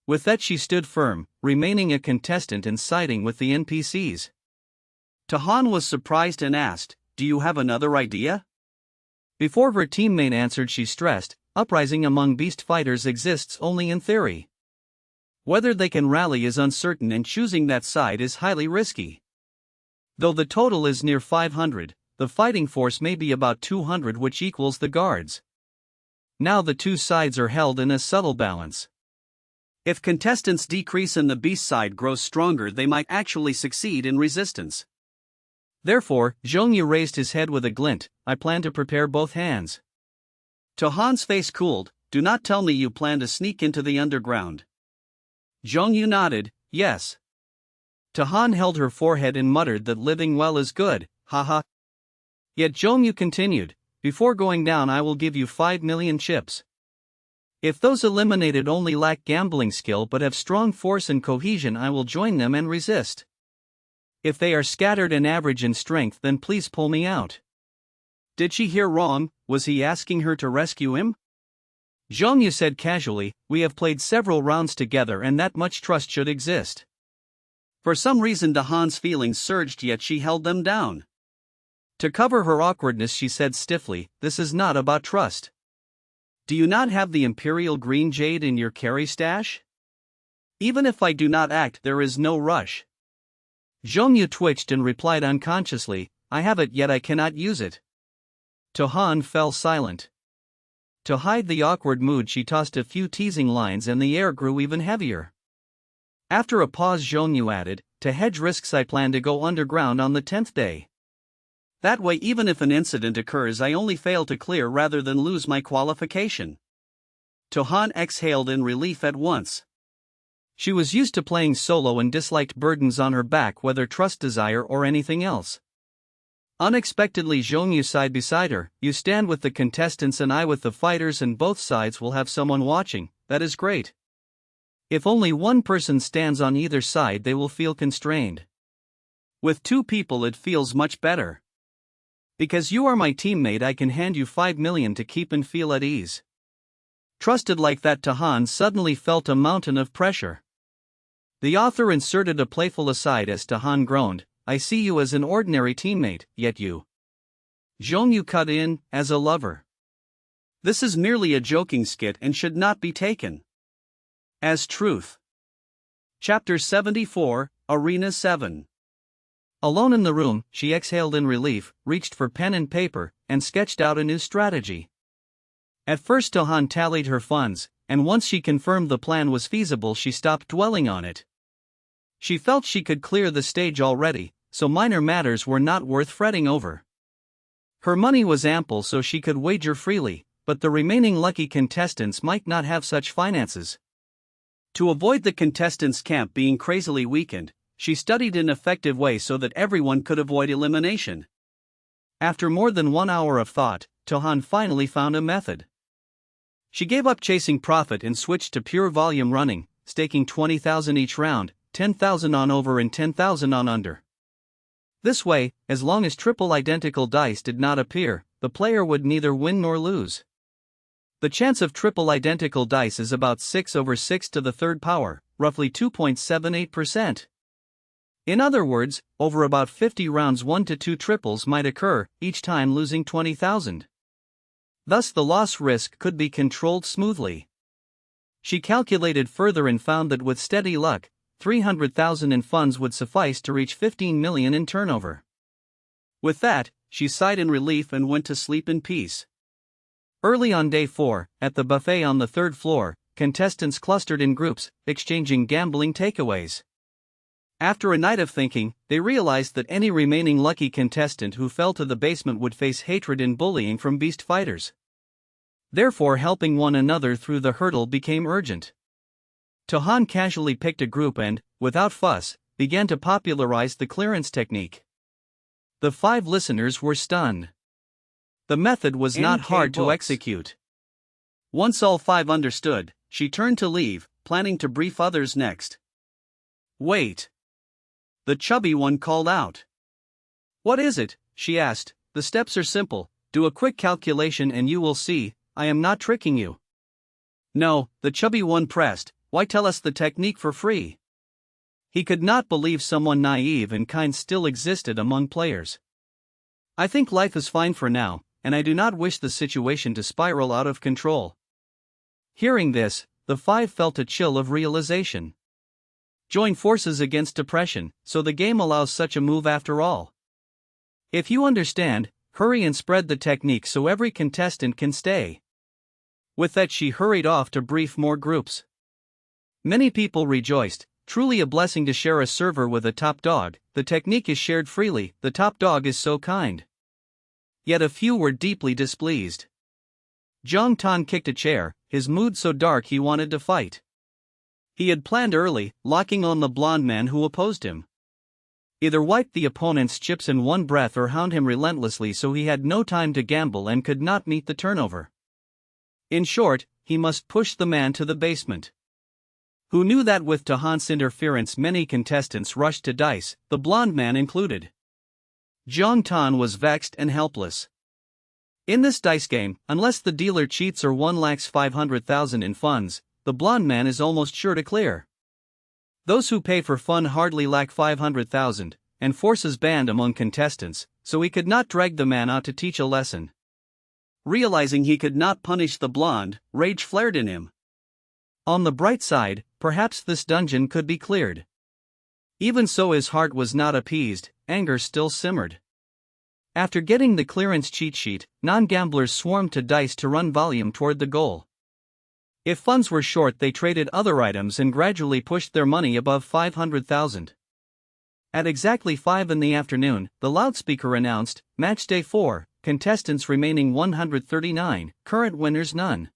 With that, she stood firm, remaining a contestant and siding with the NPCs. Tahan was surprised and asked, "Do you have another idea?" Before her teammate answered, she stressed, "Uprising among beast fighters exists only in theory. Whether they can rally is uncertain, and choosing that side is highly risky. Though the total is near 500, the fighting force may be about 200, which equals the guards. Now the two sides are held in a subtle balance. If contestants decrease and the beast side grows stronger, they might actually succeed in resistance." Therefore, Zhongyu raised his head with a glint, "I plan to prepare both hands." Tahan's face cooled. "Do not tell me you plan to sneak into the underground." Zhongyu nodded, "Yes." Tahan held her forehead and muttered that living well is good, haha. Yet Zhongyu continued, "Before going down, I will give you 5 million chips. If those eliminated only lack gambling skill but have strong force and cohesion, I will join them and resist. If they are scattered and average in strength, then please pull me out." Did she hear wrong? Was he asking her to rescue him? Zhongyu said casually, "We have played several rounds together and that much trust should exist." For some reason Tahan's feelings surged, yet she held them down. To cover her awkwardness, she said stiffly, "This is not about trust. Do you not have the Imperial Green Jade in your carry stash? Even if I do not act, there is no rush." Zhongyu twitched and replied unconsciously, "I have it, yet I cannot use it." Tahan fell silent. To hide the awkward mood, she tossed a few teasing lines and the air grew even heavier. After a pause, Zhongyu added, "To hedge risks, I plan to go underground on the 10th day. That way, even if an incident occurs, I only fail to clear rather than lose my qualification." Tahan exhaled in relief at once. She was used to playing solo and disliked burdens on her back, whether trust, desire, or anything else. Unexpectedly, Zhongyu sighed beside her, "You stand with the contestants and I with the fighters, and both sides will have someone watching. That is great. If only one person stands on either side, they will feel constrained. With two people, it feels much better. Because you are my teammate, I can hand you 5 million to keep and feel at ease." Trusted like that, Tahan suddenly felt a mountain of pressure. The author inserted a playful aside as Tahan groaned, "I see you as an ordinary teammate, yet you." Zhongyu cut in, "As a lover. This is merely a joking skit and should not be taken as truth." Chapter 74, Arena 7. Alone in the room, she exhaled in relief, reached for pen and paper, and sketched out a new strategy. At first Tahan tallied her funds, and once she confirmed the plan was feasible, she stopped dwelling on it. She felt she could clear the stage already, so minor matters were not worth fretting over. Her money was ample, so she could wager freely, but the remaining lucky contestants might not have such finances. To avoid the contestants' camp being crazily weakened, she studied an effective way so that everyone could avoid elimination. After more than 1 hour of thought, Tahan finally found a method. She gave up chasing profit and switched to pure volume running, staking 20,000 each round, 10,000 on over and 10,000 on under. This way, as long as triple identical dice did not appear, the player would neither win nor lose. The chance of triple identical dice is about 6/6 to the third power, roughly 2.78%. In other words, over about 50 rounds 1 to 2 triples might occur, each time losing 20,000. Thus the loss risk could be controlled smoothly. She calculated further and found that with steady luck, 300,000 in funds would suffice to reach 15 million in turnover. With that, she sighed in relief and went to sleep in peace. Early on day 4, at the buffet on the third floor, contestants clustered in groups, exchanging gambling takeaways. After a night of thinking, they realized that any remaining lucky contestant who fell to the basement would face hatred and bullying from beast fighters. Therefore, helping one another through the hurdle became urgent. Tohan casually picked a group and, without fuss, began to popularize the clearance technique. The 5 listeners were stunned. The method was not hard to execute. Once all 5 understood, she turned to leave, planning to brief others next. "Wait." The chubby one called out. "What is it?" she asked. "The steps are simple. Do a quick calculation and you will see, I am not tricking you." "No," the chubby one pressed, "why tell us the technique for free?" He could not believe someone naive and kind still existed among players. "I think life is fine for now, and I do not wish the situation to spiral out of control." Hearing this, the 5 felt a chill of realization. Join forces against depression, so the game allows such a move after all. If you understand, hurry and spread the technique so every contestant can stay. With that, she hurried off to brief more groups. Many people rejoiced, truly a blessing to share a server with a top dog. The technique is shared freely, the top dog is so kind. Yet a few were deeply displeased. Zhang Tan kicked a chair, his mood so dark he wanted to fight. He had planned early, locking on the blonde man who opposed him. Either wiped the opponent's chips in one breath or hound him relentlessly so he had no time to gamble and could not meet the turnover. In short, he must push the man to the basement. Who knew that with Tahan's interference many contestants rushed to dice, the blonde man included. Zhang Tan was vexed and helpless. In this dice game, unless the dealer cheats or 1,500,000 in funds, the blonde man is almost sure to clear. Those who pay for fun hardly lack 500,000, and forces banned among contestants, so he could not drag the man out to teach a lesson. Realizing he could not punish the blonde, rage flared in him. On the bright side, perhaps this dungeon could be cleared. Even so, his heart was not appeased, anger still simmered. After getting the clearance cheat sheet, non-gamblers swarmed to dice to run volume toward the goal. If funds were short, they traded other items and gradually pushed their money above 500,000. At exactly 5 in the afternoon, the loudspeaker announced, Match Day 4, contestants remaining 139, current winners none.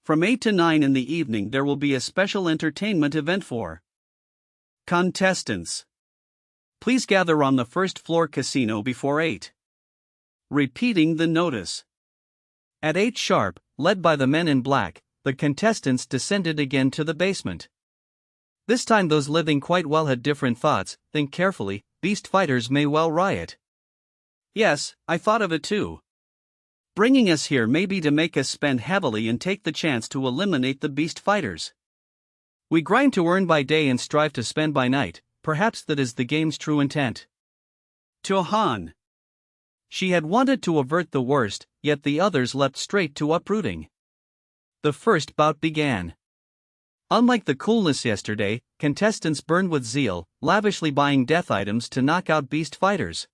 From 8 to 9 in the evening there will be a special entertainment event for contestants. Please gather on the first floor casino before 8. Repeating the notice. At 8 sharp, led by the men in black, the contestants descended again to the basement. This time those living quite well had different thoughts. Think carefully, beast fighters may well riot. Yes, I thought of it too. Bringing us here may be to make us spend heavily and take the chance to eliminate the beast fighters. We grind to earn by day and strive to spend by night, perhaps that is the game's true intent. Tohan. She had wanted to avert the worst, yet the others leapt straight to uprooting. The first bout began. Unlike the coolness yesterday, contestants burned with zeal, lavishly buying death items to knock out beast fighters.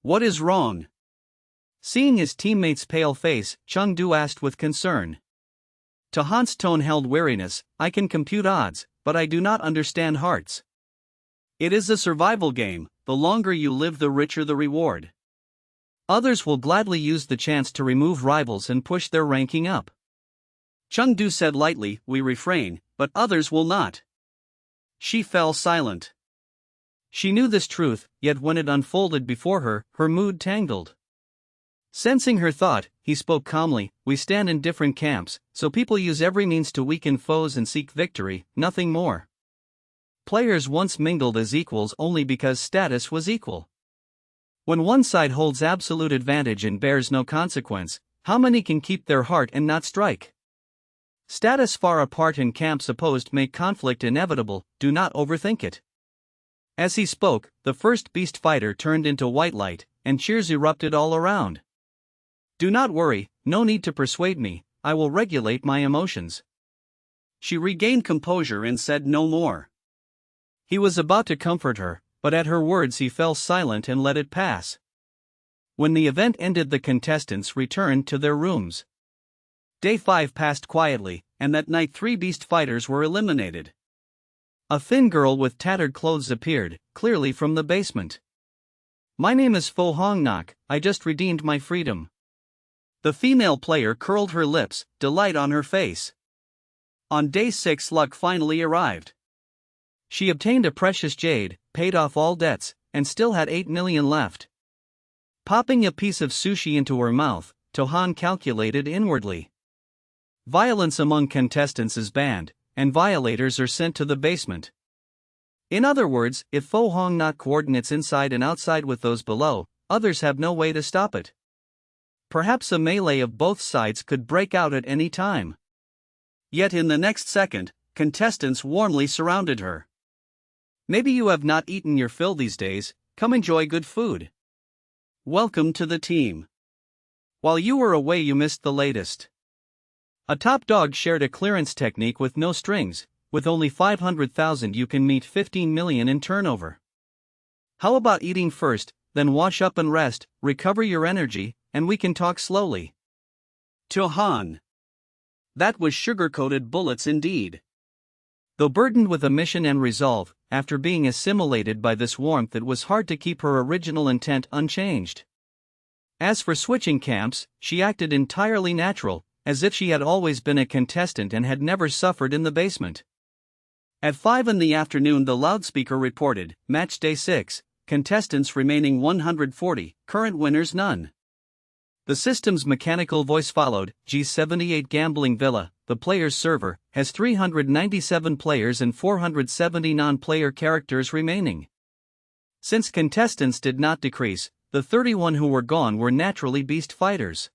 What is wrong? Seeing his teammate's pale face, Chengdu asked with concern. Tahan's tone held weariness. I can compute odds, but I do not understand hearts. It is a survival game, the longer you live the richer the reward. Others will gladly use the chance to remove rivals and push their ranking up. Chengdu said lightly, we refrain, but others will not. She fell silent. She knew this truth, yet when it unfolded before her, her mood tangled. Sensing her thought, he spoke calmly, we stand in different camps, so people use every means to weaken foes and seek victory, nothing more. Players once mingled as equals only because status was equal. When one side holds absolute advantage and bears no consequence, how many can keep their heart and not strike? Status far apart and camps opposed make conflict inevitable, do not overthink it. As he spoke, the first beast fighter turned into white light, and cheers erupted all around. Do not worry, no need to persuade me, I will regulate my emotions. She regained composure and said no more. He was about to comfort her, but at her words he fell silent and let it pass. When the event ended, the contestants returned to their rooms. Day 5 passed quietly, and that night 3 beast fighters were eliminated. A thin girl with tattered clothes appeared, clearly from the basement. My name is Fo Hong Nok, I just redeemed my freedom. The female player curled her lips, delight on her face. On day 6 luck finally arrived. She obtained a precious jade, paid off all debts, and still had 8 million left. Popping a piece of sushi into her mouth, Tohan calculated inwardly. Violence among contestants is banned, and violators are sent to the basement. In other words, if Fo Hong Nok coordinates inside and outside with those below, others have no way to stop it. Perhaps a melee of both sides could break out at any time. Yet in the next second, contestants warmly surrounded her. Maybe you have not eaten your fill these days, come enjoy good food. Welcome to the team. While you were away you missed the latest. A top dog shared a clearance technique with no strings. With only 500,000 you can meet 15 million in turnover. How about eating first, then wash up and rest, recover your energy, and we can talk slowly. Tohan. That was sugar-coated bullets indeed. Though burdened with a mission and resolve, after being assimilated by this warmth it was hard to keep her original intent unchanged. As for switching camps, she acted entirely natural, as if she had always been a contestant and had never suffered in the basement. At 5 in the afternoon the loudspeaker reported, Match Day 6, contestants remaining 140, current winners none. The system's mechanical voice followed, G78 Gambling Villa, the player's server, has 397 players and 470 non-player characters remaining. Since contestants did not decrease, the 31 who were gone were naturally beast fighters.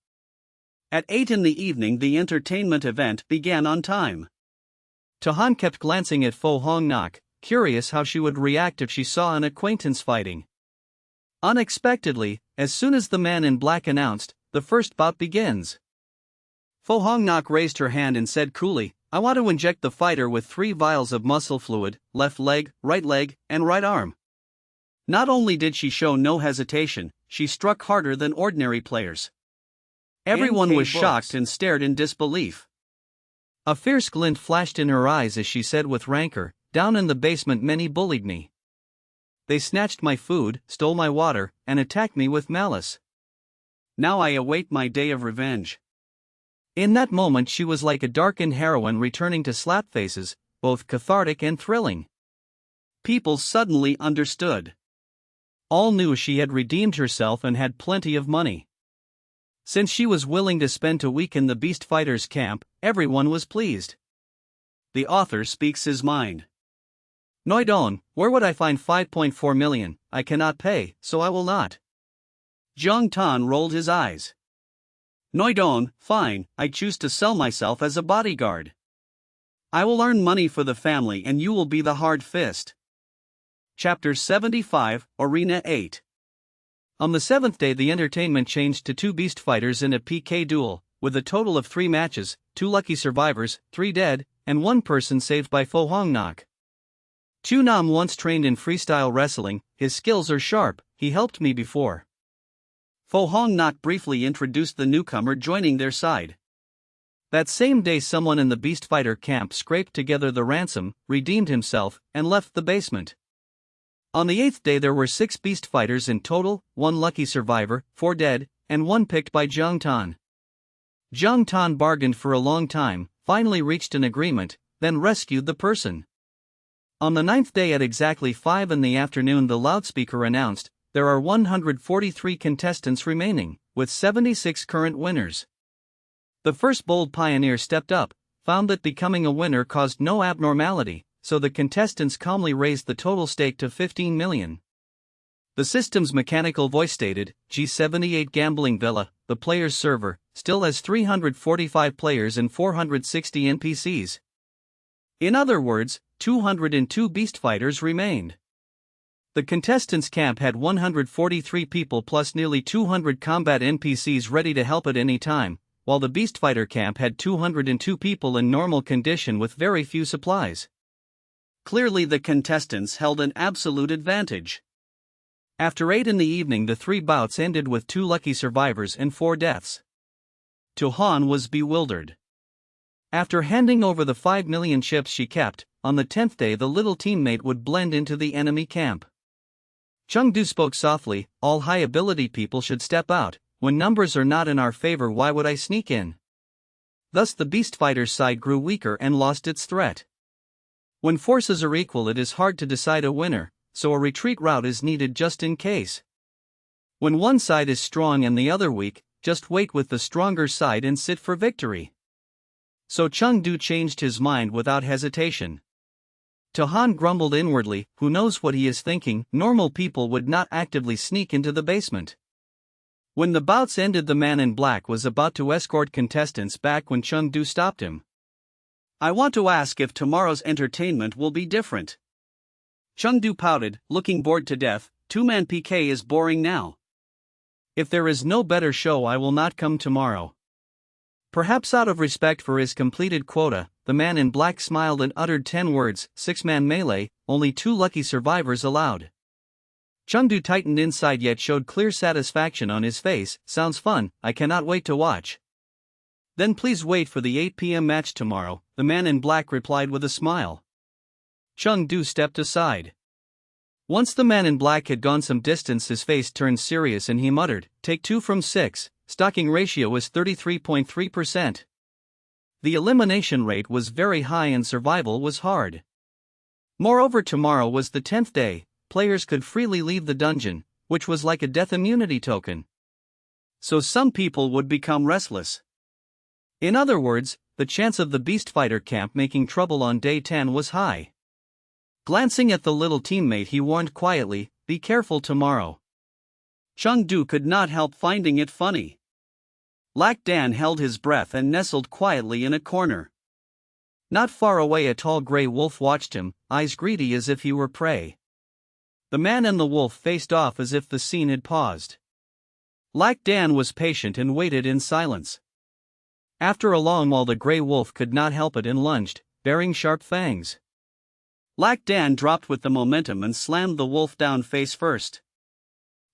At 8 in the evening the entertainment event began on time. Tohan kept glancing at Fo Hong Nok, curious how she would react if she saw an acquaintance fighting. Unexpectedly, as soon as the man in black announced, the first bout begins. Fo Hong Nok raised her hand and said coolly, I want to inject the fighter with 3 vials of muscle fluid, left leg, and right arm. Not only did she show no hesitation, she struck harder than ordinary players. Everyone was shocked and stared in disbelief. A fierce glint flashed in her eyes as she said with rancor, down in the basement many bullied me. They snatched my food, stole my water, and attacked me with malice. Now I await my day of revenge. In that moment she was like a darkened heroine returning to slap faces, both cathartic and thrilling. People suddenly understood. All knew she had redeemed herself and had plenty of money. Since she was willing to spend a week in the beast fighters' camp, everyone was pleased. The author speaks his mind. Noidon, where would I find 5.4 million? I cannot pay, so I will not. Zhang Tan rolled his eyes. Noidon, fine, I choose to sell myself as a bodyguard. I will earn money for the family and you will be the hard fist. Chapter 75, Arena 8. On the 7th day the entertainment changed to 2 beast fighters in a PK duel, with a total of 3 matches, 2 lucky survivors, 3 dead, and 1 person saved by Fo Hong Nok. Chu Nam once trained in freestyle wrestling, his skills are sharp, he helped me before. Fo Hong Nok briefly introduced the newcomer joining their side. That same day someone in the beast fighter camp scraped together the ransom, redeemed himself, and left the basement. On the 8th day there were 6 beast fighters in total, 1 lucky survivor, 4 dead, and 1 picked by Zhang Tan. Zhang Tan bargained for a long time, finally reached an agreement, then rescued the person. On the 9th day at exactly 5 in the afternoon the loudspeaker announced, there are 143 contestants remaining, with 76 current winners. The first bold pioneer stepped up, found that becoming a winner caused no abnormality, so the contestants calmly raised the total stake to 15 million. The system's mechanical voice stated, G78 Gambling Villa, the player's server, still has 345 players and 460 NPCs. In other words, 202 beast fighters remained. The contestants' camp had 143 people plus nearly 200 combat NPCs ready to help at any time, while the Beastfighter camp had 202 people in normal condition with very few supplies. Clearly the contestants held an absolute advantage. After 8 in the evening, the 3 bouts ended with 2 lucky survivors and 4 deaths. Han was bewildered. After handing over the 5 million chips she kept, on the 10th day the little teammate would blend into the enemy camp. Chengdu spoke softly, "All high-ability people should step out. When numbers are not in our favor, why would I sneak in?" Thus the Beastfighter's side grew weaker and lost its threat. When forces are equal, it is hard to decide a winner, so a retreat route is needed just in case. When one side is strong and the other weak, just wait with the stronger side and sit for victory. So Chengdu changed his mind without hesitation. Han grumbled inwardly, "Who knows what he is thinking? Normal people would not actively sneak into the basement." When the bouts ended, the man in black was about to escort contestants back when Chengdu stopped him. "I want to ask if tomorrow's entertainment will be different." Chengdu pouted, looking bored to death. "Two-man PK is boring now. If there is no better show, I will not come tomorrow." Perhaps out of respect for his completed quota, the man in black smiled and uttered 10 words, "6-man melee, only 2 lucky survivors allowed." Chengdu tightened inside yet showed clear satisfaction on his face. "Sounds fun, I cannot wait to watch." "Then please wait for the 8 p.m. match tomorrow," the man in black replied with a smile. Chengdu stepped aside. Once the man in black had gone some distance, his face turned serious and he muttered, "Take 2 from 6, stocking ratio is 33.3%. The elimination rate was very high and survival was hard. Moreover, tomorrow was the 10th day, players could freely leave the dungeon, which was like a death immunity token. So some people would become restless. In other words, the chance of the Beastfighter camp making trouble on day 10 was high. Glancing at the little teammate, he warned quietly, "Be careful tomorrow." Chengdu could not help finding it funny. Lac Dan held his breath and nestled quietly in a corner. Not far away, a tall gray wolf watched him, eyes greedy as if he were prey. The man and the wolf faced off as if the scene had paused. Lac Dan was patient and waited in silence. After a long while, the gray wolf could not help it and lunged, baring sharp fangs. Lac Dan dropped with the momentum and slammed the wolf down face first.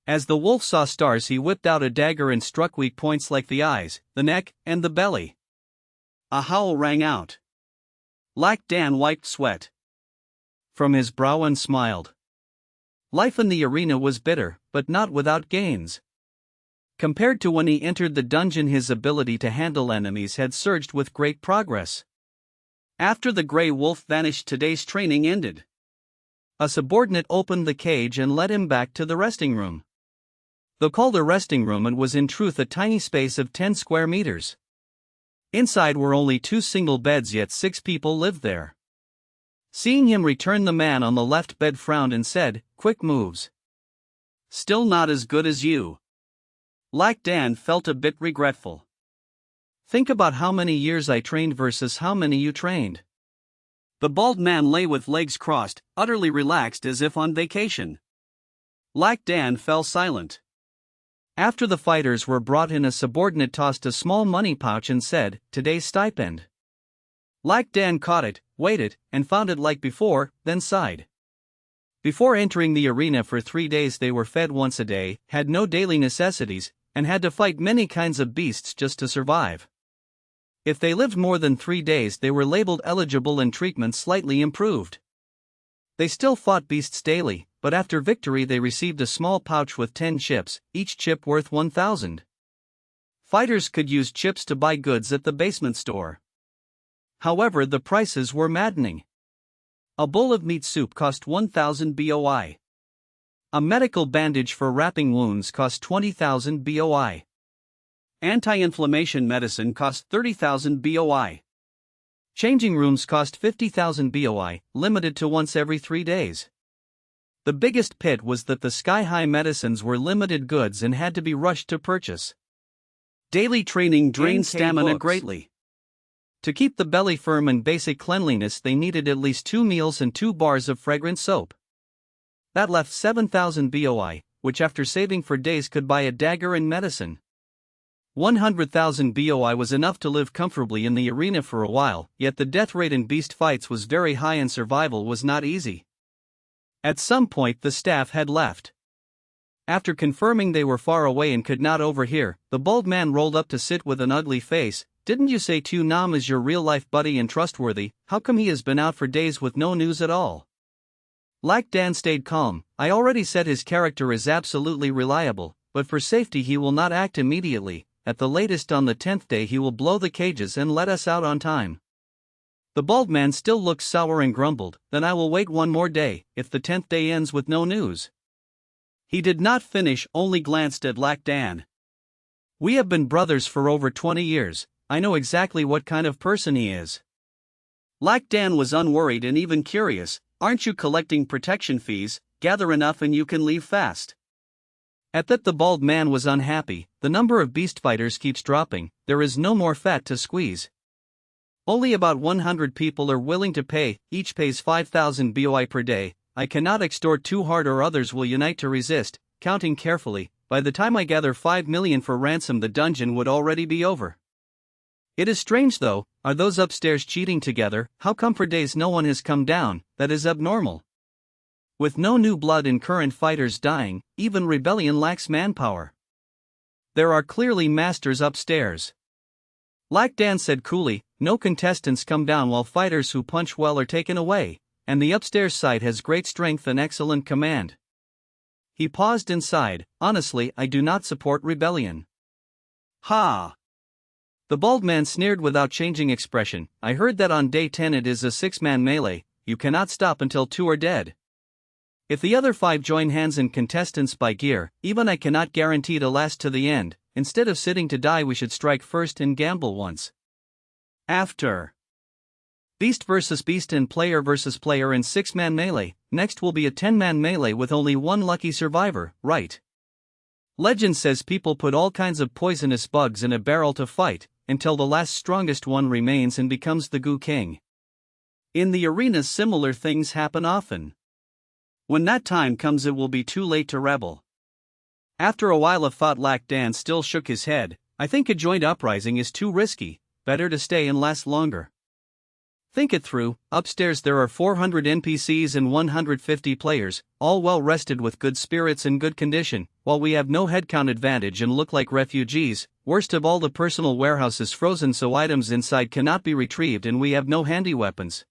As the wolf saw stars, he whipped out a dagger and struck weak points like the eyes, the neck, and the belly. A howl rang out. Lac Dan wiped sweat from his brow and smiled. Life in the arena was bitter, but not without gains. Compared to when he entered the dungeon, his ability to handle enemies had surged with great progress. After the gray wolf vanished, today's training ended. A subordinate opened the cage and led him back to the resting room. Though called a resting room, it was in truth a tiny space of 10 square meters. Inside were only 2 single beds, yet 6 people lived there. Seeing him return, the man on the left bed frowned and said, "Quick moves. Still not as good as you." Lac Dan felt a bit regretful. "Think about how many years I trained versus how many you trained." The bald man lay with legs crossed, utterly relaxed as if on vacation. Lac Dan fell silent. After the fighters were brought in, a subordinate tossed a small money pouch and said, "Today's stipend." Lac Dan caught it, weighed it, and found it like before, then sighed. Before entering the arena for 3 days, they were fed once a day, had no daily necessities, and had to fight many kinds of beasts just to survive. If they lived more than 3 days, they were labeled eligible and treatment slightly improved. They still fought beasts daily, but after victory they received a small pouch with 10 chips, each chip worth 1,000. Fighters could use chips to buy goods at the basement store. However, the prices were maddening. A bowl of meat soup cost 1,000 BOI. A medical bandage for wrapping wounds cost 20,000 BOI. Anti-inflammation medicine cost 30,000 BOI. Changing rooms cost 50,000 BOI, limited to once every 3 days. The biggest pit was that the sky-high medicines were limited goods and had to be rushed to purchase. Daily training drained stamina greatly. To keep the belly firm and basic cleanliness, they needed at least 2 meals and 2 bars of fragrant soap. That left 7,000 BOI, which after saving for days could buy a dagger and medicine. 100,000 BOI was enough to live comfortably in the arena for a while, yet the death rate in beast fights was very high and survival was not easy. At some point the staff had left. After confirming they were far away and could not overhear, the bald man rolled up to sit with an ugly face. Didn't you say Tu Nam is your real-life buddy and trustworthy? How come he has been out for days with no news at all? Lac Dan stayed calm. I already said his character is absolutely reliable, but for safety he will not act immediately. At the latest on the 10th day he will blow the cages and let us out on time. The bald man still looked sour and grumbled, then I will wait one more day, if the 10th day ends with no news. He did not finish, only glanced at Lac Dan. We have been brothers for over 20 years, I know exactly what kind of person he is. Lac Dan was unworried and even curious. Aren't you collecting protection fees? Gather enough and you can leave fast. At that the bald man was unhappy. The number of beast fighters keeps dropping, there is no more fat to squeeze. Only about 100 people are willing to pay, each pays 5,000 BOI per day. I cannot extort too hard or others will unite to resist. Counting carefully, by the time I gather 5 million for ransom the dungeon would already be over. It is strange though, are those upstairs cheating together? How come for days no one has come down? That is abnormal. With no new blood and current fighters dying, even rebellion lacks manpower. There are clearly masters upstairs. Lac Dan said coolly, no contestants come down while fighters who punch well are taken away, and the upstairs side has great strength and excellent command. He paused and sighed, honestly I do not support rebellion. Ha! The bald man sneered without changing expression, I heard that on day 10 it is a 6-man melee, you cannot stop until 2 are dead. If the other 5 join hands and contestants buy gear, even I cannot guarantee to last to the end. Instead of sitting to die we should strike first and gamble once. After beast versus beast and player versus player in 6-man melee, next will be a 10-man melee with only one lucky survivor, right? Legend says people put all kinds of poisonous bugs in a barrel to fight, until the last strongest one remains and becomes the Goo King. In the arena similar things happen often. When that time comes it will be too late to rebel. After a while of thought Lac Dan still shook his head, I think a joint uprising is too risky, better to stay and last longer. Think it through, upstairs there are 400 NPCs and 150 players, all well rested with good spirits and good condition, while we have no headcount advantage and look like refugees. Worst of all, the personal warehouse is frozen so items inside cannot be retrieved and we have no handy weapons.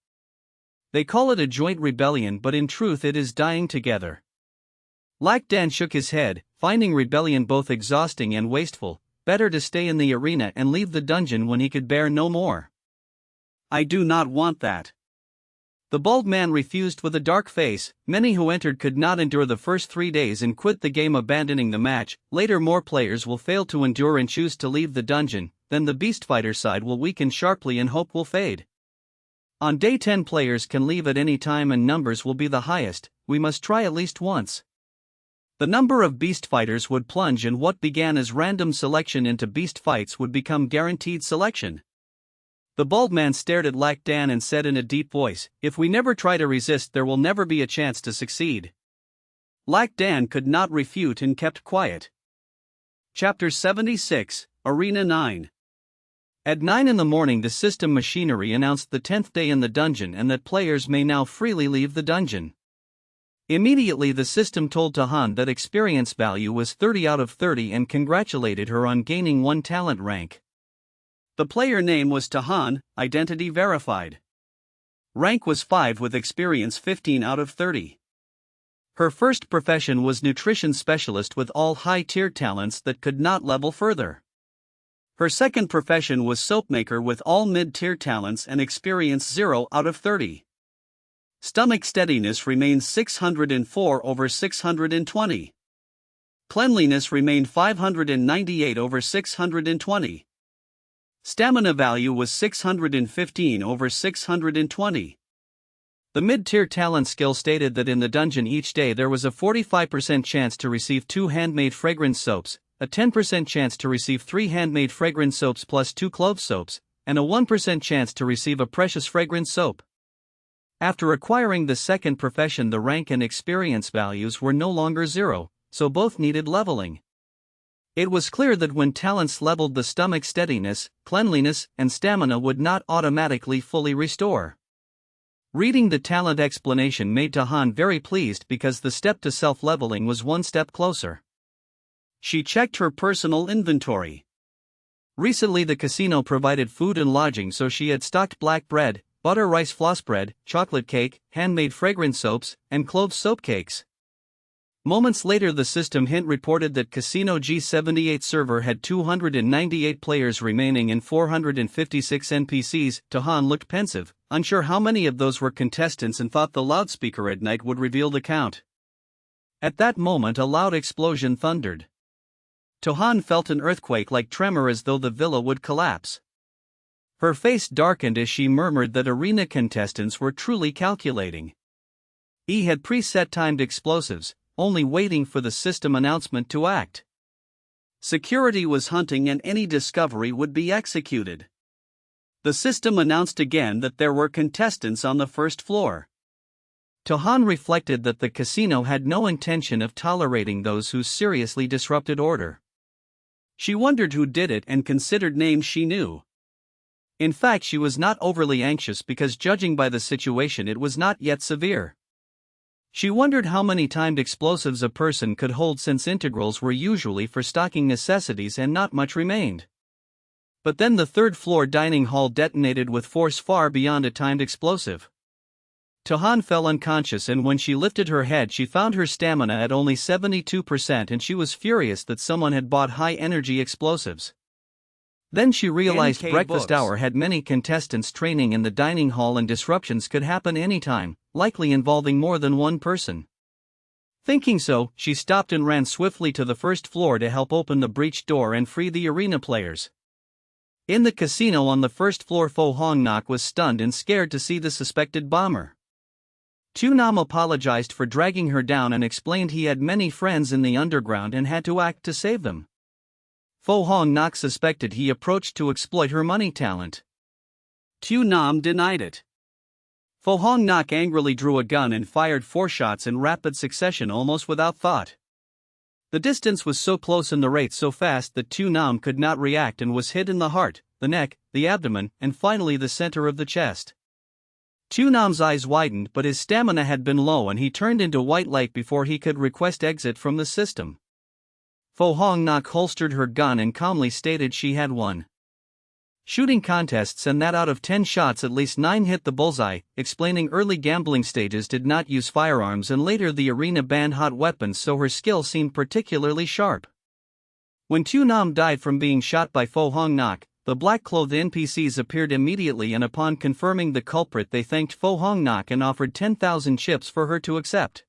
They call it a joint rebellion but in truth it is dying together. Lac Dan shook his head, finding rebellion both exhausting and wasteful. Better to stay in the arena and leave the dungeon when he could bear no more. I do not want that. The bald man refused with a dark face. Many who entered could not endure the first 3 days and quit the game, abandoning the match. Later more players will fail to endure and choose to leave the dungeon, then the beast fighter side will weaken sharply and hope will fade. On day 10 players can leave at any time and numbers will be the highest. We must try at least once. The number of beast fighters would plunge and what began as random selection into beast fights would become guaranteed selection. The bald man stared at Lac Dan and said in a deep voice, if we never try to resist there will never be a chance to succeed. Lac Dan could not refute and kept quiet. Chapter 76, Arena 9. At 9 in the morning the system machinery announced the 10th day in the dungeon and that players may now freely leave the dungeon. Immediately the system told Tahan that experience value was 30 out of 30 and congratulated her on gaining 1 talent rank. The player name was Tahan, identity verified. Rank was 5 with experience 15 out of 30. Her first profession was nutrition specialist with all high-tier talents that could not level further. Her second profession was soap maker with all mid-tier talents and experience 0 out of 30. Stomach steadiness remained 604 over 620. Cleanliness remained 598 over 620. Stamina value was 615 over 620. The mid-tier talent skill stated that in the dungeon each day there was a 45% chance to receive 2 handmade fragrance soaps, a 10% chance to receive 3 handmade fragrance soaps plus 2 clove soaps, and a 1% chance to receive a precious fragrance soap. After acquiring the second profession, the rank and experience values were no longer zero, so both needed leveling. It was clear that when talents leveled, the stomach steadiness, cleanliness, and stamina would not automatically fully restore. Reading the talent explanation made Tahan very pleased because the step to self-leveling was one step closer. She checked her personal inventory. Recently the casino provided food and lodging, so she had stocked black bread, butter rice floss bread, chocolate cake, handmade fragrance soaps, and clove soap cakes. Moments later the system hint reported that Casino G78 server had 298 players remaining and 456 NPCs. Tahan looked pensive, unsure how many of those were contestants, and thought the loudspeaker at night would reveal the count. At that moment a loud explosion thundered. Tahan felt an earthquake-like tremor as though the villa would collapse. Her face darkened as she murmured that arena contestants were truly calculating. He had preset timed explosives, only waiting for the system announcement to act. Security was hunting and any discovery would be executed. The system announced again that there were contestants on the first floor. Tahan reflected that the casino had no intention of tolerating those who seriously disrupted order. She wondered who did it and considered names she knew. In fact, she was not overly anxious because, judging by the situation, it was not yet severe. She wondered how many timed explosives a person could hold, since integrals were usually for stocking necessities and not much remained. But then the third floor dining hall detonated with force far beyond a timed explosive. Tahan fell unconscious, and when she lifted her head she found her stamina at only 72%, and she was furious that someone had bought high-energy explosives. Then she realized breakfast hour had many contestants training in the dining hall and disruptions could happen anytime, likely involving more than one person. Thinking so, she stopped and ran swiftly to the first floor to help open the breached door and free the arena players. In the casino on the first floor, Fo Hong Nok was stunned and scared to see the suspected bomber. Tu Nam apologized for dragging her down and explained he had many friends in the underground and had to act to save them. Fo Hong Nok suspected he approached to exploit her money talent. Tu Nam denied it. Fo Hong Nok angrily drew a gun and fired 4 shots in rapid succession, almost without thought. The distance was so close and the rate so fast that Tu Nam could not react and was hit in the heart, the neck, the abdomen, and finally the center of the chest. Tu Nam's eyes widened, but his stamina had been low and he turned into white light before he could request exit from the system. Fo Hong Nok holstered her gun and calmly stated she had won shooting contests and that out of 10 shots at least 9 hit the bullseye, explaining early gambling stages did not use firearms and later the arena banned hot weapons, so her skill seemed particularly sharp. When Tu Nam died from being shot by Fo Hong Nok, the black-clothed NPCs appeared immediately, and upon confirming the culprit they thanked Fo Hong Nok and offered 10,000 chips for her to accept.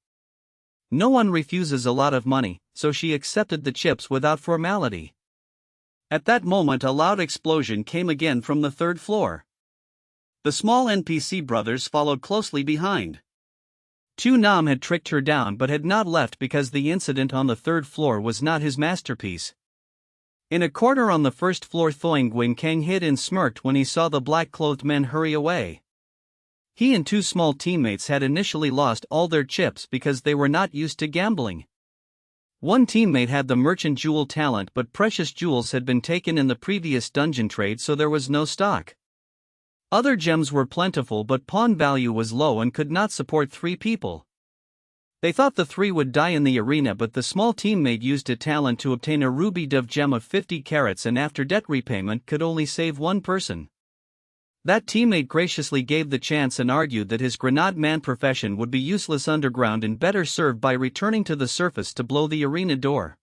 No one refuses a lot of money, so she accepted the chips without formality. At that moment a loud explosion came again from the third floor. The small NPC brothers followed closely behind. Tu Nam had tricked her down but had not left because the incident on the third floor was not his masterpiece. In a corner on the first floor, Thoing Nguyen Kang hid and smirked when he saw the black-clothed men hurry away. He and 2 small teammates had initially lost all their chips because they were not used to gambling. One teammate had the merchant jewel talent, but precious jewels had been taken in the previous dungeon trade, so there was no stock. Other gems were plentiful but pawn value was low and could not support 3 people. They thought the 3 would die in the arena, but the small teammate used a talent to obtain a ruby dove gem of 50 carats and after debt repayment could only save 1 person. That teammate graciously gave the chance and argued that his grenade man profession would be useless underground and better served by returning to the surface to blow the arena door.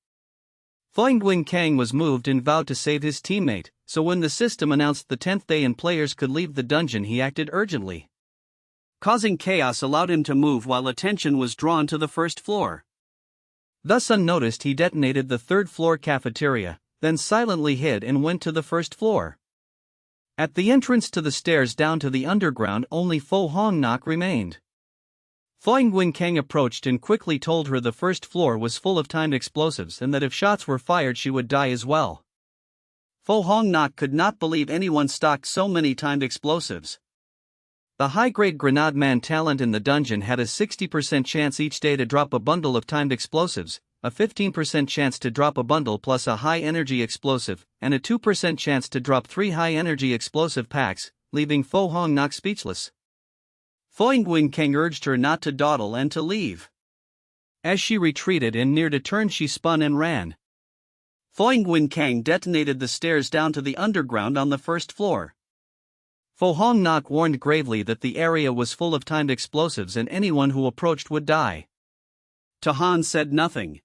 Thoing Nguyen Kang was moved and vowed to save his teammate, so when the system announced the 10th day and players could leave the dungeon, he acted urgently. Causing chaos allowed him to move while attention was drawn to the first floor. Thus unnoticed he detonated the third floor cafeteria, then silently hid and went to the first floor. At the entrance to the stairs down to the underground only Fo Hong Nok remained. Thoing Nguyen Kang approached and quickly told her the first floor was full of timed explosives and that if shots were fired she would die as well. Fo Hong Nok could not believe anyone stocked so many timed explosives. The high-grade Grenade Man talent in the dungeon had a 60% chance each day to drop a bundle of timed explosives, a 15% chance to drop a bundle plus a high-energy explosive, and a 2% chance to drop 3 high-energy explosive packs, leaving Fo Hong Nok speechless. Foing Wing Kang urged her not to dawdle and to leave. As she retreated and neared a turn, she spun and ran. Foing Wing Kang detonated the stairs down to the underground on the first floor. Fo Hong Nok warned gravely that the area was full of timed explosives and anyone who approached would die. Tahan said nothing.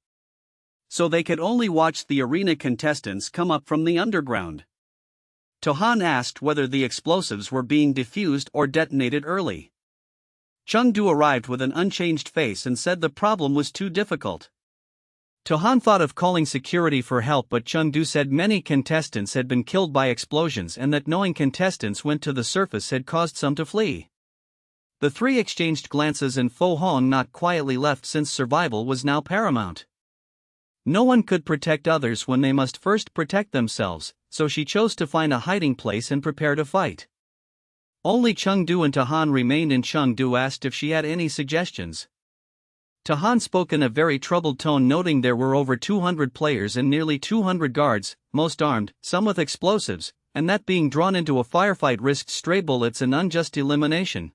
So they could only watch the arena contestants come up from the underground. Tahan asked whether the explosives were being defused or detonated early. Chengdu arrived with an unchanged face and said the problem was too difficult. Tahan thought of calling security for help, but Chengdu said many contestants had been killed by explosions and that knowing contestants went to the surface had caused some to flee. The three exchanged glances and Fo Hong Nok quietly left since survival was now paramount. No one could protect others when they must first protect themselves, so she chose to find a hiding place and prepare to fight. Only Chengdu and Tahan remained, and Chengdu asked if she had any suggestions. Tahan spoke in a very troubled tone, noting there were over 200 players and nearly 200 guards, most armed, some with explosives, and that being drawn into a firefight risked stray bullets and unjust elimination.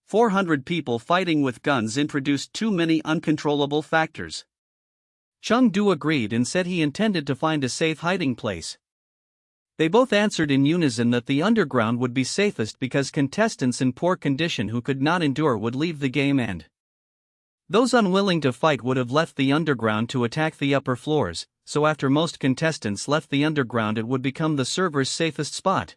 400 people fighting with guns introduced too many uncontrollable factors. Chengdu agreed and said he intended to find a safe hiding place. They both answered in unison that the underground would be safest because contestants in poor condition who could not endure would leave the game, and those unwilling to fight would have left the underground to attack the upper floors, so after most contestants left the underground it would become the server's safest spot.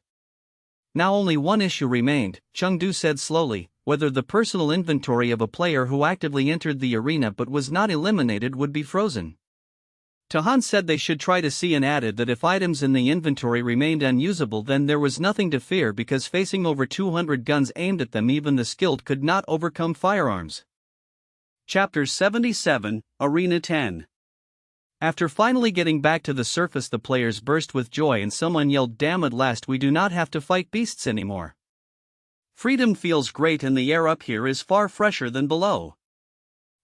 Now only one issue remained, Chengdu said slowly, whether the personal inventory of a player who actively entered the arena but was not eliminated would be frozen. Tahan said they should try to see and added that if items in the inventory remained unusable then there was nothing to fear because facing over 200 guns aimed at them even the skilled could not overcome firearms. Chapter 77, Arena 10. After finally getting back to the surface the players burst with joy and someone yelled, "Damn, at last we do not have to fight beasts anymore. Freedom feels great and the air up here is far fresher than below.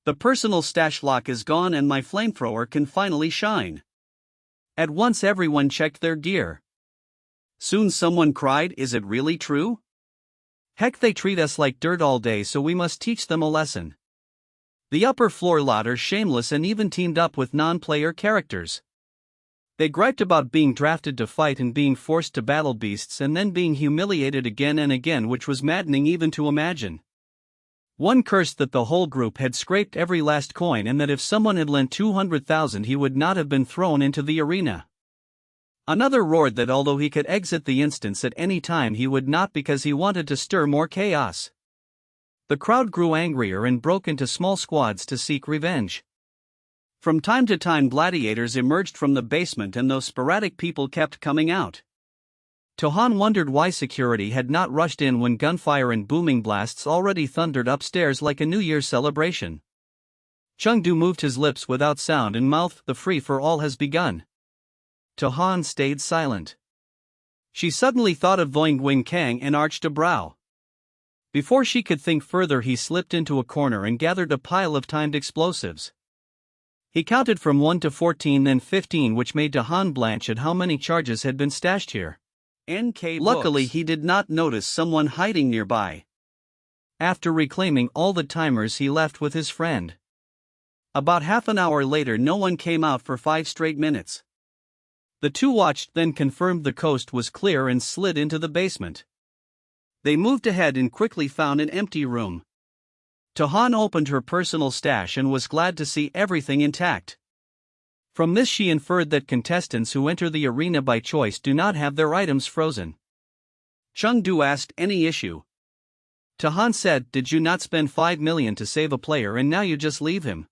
The personal stash lock is gone and my flamethrower can finally shine." At once everyone checked their gear. Soon someone cried, "Is it really true? Heck, they treat us like dirt all day, so we must teach them a lesson." The upper floor lot are shameless and even teamed up with non-player characters. They griped about being drafted to fight and being forced to battle beasts and then being humiliated again and again, which was maddening even to imagine. One cursed that the whole group had scraped every last coin and that if someone had lent 200,000 he would not have been thrown into the arena. Another roared that although he could exit the instance at any time he would not because he wanted to stir more chaos. The crowd grew angrier and broke into small squads to seek revenge. From time to time gladiators emerged from the basement and those sporadic people kept coming out. Tahan wondered why security had not rushed in when gunfire and booming blasts already thundered upstairs like a New Year's celebration. Chengdu moved his lips without sound and mouthed, "The free-for-all has begun." Tahan stayed silent. She suddenly thought of Voing Wing Kang and arched a brow. Before she could think further he slipped into a corner and gathered a pile of timed explosives. He counted from 1 to 14 then 15, which made Tahan blanch at how many charges had been stashed here. Luckily he did not notice someone hiding nearby. After reclaiming all the timers he left with his friend. About half an hour later no one came out for 5 straight minutes. The two watched, then confirmed the coast was clear and slid into the basement. They moved ahead and quickly found an empty room. Tahan opened her personal stash and was glad to see everything intact. From this she inferred that contestants who enter the arena by choice do not have their items frozen. Chengdu asked, "Any issue?" Tahan said, "Did you not spend 5 million to save a player and now you just leave him?"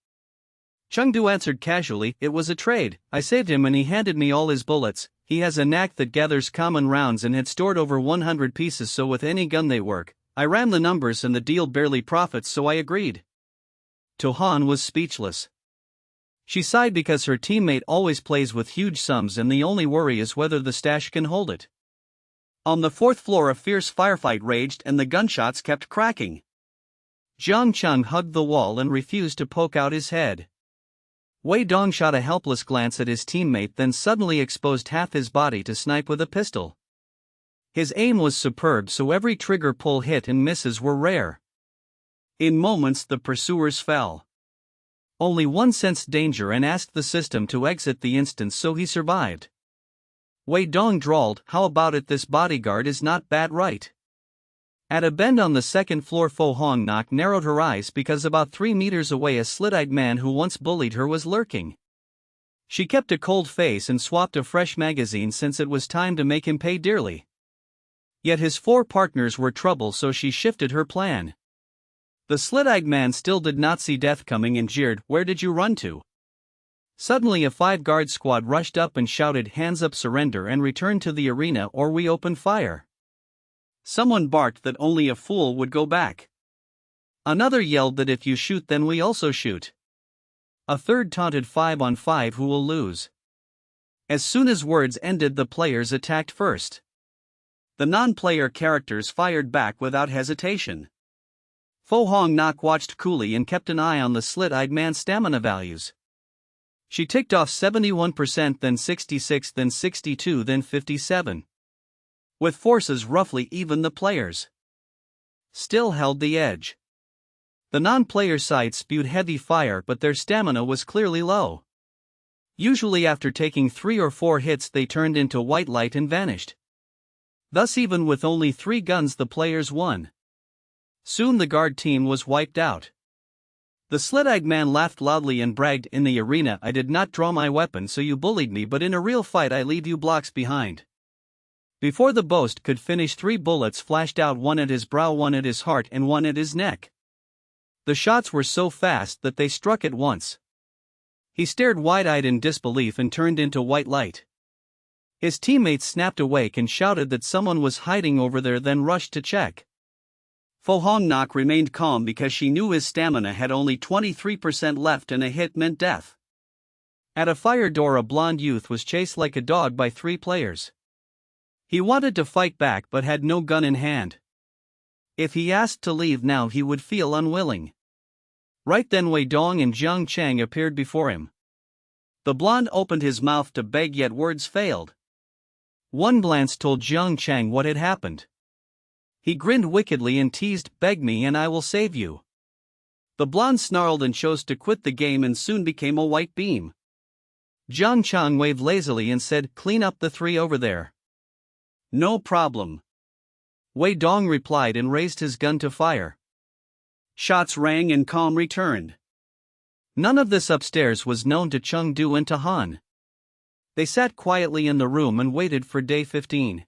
Chengdu answered casually, "It was a trade, I saved him and he handed me all his bullets. He has a knack that gathers common rounds and had stored over 100 pieces, so with any gun they work. I ran the numbers and the deal barely profits, so I agreed." Tahan was speechless. She sighed because her teammate always plays with huge sums and the only worry is whether the stash can hold it. On the fourth floor a fierce firefight raged and the gunshots kept cracking. Jiang Cheng hugged the wall and refused to poke out his head. Wei Dong shot a helpless glance at his teammate, then suddenly exposed half his body to snipe with a pistol. His aim was superb, so every trigger pull hit and misses were rare. In moments the pursuers fell. Only one sensed danger and asked the system to exit the instant, so he survived. Wei Dong drawled, "How about it, this bodyguard is not bad, right?" At a bend on the second floor, Fo Hong Nok narrowed her eyes because about 3 meters away a slit-eyed man who once bullied her was lurking. She kept a cold face and swapped a fresh magazine since it was time to make him pay dearly. Yet his 4 partners were trouble, so she shifted her plan. The slit-eyed man still did not see death coming and jeered, "Where did you run to?" Suddenly a 5-guard squad rushed up and shouted, "Hands up, surrender and return to the arena or we open fire." Someone barked that only a fool would go back. Another yelled that if you shoot then we also shoot. A third taunted, 5 on 5, who will lose? As soon as words ended, the players attacked first. The non-player characters fired back without hesitation. Fo Hong Nok watched coolly and kept an eye on the slit-eyed man's stamina values. She ticked off 71%, then 66, then 62, then 57. With forces roughly even, the players still held the edge. The non-player side spewed heavy fire, but their stamina was clearly low. Usually after taking 3 or 4 hits they turned into white light and vanished. Thus even with only 3 guns the players won. Soon the guard team was wiped out. The slit-eyed man laughed loudly and bragged, "In the arena I did not draw my weapon, so you bullied me, but in a real fight I leave you blocks behind." Before the boast could finish, 3 bullets flashed out, 1 at his brow, 1 at his heart, and 1 at his neck. The shots were so fast that they struck at once. He stared wide-eyed in disbelief and turned into white light. His teammates snapped awake and shouted that someone was hiding over there, then rushed to check. Fo Hong Nok remained calm because she knew his stamina had only 23% left and a hit meant death. At a fire door a blonde youth was chased like a dog by 3 players. He wanted to fight back but had no gun in hand. If he asked to leave now he would feel unwilling. Right then Wei Dong and Jiang Cheng appeared before him. The blonde opened his mouth to beg, yet words failed. One glance told Jiang Cheng what had happened. He grinned wickedly and teased, "Beg me and I will save you." The blonde snarled and chose to quit the game and soon became a white beam. Jiang Cheng waved lazily and said, "Clean up the 3 over there." "No problem." Wei Dong replied and raised his gun to fire. Shots rang and calm returned. None of this upstairs was known to Cheng Du and to Han. They sat quietly in the room and waited for day 15.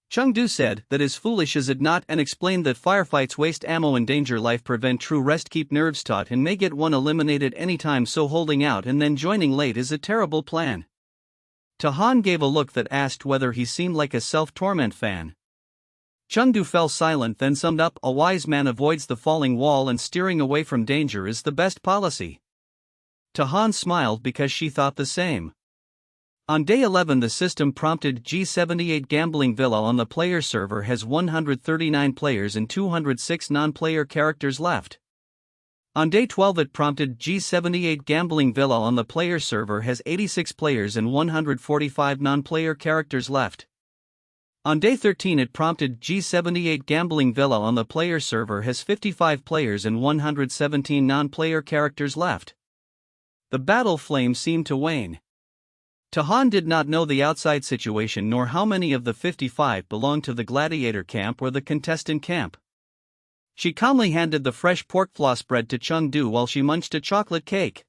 Cheng Du said that as foolish as it not, and explained that firefights waste ammo, endanger life, prevent true rest, keep nerves taut, and may get one eliminated anytime, so holding out and then joining late is a terrible plan. Han gave a look that asked whether he seemed like a self-torment fan. Cheng Du fell silent, then summed up, "A wise man avoids the falling wall, and steering away from danger is the best policy." Han smiled because she thought the same. On day 11 the system prompted, "G78 Gambling Villa on the player server has 139 players and 206 non-player characters left." On day 12 it prompted, "G78 Gambling Villa on the player server has 86 players and 145 non-player characters left." On day 13 it prompted, "G78 Gambling Villa on the player server has 55 players and 117 non-player characters left." The battle flame seemed to wane. Han did not know the outside situation nor how many of the 55 belonged to the gladiator camp or the contestant camp. She calmly handed the fresh pork floss bread to Cheng Du while she munched a chocolate cake.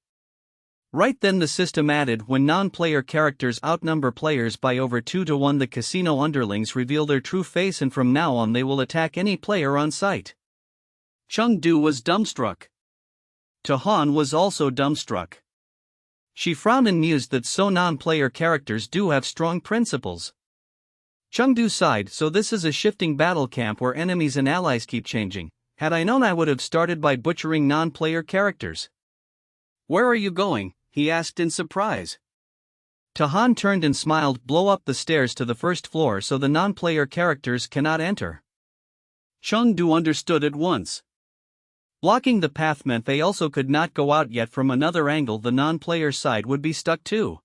Right then the system added, "When non-player characters outnumber players by over 2 to 1, the casino underlings reveal their true face, and from now on they will attack any player on sight." Cheng Du was dumbstruck. Han was also dumbstruck. She frowned and mused that so non-player characters do have strong principles. Cheng Du sighed, "So this is a shifting battle camp where enemies and allies keep changing. Had I known I would have started by butchering non-player characters." "Where are you going?" he asked in surprise. Tahan turned and smiled. Blow up the stairs to the first floor so the non-player characters cannot enter. Chengdu understood at once. Blocking the path meant they also could not go out yet. From another angle the non-player side would be stuck too.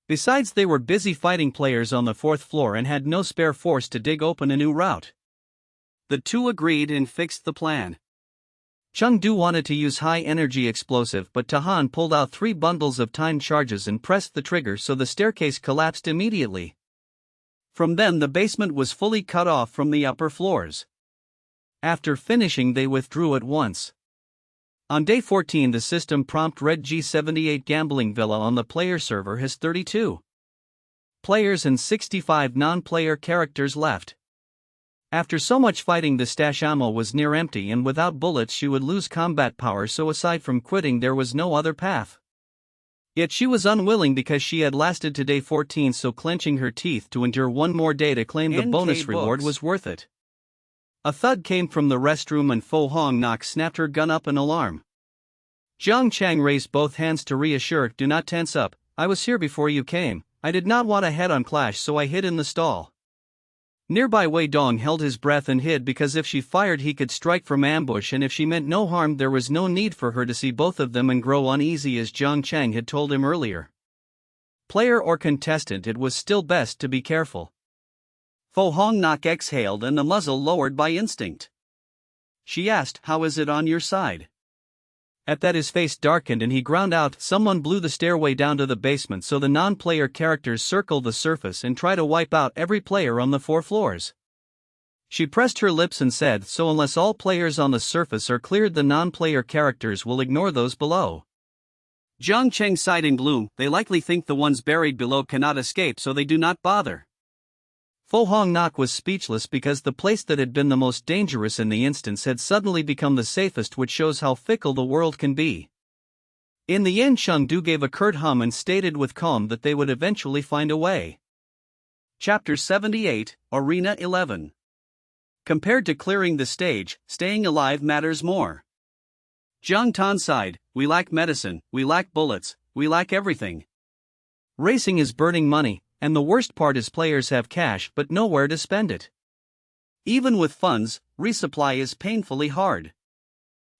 Besides, they were busy fighting players on the fourth floor and had no spare force to dig open a new route. The two agreed and fixed the plan. Chengdu wanted to use high-energy explosive, but Tahan pulled out 3 bundles of timed charges and pressed the trigger so the staircase collapsed immediately. From then the basement was fully cut off from the upper floors. After finishing they withdrew at once. On day 14 the system prompt read G78 gambling villa on the player server has 32 players and 65 non-player characters left. After so much fighting the stash ammo was near empty and without bullets she would lose combat power, so aside from quitting there was no other path. Yet she was unwilling because she had lasted to day 14, so clenching her teeth to endure one more day to claim the bonus reward was worth it. A thud came from the restroom and Fo Hong Nok snapped her gun up in alarm. Jiang Chang raised both hands to reassure, "Do not tense up, I was here before you came. I did not want a head-on clash, so I hid in the stall." Nearby Wei Dong held his breath and hid because if she fired he could strike from ambush, and if she meant no harm there was no need for her to see both of them and grow uneasy as Jiang Chang had told him earlier. Player or contestant, it was still best to be careful. Fo Hong Nok exhaled and the muzzle lowered by instinct. She asked, "How is it on your side?" At that his face darkened and he ground out, "Someone blew the stairway down to the basement, so the non-player characters circle the surface and try to wipe out every player on the 4 floors." She pressed her lips and said, "So unless all players on the surface are cleared the non-player characters will ignore those below." Jiang Cheng sighed in gloom. "They likely think the ones buried below cannot escape, so they do not bother." Fo Hong Nok was speechless because the place that had been the most dangerous in the instance had suddenly become the safest, which shows how fickle the world can be. In the end Chengdu gave a curt hum and stated with calm that they would eventually find a way. Chapter 78, Arena 11. Compared to clearing the stage, staying alive matters more. Jiang Tan sighed, "We lack medicine, we lack bullets, we lack everything. Racing is burning money. And the worst part is players have cash but nowhere to spend it. Even with funds, resupply is painfully hard."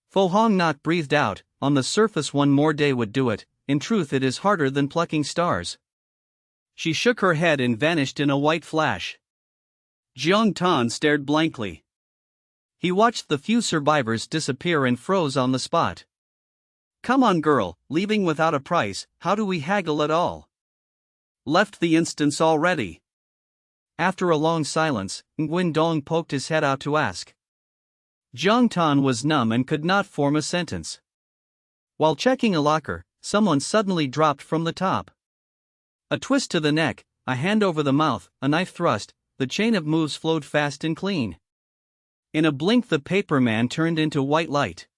Fo Hong Nok breathed out, "On the surface one more day would do it, in truth it is harder than plucking stars." She shook her head and vanished in a white flash. Jiang Tan stared blankly. He watched the few survivors disappear and froze on the spot. "Come on girl, leaving without a price, how do we haggle at all? Left the instance already?" After a long silence, Nguyen Dong poked his head out to ask. Jiang Tan was numb and could not form a sentence. While checking a locker, someone suddenly dropped from the top. A twist to the neck, a hand over the mouth, a knife thrust, the chain of moves flowed fast and clean. In a blink the paper man turned into white light.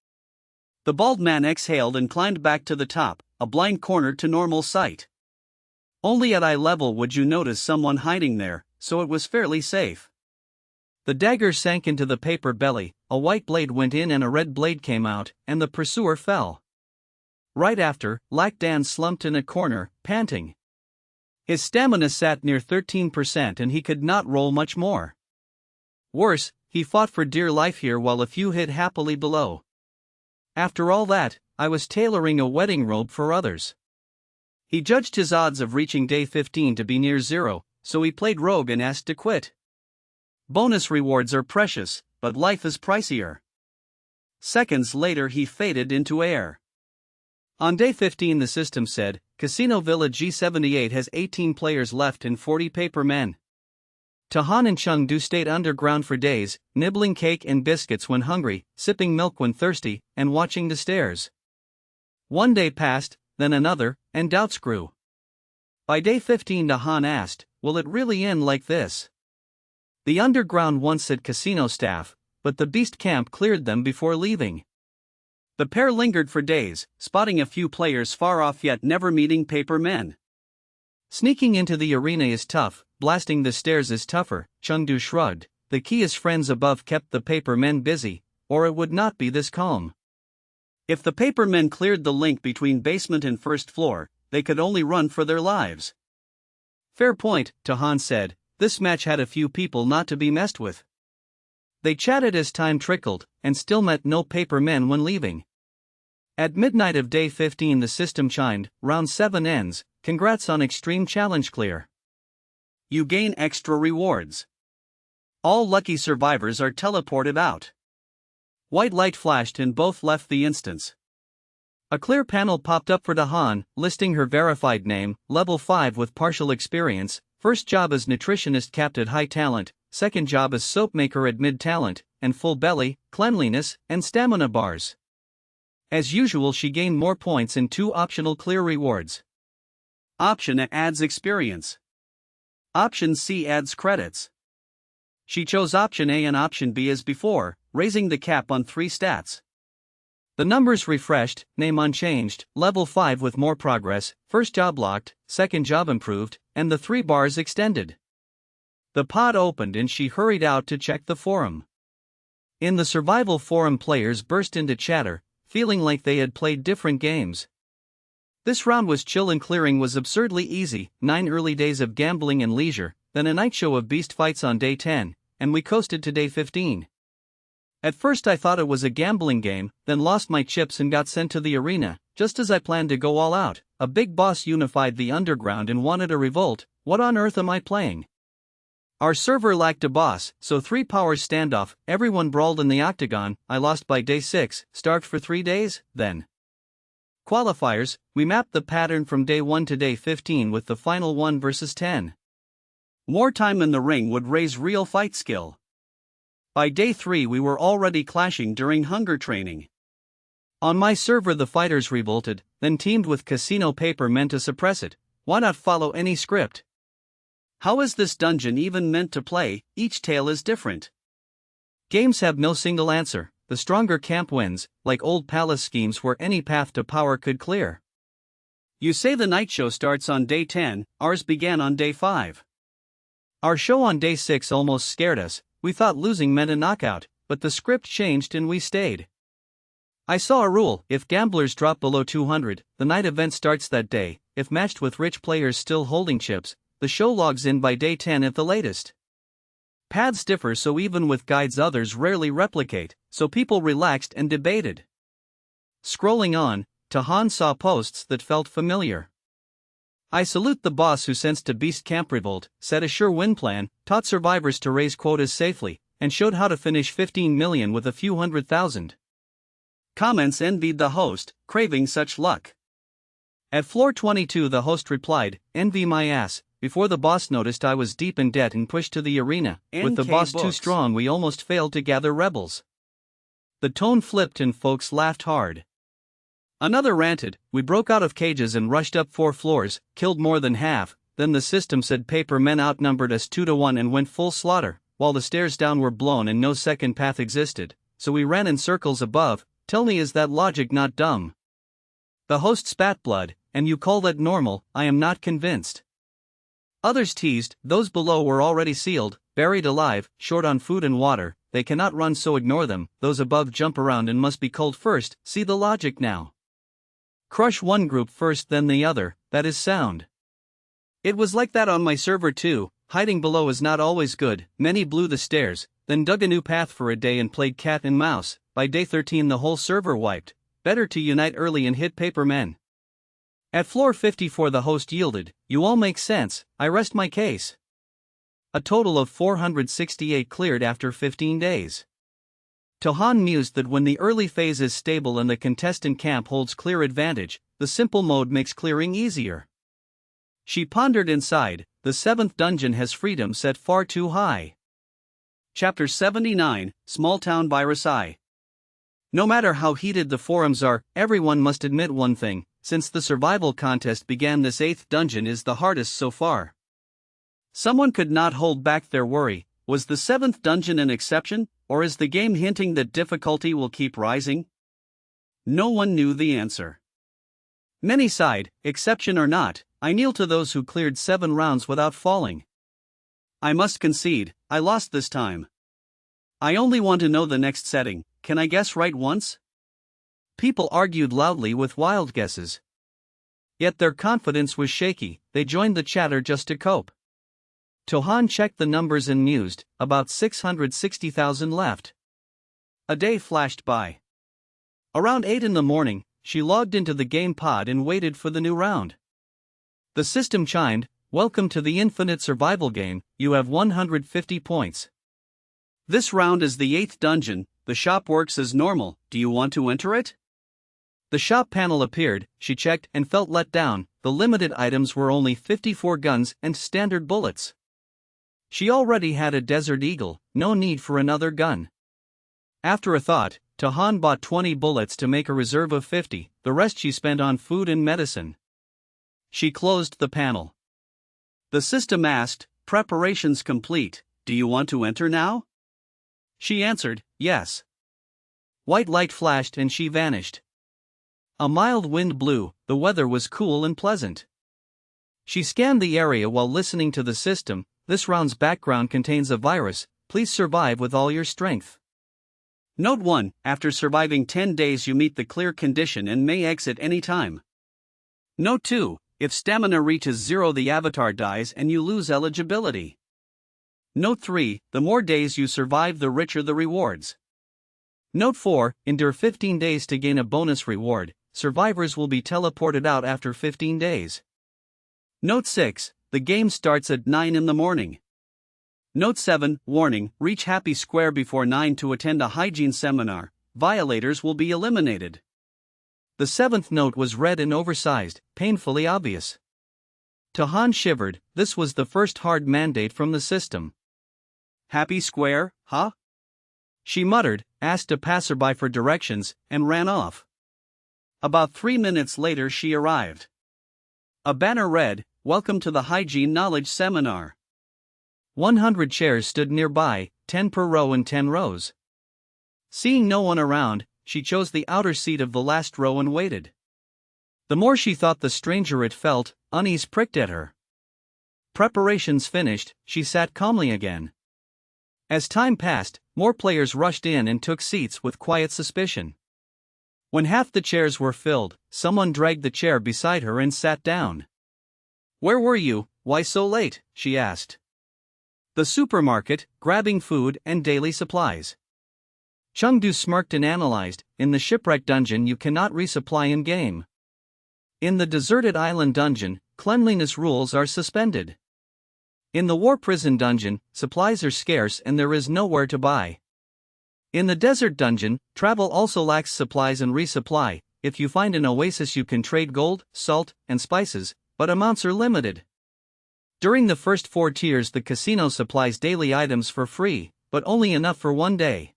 The bald man exhaled and climbed back to the top, a blind corner to normal sight. Only at eye level would you notice someone hiding there, so it was fairly safe. The dagger sank into the paper belly, a white blade went in and a red blade came out, and the pursuer fell. Right after, Lac Dan slumped in a corner, panting. His stamina sat near 13% and he could not roll much more. Worse, he fought for dear life here while a few hid happily below. After all that, I was tailoring a wedding robe for others. He judged his odds of reaching day 15 to be near zero, so he played rogue and asked to quit. Bonus rewards are precious, but life is pricier. Seconds later he faded into air. On day 15 the system said, Casino Villa G78 has 18 players left and 40 paper men. Tahan and Chengdu stayed underground for days, nibbling cake and biscuits when hungry, sipping milk when thirsty, and watching the stairs. One day passed, then another, and doubts grew. By day 15 Tahan asked, "Will it really end like this?" The underground once said casino staff, but the beast camp cleared them before leaving. The pair lingered for days, spotting a few players far off yet never meeting paper men. Sneaking into the arena is tough, blasting the stairs is tougher, Chengdu shrugged. The key is friends above kept the paper men busy, or it would not be this calm. If the paper men cleared the link between basement and first floor, they could only run for their lives. Fair point, Tahan said. This match had a few people not to be messed with. They chatted as time trickled, and still met no paper men when leaving. At midnight of day 15 the system chimed, round 7 ends, congrats on extreme challenge clear. You gain extra rewards. All lucky survivors are teleported out. White light flashed and both left the instance. A clear panel popped up for Dahan, listing her verified name, level 5 with partial experience, first job as nutritionist capped at high talent, second job as soap maker at mid talent, and full belly, cleanliness, and stamina bars. As usual she gained more points and 2 optional clear rewards. Option A adds experience. Option C adds credits. She chose option A and option B as before, raising the cap on 3 stats. The numbers refreshed, name unchanged, level 5 with more progress, first job locked, second job improved, and the 3 bars extended. The pod opened and she hurried out to check the forum. In the survival forum players burst into chatter, feeling like they had played different games. This round was chill and clearing was absurdly easy, 9 early days of gambling and leisure, then a night show of beast fights on day 10, and we coasted to day 15. At first I thought it was a gambling game, then lost my chips and got sent to the arena, just as I planned to go all out. A big boss unified the underground and wanted a revolt. What on earth am I playing? Our server lacked a boss, so 3 powers standoff, everyone brawled in the octagon. I lost by day 6, starved for 3 days, then. Qualifiers, we mapped the pattern from day 1 to day 15 with the final 1 versus 10. More time in the ring would raise real fight skill. By day 3 we were already clashing during hunger training. On my server the fighters revolted, then teamed with casino paper men to suppress it. Why not follow any script? How is this dungeon even meant to play? Each tale is different. Games have no single answer. The stronger camp wins, like old palace schemes where any path to power could clear. You say the night show starts on day 10, ours began on day 5. Our show on day 6 almost scared us. We thought losing meant a knockout, but the script changed and we stayed. I saw a rule: if gamblers drop below 200, the night event starts that day. If matched with rich players still holding chips, the show logs in by day 10 at the latest. Paths differ, so even with guides others rarely replicate, so people relaxed and debated. Scrolling on, Tahan saw posts that felt familiar. I salute the boss who sensed a beast camp revolt, set a sure win plan, taught survivors to raise quotas safely, and showed how to finish 15 million with a few 100,000. Comments envied the host, craving such luck. At floor 22 the host replied, envy my ass. Before the boss noticed I was deep in debt and pushed to the arena. With the boss too strong we almost failed to gather rebels. The tone flipped and folks laughed hard. Another ranted, we broke out of cages and rushed up 4 floors, killed more than half, then the system said paper men outnumbered us 2 to 1 and went full slaughter, while the stairs down were blown and no second path existed, so we ran in circles above. Tell me, is that logic not dumb? The host spat blood, and you call that normal? I am not convinced. Others teased, those below were already sealed, buried alive, short on food and water, they cannot run so ignore them, those above jump around and must be culled first, see the logic now. Crush one group first then the other, that is sound. It was like that on my server too, hiding below is not always good, many blew the stairs, then dug a new path for a day and played cat and mouse, by day 13 the whole server wiped, better to unite early and hit paper men. At floor 54 the host yielded, you all make sense, I rest my case. A total of 468 cleared after 15 days. Tohan mused that when the early phase is stable and the contestant camp holds clear advantage, the simple mode makes clearing easier. She pondered inside, the 7th dungeon has freedom set far too high. Chapter 79, Small Town by Rasai. No matter how heated the forums are, everyone must admit one thing, since the survival contest began this 8th dungeon is the hardest so far. Someone could not hold back their worry, was the 7th dungeon an exception, or is the game hinting that difficulty will keep rising? No one knew the answer. Many sighed, exception or not, I kneel to those who cleared 7 rounds without falling. I must concede, I lost this time. I only want to know the next setting, can I guess right once? People argued loudly with wild guesses. Yet their confidence was shaky, they joined the chatter just to cope. Tohan checked the numbers and mused, about 660,000 left. A day flashed by. Around 8 in the morning, she logged into the game pod and waited for the new round. The system chimed, "Welcome to the Infinite Survival game, you have 150 points. This round is the 8th dungeon, the shop works as normal, do you want to enter it?" The shop panel appeared, she checked and felt let down, the limited items were only 54 guns and standard bullets. She already had a Desert Eagle, no need for another gun. After a thought, Tohan bought 20 bullets to make a reserve of 50, the rest she spent on food and medicine. She closed the panel. The system asked, "Preparations complete, do you want to enter now?" She answered, "Yes." White light flashed and she vanished. A mild wind blew, the weather was cool and pleasant. She scanned the area while listening to the system. "This round's background contains a virus, please survive with all your strength." Note 1, after surviving 10 days you meet the clear condition and may exit any time. Note 2, if stamina reaches 0 the avatar dies and you lose eligibility. Note 3, the more days you survive the richer the rewards. Note 4, endure 15 days to gain a bonus reward, survivors will be teleported out after 15 days. Note 6, the game starts at 9 in the morning. Note 7, warning, reach Happy Square before 9 to attend a hygiene seminar, violators will be eliminated. The seventh note was red and oversized, painfully obvious. Tohan shivered, this was the first hard mandate from the system. Happy Square, huh? She muttered, asked a passerby for directions, and ran off. About 3 minutes later she arrived. A banner read, "Welcome to the Hygiene Knowledge Seminar." 100 chairs stood nearby, 10 per row and 10 rows. Seeing no one around, she chose the outer seat of the last row and waited. The more she thought the stranger it felt, unease pricked at her. Preparations finished, she sat calmly again. As time passed, more players rushed in and took seats with quiet suspicion. When half the chairs were filled, someone dragged the chair beside her and sat down. "Where were you, why so late?" she asked. "The supermarket, grabbing food and daily supplies." Chengdu smirked and analyzed, "In the shipwreck dungeon you cannot resupply in-game. In the deserted island dungeon, cleanliness rules are suspended. In the war prison dungeon, supplies are scarce and there is nowhere to buy. In the desert dungeon, travel also lacks supplies and resupply. If you find an oasis you can trade gold, salt, and spices, but amounts are limited. During the first 4 tiers the casino supplies daily items for free, but only enough for 1 day.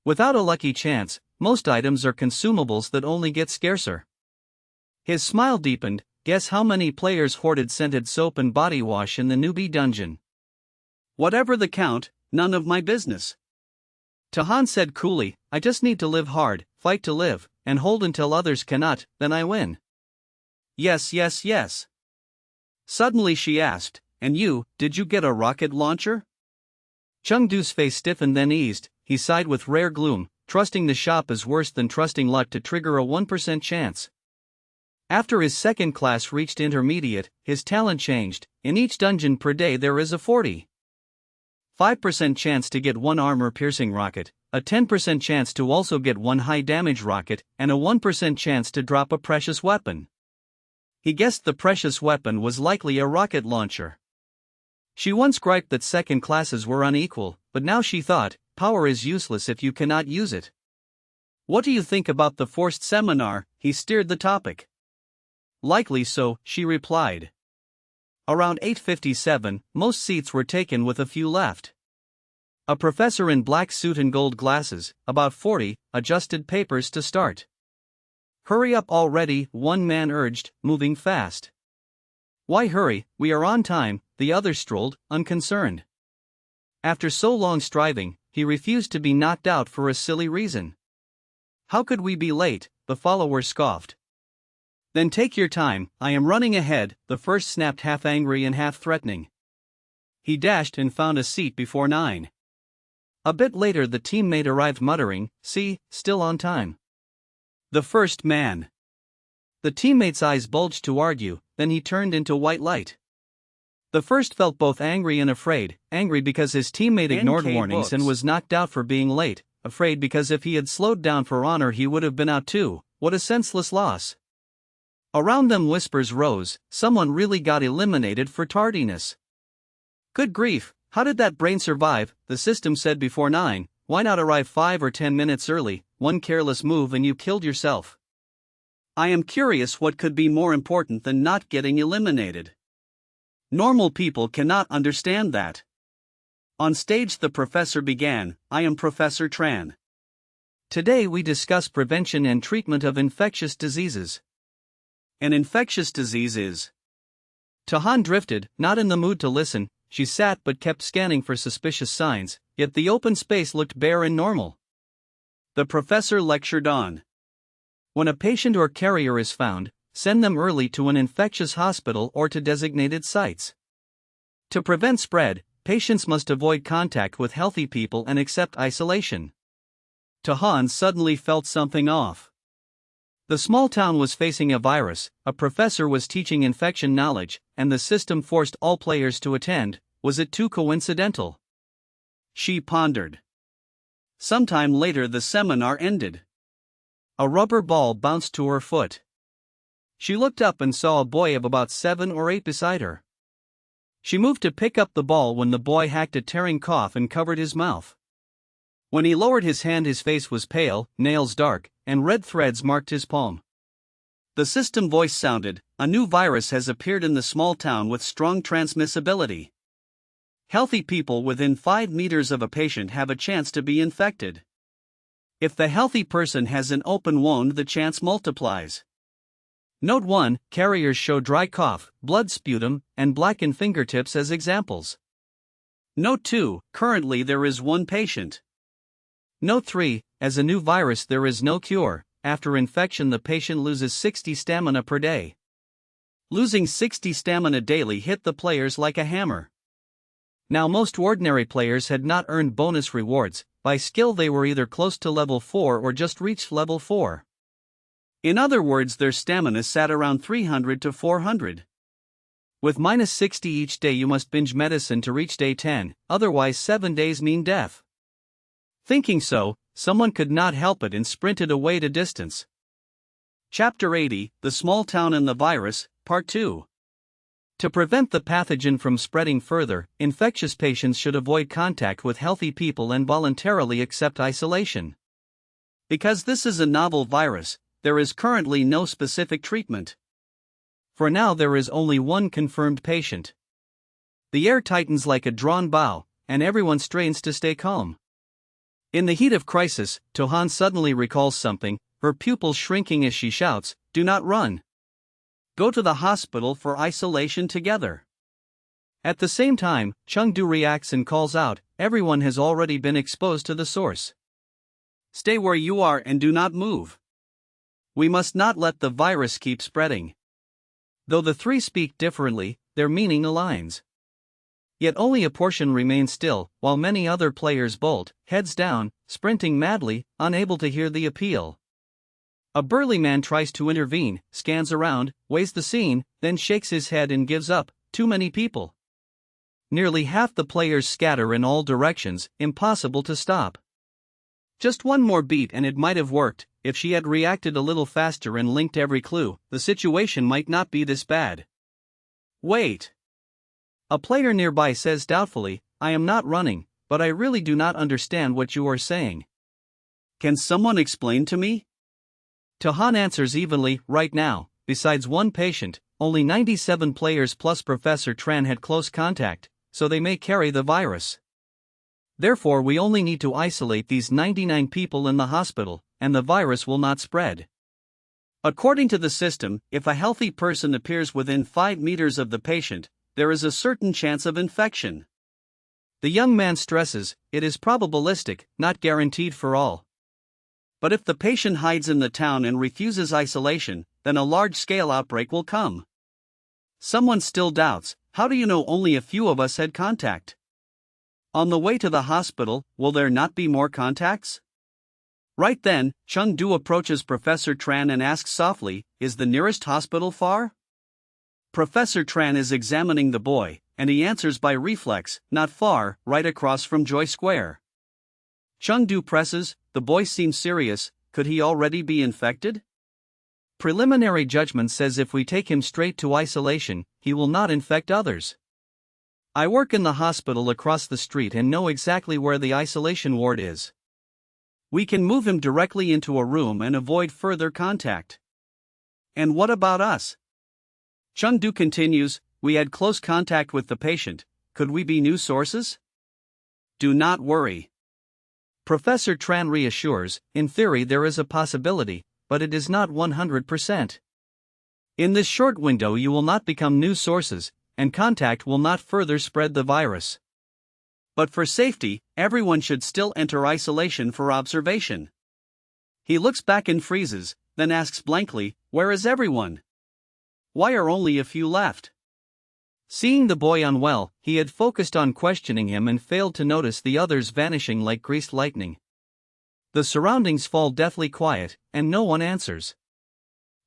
Without a lucky chance, most items are consumables that only get scarcer." His smile deepened. "Guess how many players hoarded scented soap and body wash in the newbie dungeon?" "Whatever the count, none of my business." Tohan said coolly, "I just need to live hard, fight to live, and hold until others cannot, then I win." "Yes, yes, yes." Suddenly she asked, "And you, did you get a rocket launcher?" Chengdu's face stiffened then eased, he sighed with rare gloom, "Trusting the shop is worse than trusting luck to trigger a 1% chance." After his second class reached intermediate, his talent changed. In each dungeon per day there is a 45% chance to get 1 armor-piercing rocket, a 10% chance to also get 1 high-damage rocket, and a 1% chance to drop a precious weapon. He guessed the precious weapon was likely a rocket launcher. She once griped that second classes were unequal, but now she thought, power is useless if you cannot use it. "What do you think about the forced seminar?" he steered the topic. "Likely so," she replied. Around 8:57, most seats were taken with a few left. A professor in black suit and gold glasses, about 40, adjusted papers to start. "Hurry up already," one man urged, moving fast. "Why hurry, we are on time," the other strolled, unconcerned. After so long striving, he refused to be knocked out for a silly reason. "How could we be late?" the follower scoffed. "Then take your time, I am running ahead," the first snapped, half angry and half threatening. He dashed and found a seat before 9. A bit later the teammate arrived muttering, "See, still on time." The first man. The teammate's eyes bulged to argue, then he turned into white light. The first felt both angry and afraid, angry because his teammate ignored warnings and was knocked out for being late, afraid because if he had slowed down for honor he would have been out too. What a senseless loss. Around them whispers rose, someone really got eliminated for tardiness. Good grief, how did that brain survive? The system said before 9, why not arrive 5 or 10 minutes early, one careless move and you killed yourself. I am curious what could be more important than not getting eliminated. Normal people cannot understand that. On stage the professor began, I am Professor Tran. Today we discuss prevention and treatment of infectious diseases. An infectious disease is. Tahan drifted, not in the mood to listen. She sat but kept scanning for suspicious signs, yet the open space looked bare and normal. The professor lectured on. When a patient or carrier is found, send them early to an infectious hospital or to designated sites. To prevent spread, patients must avoid contact with healthy people and accept isolation. Tahan suddenly felt something off. The small town was facing a virus, a professor was teaching infection knowledge, and the system forced all players to attend. Was it too coincidental? She pondered. Sometime later the seminar ended. A rubber ball bounced to her foot. She looked up and saw a boy of about 7 or 8 beside her. She moved to pick up the ball when the boy hacked a tearing cough and covered his mouth. When he lowered his hand his face was pale, nails dark, and red threads marked his palm. The system voice sounded, a new virus has appeared in the small town with strong transmissibility. Healthy people within 5 meters of a patient have a chance to be infected. If the healthy person has an open wound the chance multiplies. Note 1, carriers show dry cough, blood sputum, and blackened fingertips as examples. Note 2, currently there is 1 patient. Note 3, as a new virus there is no cure, after infection the patient loses 60 stamina per day. Losing 60 stamina daily hit the players like a hammer. Now most ordinary players had not earned bonus rewards, by skill they were either close to level 4 or just reached level 4. In other words their stamina sat around 300 to 400. With minus 60 each day you must binge medicine to reach day 10, otherwise 7 days mean death. Thinking so, someone could not help it and sprinted away to distance. Chapter 80, The Small Town and the Virus, Part 2. To prevent the pathogen from spreading further, infectious patients should avoid contact with healthy people and voluntarily accept isolation. Because this is a novel virus, there is currently no specific treatment. For now there is only 1 confirmed patient. The air tightens like a drawn bow, and everyone strains to stay calm. In the heat of crisis, Tahan suddenly recalls something, her pupils shrinking as she shouts, "Do not run! Go to the hospital for isolation together." At the same time, Chengdu reacts and calls out, "Everyone has already been exposed to the source. Stay where you are and do not move. We must not let the virus keep spreading." Though the 3 speak differently, their meaning aligns. Yet only a portion remains still, while many other players bolt, heads down, sprinting madly, unable to hear the appeal. A burly man tries to intervene, scans around, weighs the scene, then shakes his head and gives up. Too many people. Nearly half the players scatter in all directions, impossible to stop. Just one more beat and it might have worked. If she had reacted a little faster and linked every clue, the situation might not be this bad. Wait. A player nearby says doubtfully, "I am not running, but I really do not understand what you are saying. Can someone explain to me?" Tahan answers evenly, "Right now, besides 1 patient, only 97 players plus Professor Tran had close contact, so they may carry the virus. Therefore we only need to isolate these 99 people in the hospital, and the virus will not spread." According to the system, if a healthy person appears within 5 meters of the patient, there is a certain chance of infection. The young man stresses, it is probabilistic, not guaranteed for all. But if the patient hides in the town and refuses isolation, then a large-scale outbreak will come. Someone still doubts, how do you know only a few of us had contact? On the way to the hospital, will there not be more contacts? Right then, Chung-do approaches Professor Tran and asks softly, "Is the nearest hospital far?" Professor Tran is examining the boy, and he answers by reflex, "Not far, right across from Joy Square." Chung-do presses, "The boy seems serious, could he already be infected?" Preliminary judgment says if we take him straight to isolation, he will not infect others. I work in the hospital across the street and know exactly where the isolation ward is. We can move him directly into a room and avoid further contact. And what about us? Chung-do continues, "We had close contact with the patient, could we be new sources?" Do not worry. Professor Tran reassures, in theory there is a possibility, but it is not 100%. In this short window you will not become new sources, and contact will not further spread the virus. But for safety, everyone should still enter isolation for observation. He looks back and freezes, then asks blankly, "Where is everyone? Why are only a few left?" Seeing the boy unwell, he had focused on questioning him and failed to notice the others vanishing like greased lightning. The surroundings fall deathly quiet, and no one answers.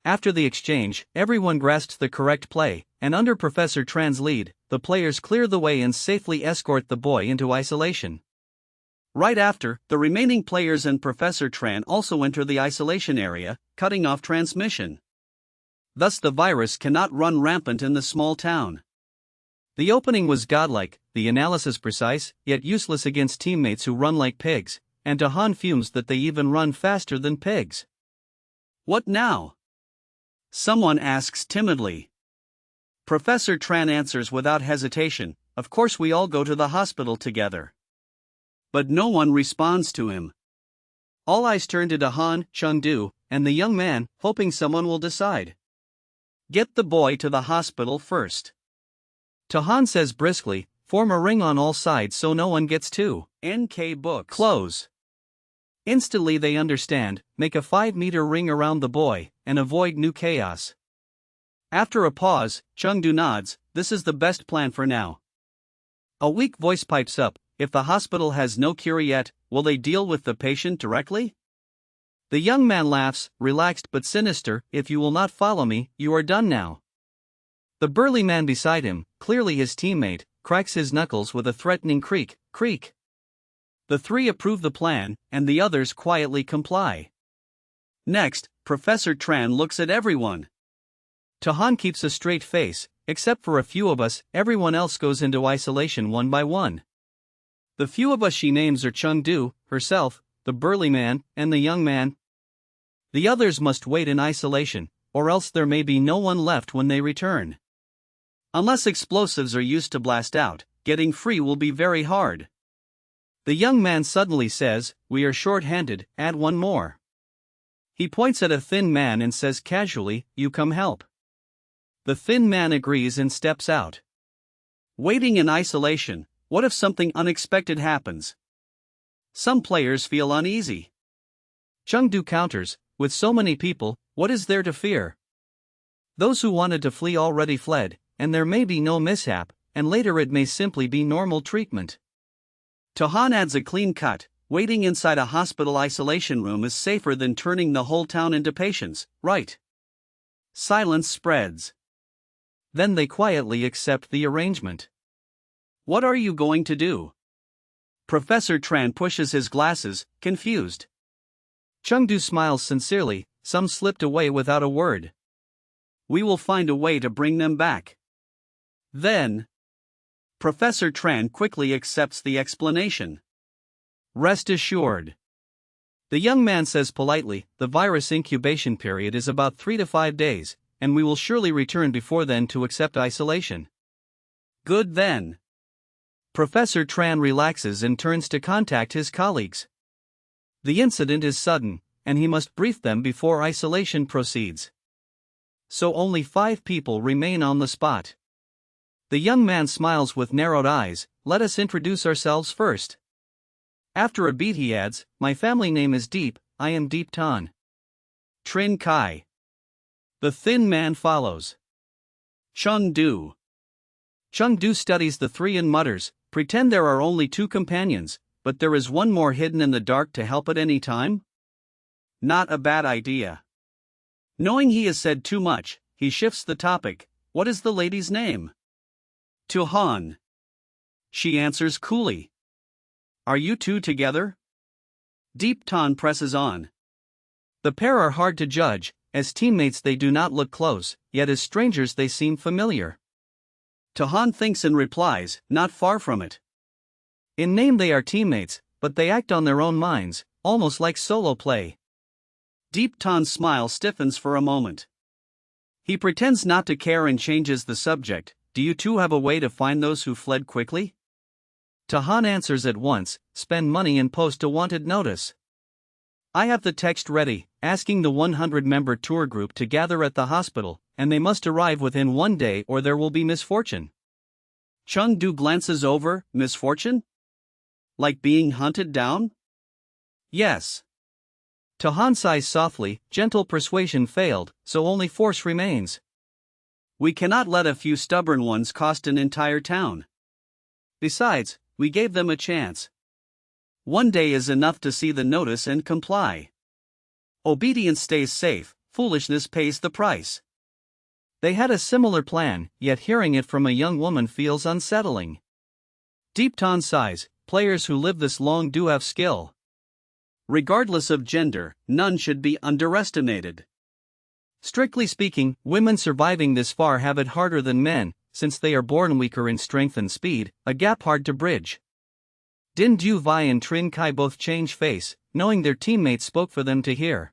After the exchange, everyone grasps the correct play, and under Professor Tran's lead, the players clear the way and safely escort the boy into isolation. Right after, the remaining players and Professor Tran also enter the isolation area, cutting off transmission. Thus the virus cannot run rampant in the small town. The opening was godlike, the analysis precise, yet useless against teammates who run like pigs, and Han fumes that they even run faster than pigs. What now? Someone asks timidly. Professor Tran answers without hesitation, "Of course we all go to the hospital together." But no one responds to him. All eyes turn to Han, Chung-do, and the young man, hoping someone will decide. "Get the boy to the hospital first." Han says briskly, "Form a ring on all sides so no one gets too NK books close." Instantly they understand, make a 5-meter ring around the boy, and avoid new chaos. After a pause, Chung-do nods, "This is the best plan for now." A weak voice pipes up, "If the hospital has no cure yet, will they deal with the patient directly?" The young man laughs, relaxed but sinister, "If you will not follow me, you are done now." The burly man beside him, clearly his teammate, cracks his knuckles with a threatening creak, creak. The three approve the plan, and the others quietly comply. Next, Professor Tran looks at everyone. Han keeps a straight face, "Except for a few of us, everyone else goes into isolation one by one." The few of us she names are Chung-do, herself, the burly man, and the young man. The others must wait in isolation, or else there may be no one left when they return. Unless explosives are used to blast out, getting free will be very hard. The young man suddenly says, "We are short-handed, add one more." He points at a thin man and says casually, "You come help." The thin man agrees and steps out. Waiting in isolation, what if something unexpected happens? Some players feel uneasy. Chung-do counters, "With so many people, what is there to fear? Those who wanted to flee already fled, and there may be no mishap, and later it may simply be normal treatment." Han adds a clean cut, "Waiting inside a hospital isolation room is safer than turning the whole town into patients, right?" Silence spreads. Then they quietly accept the arrangement. "What are you going to do?" Professor Tran pushes his glasses, confused. Chung-do smiles sincerely, "Some slipped away without a word. We will find a way to bring them back." Then, Professor Tran quickly accepts the explanation. "Rest assured." The young man says politely, "The virus incubation period is about 3 to 5 days, and we will surely return before then to accept isolation." Good then. Professor Tran relaxes and turns to contact his colleagues. The incident is sudden, and he must brief them before isolation proceeds. So only 5 people remain on the spot. The young man smiles with narrowed eyes, "Let us introduce ourselves first." After a beat he adds, "My family name is Deep, I am Deep Tan. Trin Kai." The thin man follows. Chung-do. Chung-do studies the three and mutters, "Pretend there are only 2 companions, but there is one more hidden in the dark to help at any time?" not a bad idea. Knowing he has said too much, he shifts the topic. What is the lady's name? To Han. She answers coolly. Are you two together? Deep Tan presses on. The pair are hard to judge. As teammates they do not look close, yet as strangers they seem familiar. Tahan thinks and replies, not far from it. In name they are teammates, but they act on their own minds, almost like solo play. Deep Tan's smile stiffens for a moment. He pretends not to care and changes the subject. Do you two have a way to find those who fled quickly? Tahan answers at once, spend money and post a wanted notice. I have the text ready, asking the 100-member tour group to gather at the hospital, and they must arrive within 1 day or there will be misfortune. Chengdu glances over, misfortune? Like being hunted down? Yes. Tahan sighs softly, gentle persuasion failed, so only force remains. We cannot let a few stubborn ones cost an entire town. Besides, we gave them a chance. 1 day is enough to see the notice and comply. Obedience stays safe, foolishness pays the price. They had a similar plan, yet hearing it from a young woman feels unsettling. Deep Tan sighs, players who live this long do have skill. Regardless of gender, none should be underestimated. Strictly speaking, women surviving this far have it harder than men, since they are born weaker in strength and speed, a gap hard to bridge. Din Du Vai and Trin Kai both change face, knowing their teammates spoke for them to hear.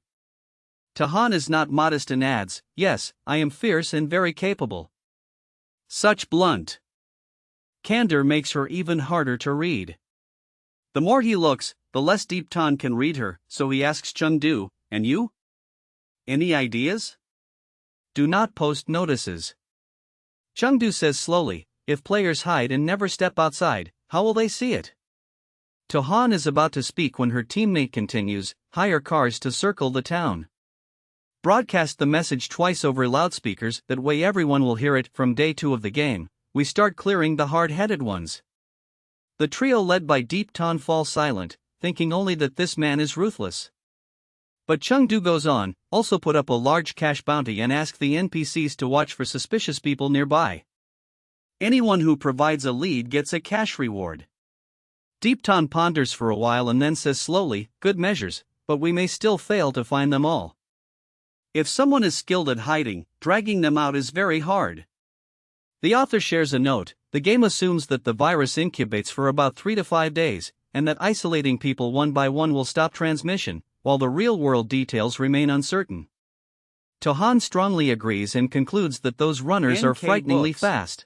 Tahan is not modest and adds, yes, I am fierce and very capable. Such blunt candor makes her even harder to read. The more he looks, the less Deep Tan can read her, so he asks Chengdu, and you? Any ideas? Do not post notices. Chengdu says slowly, if players hide and never step outside, how will they see it? Tahan is about to speak when her teammate continues, hire cars to circle the town. Broadcast the message twice over loudspeakers, that way everyone will hear it. From day 2 of the game, we start clearing the hard-headed ones. The trio led by Deep Tan fall silent, thinking only that this man is ruthless. But Chengdu goes on, also put up a large cash bounty and ask the NPCs to watch for suspicious people nearby. Anyone who provides a lead gets a cash reward. Deep Tan ponders for a while and then says slowly, good measures, but we may still fail to find them all. If someone is skilled at hiding, dragging them out is very hard. The author shares a note, the game assumes that the virus incubates for about 3 to 5 days, and that isolating people one by one will stop transmission, while the real-world details remain uncertain. Tahan strongly agrees and concludes that those runners are frighteningly fast.